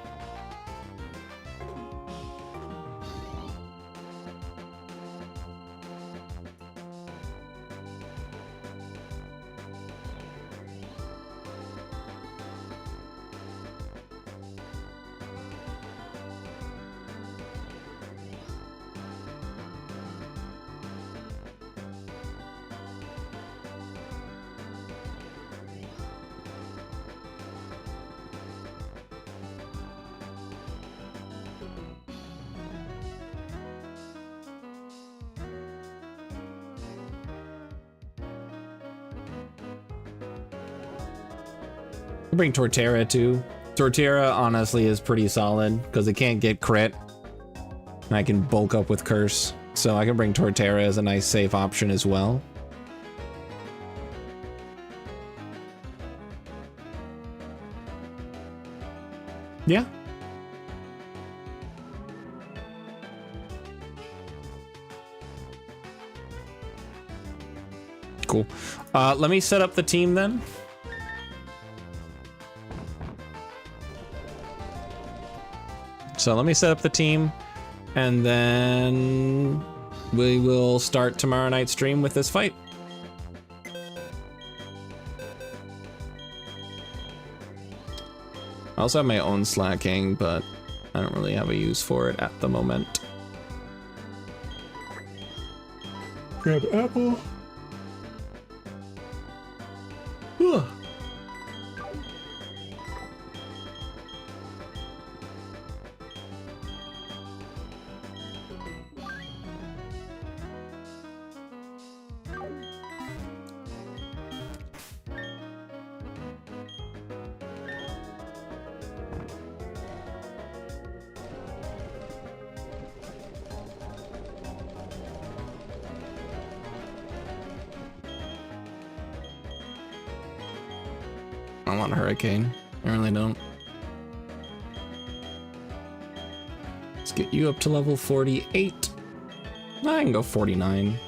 I'll bring Torterra too. Torterra honestly is pretty solid because it can't get crit. And I can bulk up with Curse. So I can bring Torterra as a nice safe option as well. Yeah. Cool. Let me set up the team then. So let me set up the team, and then we will start tomorrow night's stream with this fight. I also have my own slacking, but I don't really have a use for it at the moment. Grab apple. Ugh. I want a hurricane. I really don't. Let's get you up to level 48. I can go 49.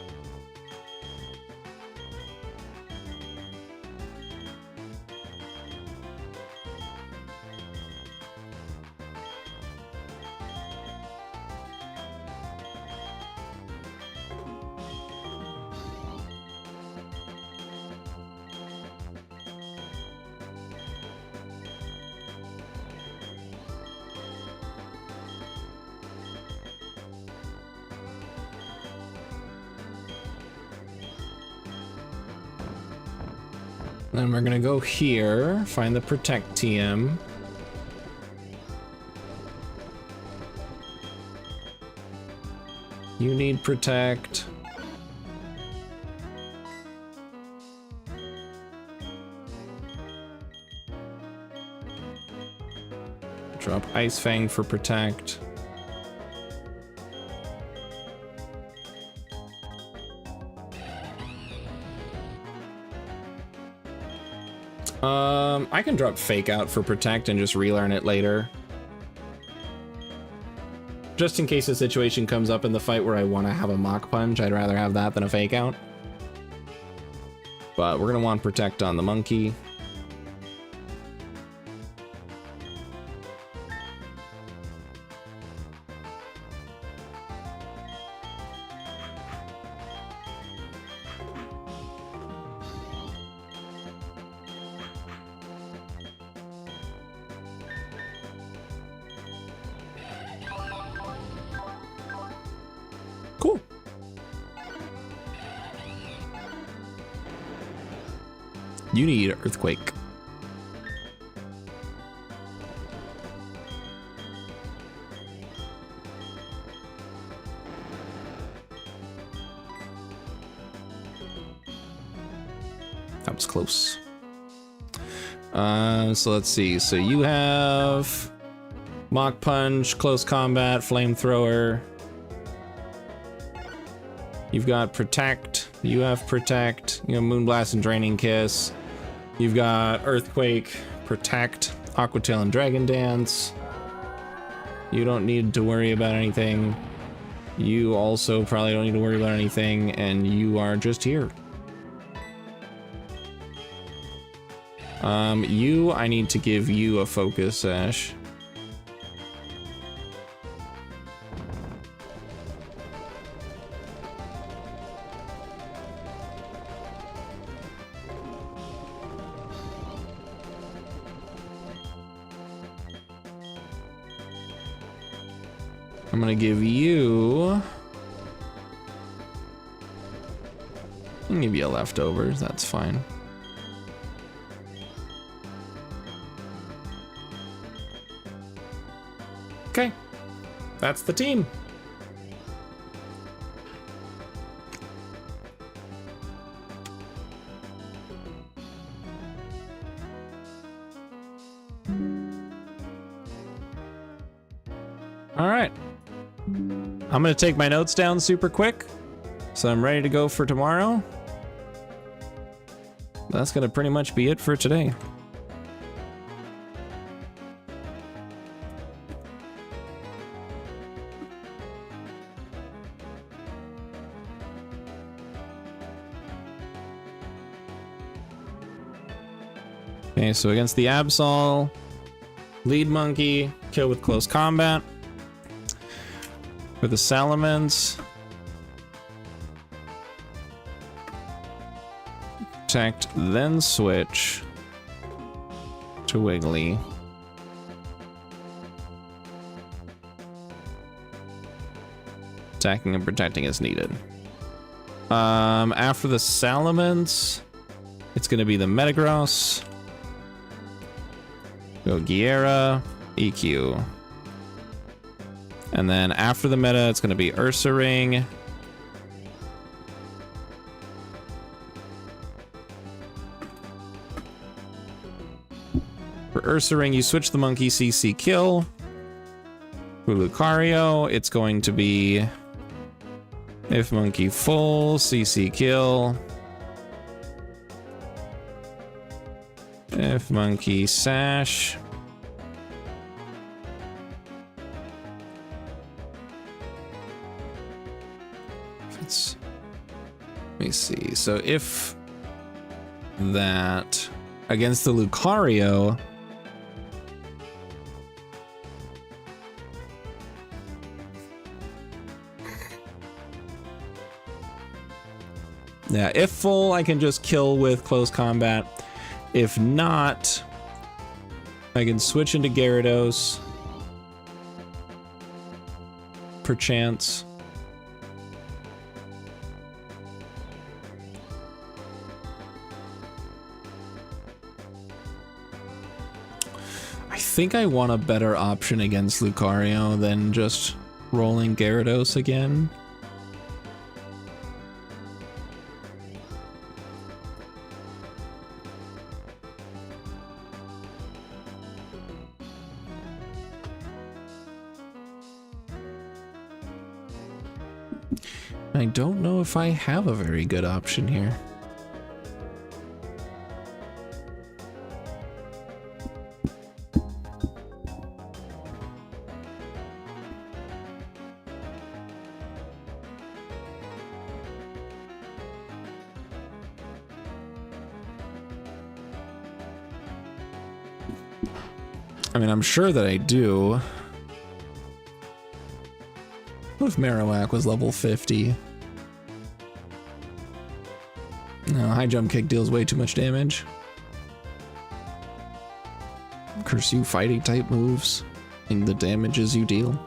Then we're gonna go here, find the protect TM. You need protect. Drop Ice Fang for protect. I can drop Fake Out for protect and just relearn it later. Just in case a situation comes up in the fight where I want to have a Mach Punch, I'd rather have that than a Fake Out. But we're gonna want protect on the monkey. Cool. You need Earthquake. That was close. So let's see. So you have Mach Punch, Close Combat, Flamethrower. You've got Protect. You have Protect. You have Moonblast and Draining Kiss. You've got Earthquake, Protect, Aqua Tail, and Dragon Dance. You don't need to worry about anything. You also probably don't need to worry about anything, and you are just here. I need to give you a focus, Ash. I'm gonna give you... I can give you a leftovers, that's fine. Okay, that's the team. All right. I'm gonna take my notes down super quick, so I'm ready to go for tomorrow. That's gonna pretty much be it for today. Okay, so against the Absol, lead monkey, kill with close combat. For the Salamence, protect, then switch to Wiggly. Attacking and protecting as needed. After the Salamence, it's going to be the Metagross. Go Gyara, EQ. And then after the meta, it's going to be Ursaring. For Ursaring, you switch the monkey, CC kill. For Lucario, it's going to be if monkey full, CC kill. If monkey sash. Let me see. So if that against the Lucario, yeah, if full, I can just kill with close combat. If not, I can switch into Gyarados. Perchance. I think I want a better option against Lucario than just rolling Gyarados again. I don't know if I have a very good option here. I mean, I'm sure that I do. What if Marowak was level 50? No, high jump kick deals way too much damage. Curse you fighting type moves and the damages you deal.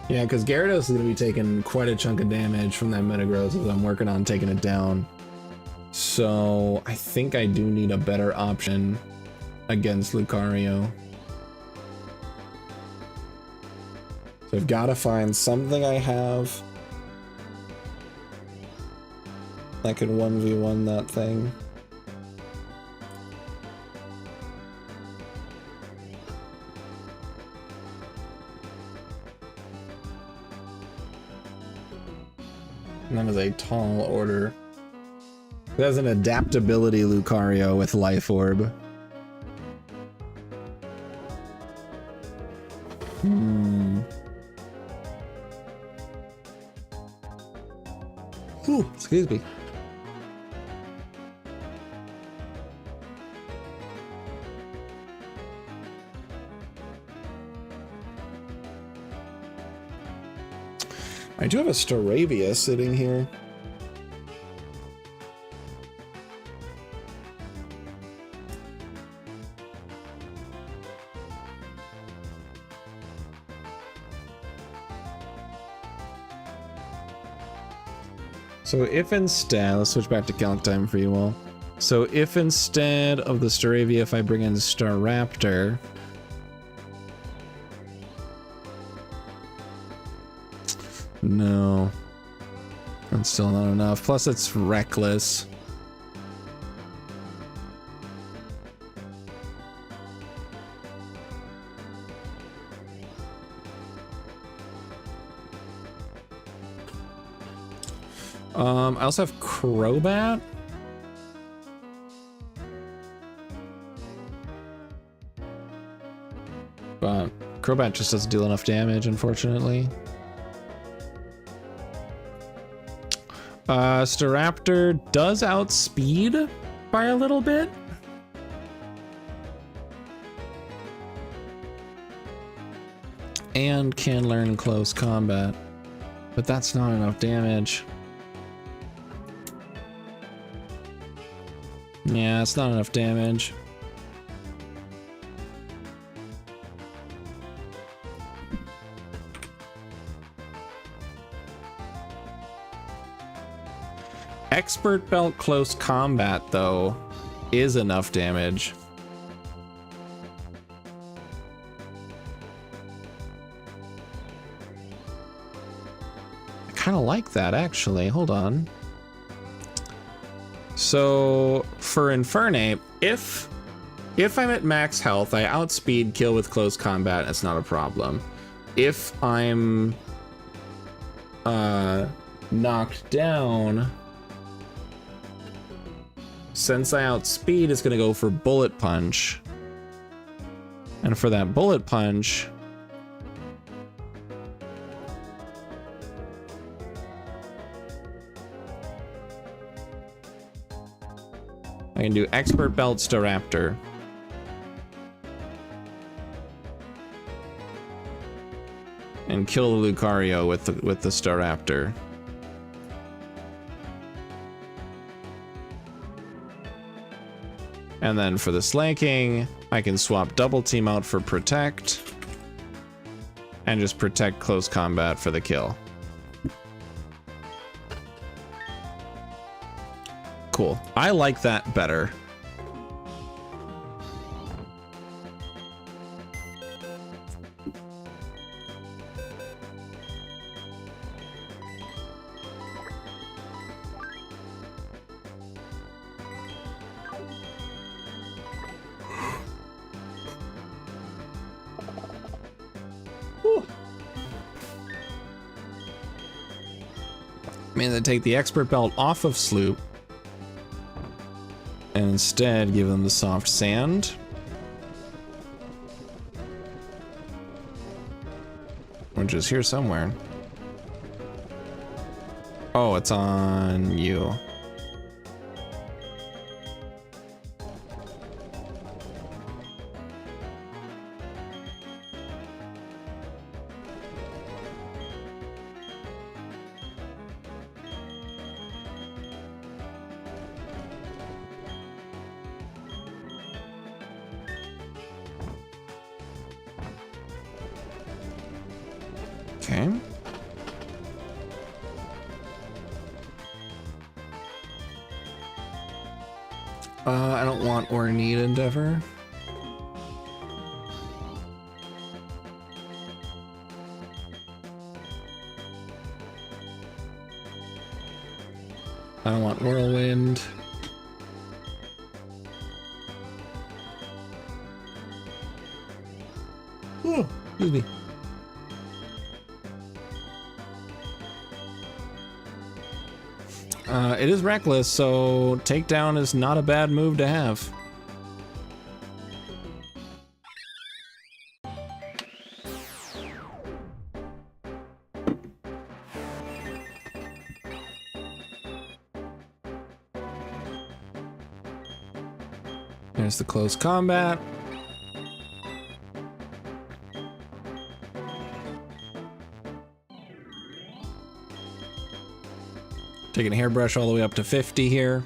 Yeah, because Gyarados is going to be taking quite a chunk of damage from that Metagross as I'm working on taking it down. So I think I do need a better option against Lucario. So I've got to find something I have that can 1v1 that thing. That is a tall order. There's an adaptability Lucario with Life Orb. Ooh, excuse me. I do have a Staravia sitting here. So if instead, let's switch back to calc time for you all. So if instead of the Staravia, if I bring in Staraptor, no, that's still not enough. Plus it's reckless. I also have Crobat. But Crobat just doesn't deal enough damage, unfortunately. Staraptor does outspeed by a little bit. And can learn close combat. But that's not enough damage. Yeah, it's not enough damage. Expert Belt Close Combat, though, is enough damage. I kind of like that, actually. Hold on. So for Infernape, if I'm at max health, I outspeed kill with close combat, it's not a problem. If I'm knocked down, since I outspeed, it's gonna go for Bullet Punch. And for that Bullet Punch, I can do Expert Belt Staraptor. And kill the Lucario with the Staraptor. And then for the Slanking, I can swap Double Team out for Protect. And just Protect Close Combat for the kill. Cool. I like that better. I mean, they take the Expert Belt off of Sloop. And instead give them the soft sand. Which is here somewhere. Oh, it's on you. Okay. I don't want or need Endeavor. I don't want Whirlwind. Oh, excuse me. It is reckless, so takedown is not a bad move to have. There's the close combat. Taking a hairbrush all the way up to 50 here.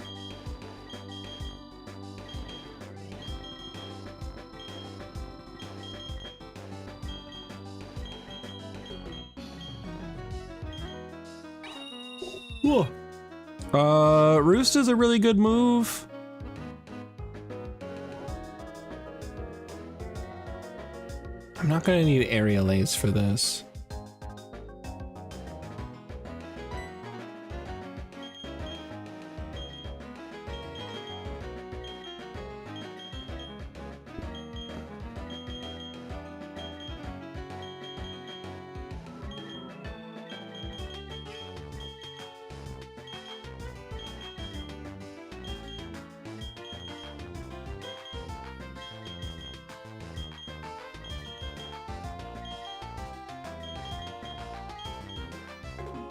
Whoa. Roost is a really good move. I'm not gonna need aerial ace for this.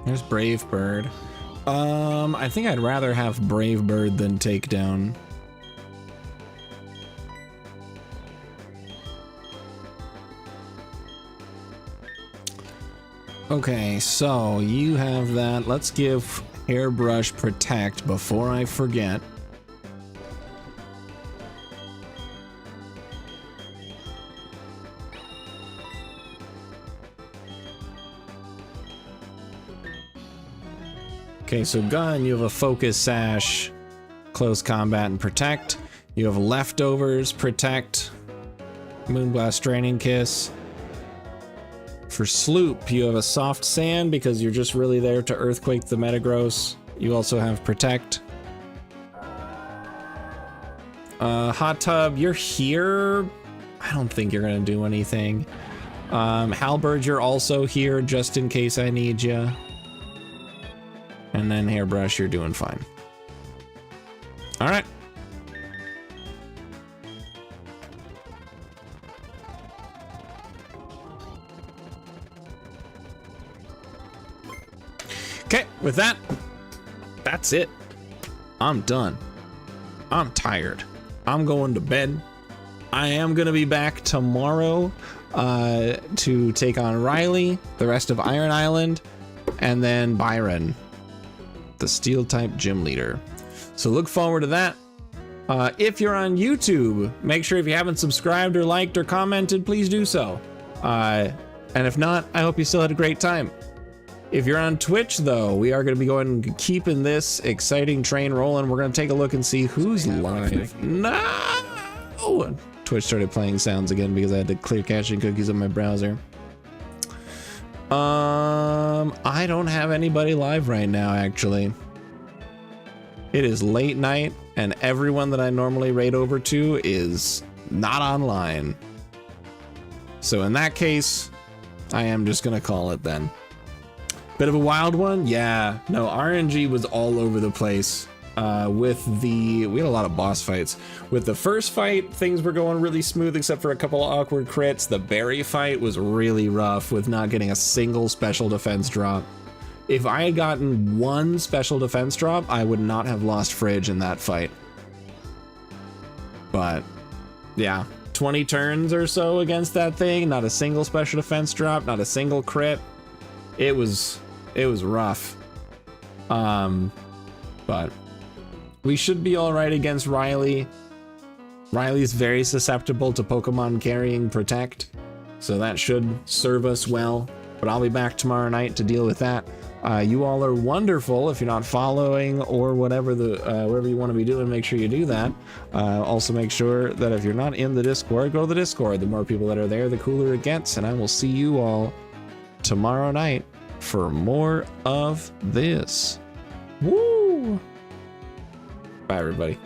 There's Brave Bird. I think I'd rather have Brave Bird than Takedown. Okay, so you have that. Let's give Hairbrush Protect before I forget. Okay, so gun, you have a Focus Sash, Close Combat, and Protect. You have Leftovers, Protect, Moonblast, Draining Kiss. For Sloop, you have a Soft Sand because you're just really there to Earthquake the Metagross. You also have Protect. Hot Tub, you're here. I don't think you're gonna do anything. Halberd, you're also here just in case I need you. And then Hairbrush, you're doing fine. All right. Okay, with that, that's it. I'm done. I'm tired. I'm going to bed. I am going to be back tomorrow to take on Riley, the rest of Iron Island, and then Byron, the Steel type gym leader. So look forward to that. If you're on YouTube, make sure if you haven't subscribed or liked or commented, please do so. And if not, I hope you still had a great time. If you're on Twitch, though, we are going to be going keeping this exciting train rolling. We're going to take a look and see who's live. No! Twitch started playing sounds again because I had to clear caching cookies on my browser. I don't have anybody live right now, actually. It is late night, and everyone that I normally raid over to is not online. So in that case, I am just going to call it then. Bit of a wild one? Yeah. No, RNG was all over the place. We had a lot of boss fights. With the first fight, things were going really smooth except for a couple of awkward crits. The berry fight was really rough with not getting a single special defense drop. If I had gotten one special defense drop, I would not have lost Fridge in that fight. But yeah, 20 turns or so against that thing, not a single special defense drop, not a single crit. It was rough. But we should be all right against Riley. Riley's very susceptible to Pokemon carrying Protect, so that should serve us well. But I'll be back tomorrow night to deal with that. You all are wonderful. If you're not following or whatever whatever you want to be doing, make sure you do that. Also make sure that if you're not in the Discord, go to the Discord. The more people that are there, the cooler it gets. And I will see you all tomorrow night for more of this. Woo! Bye, everybody.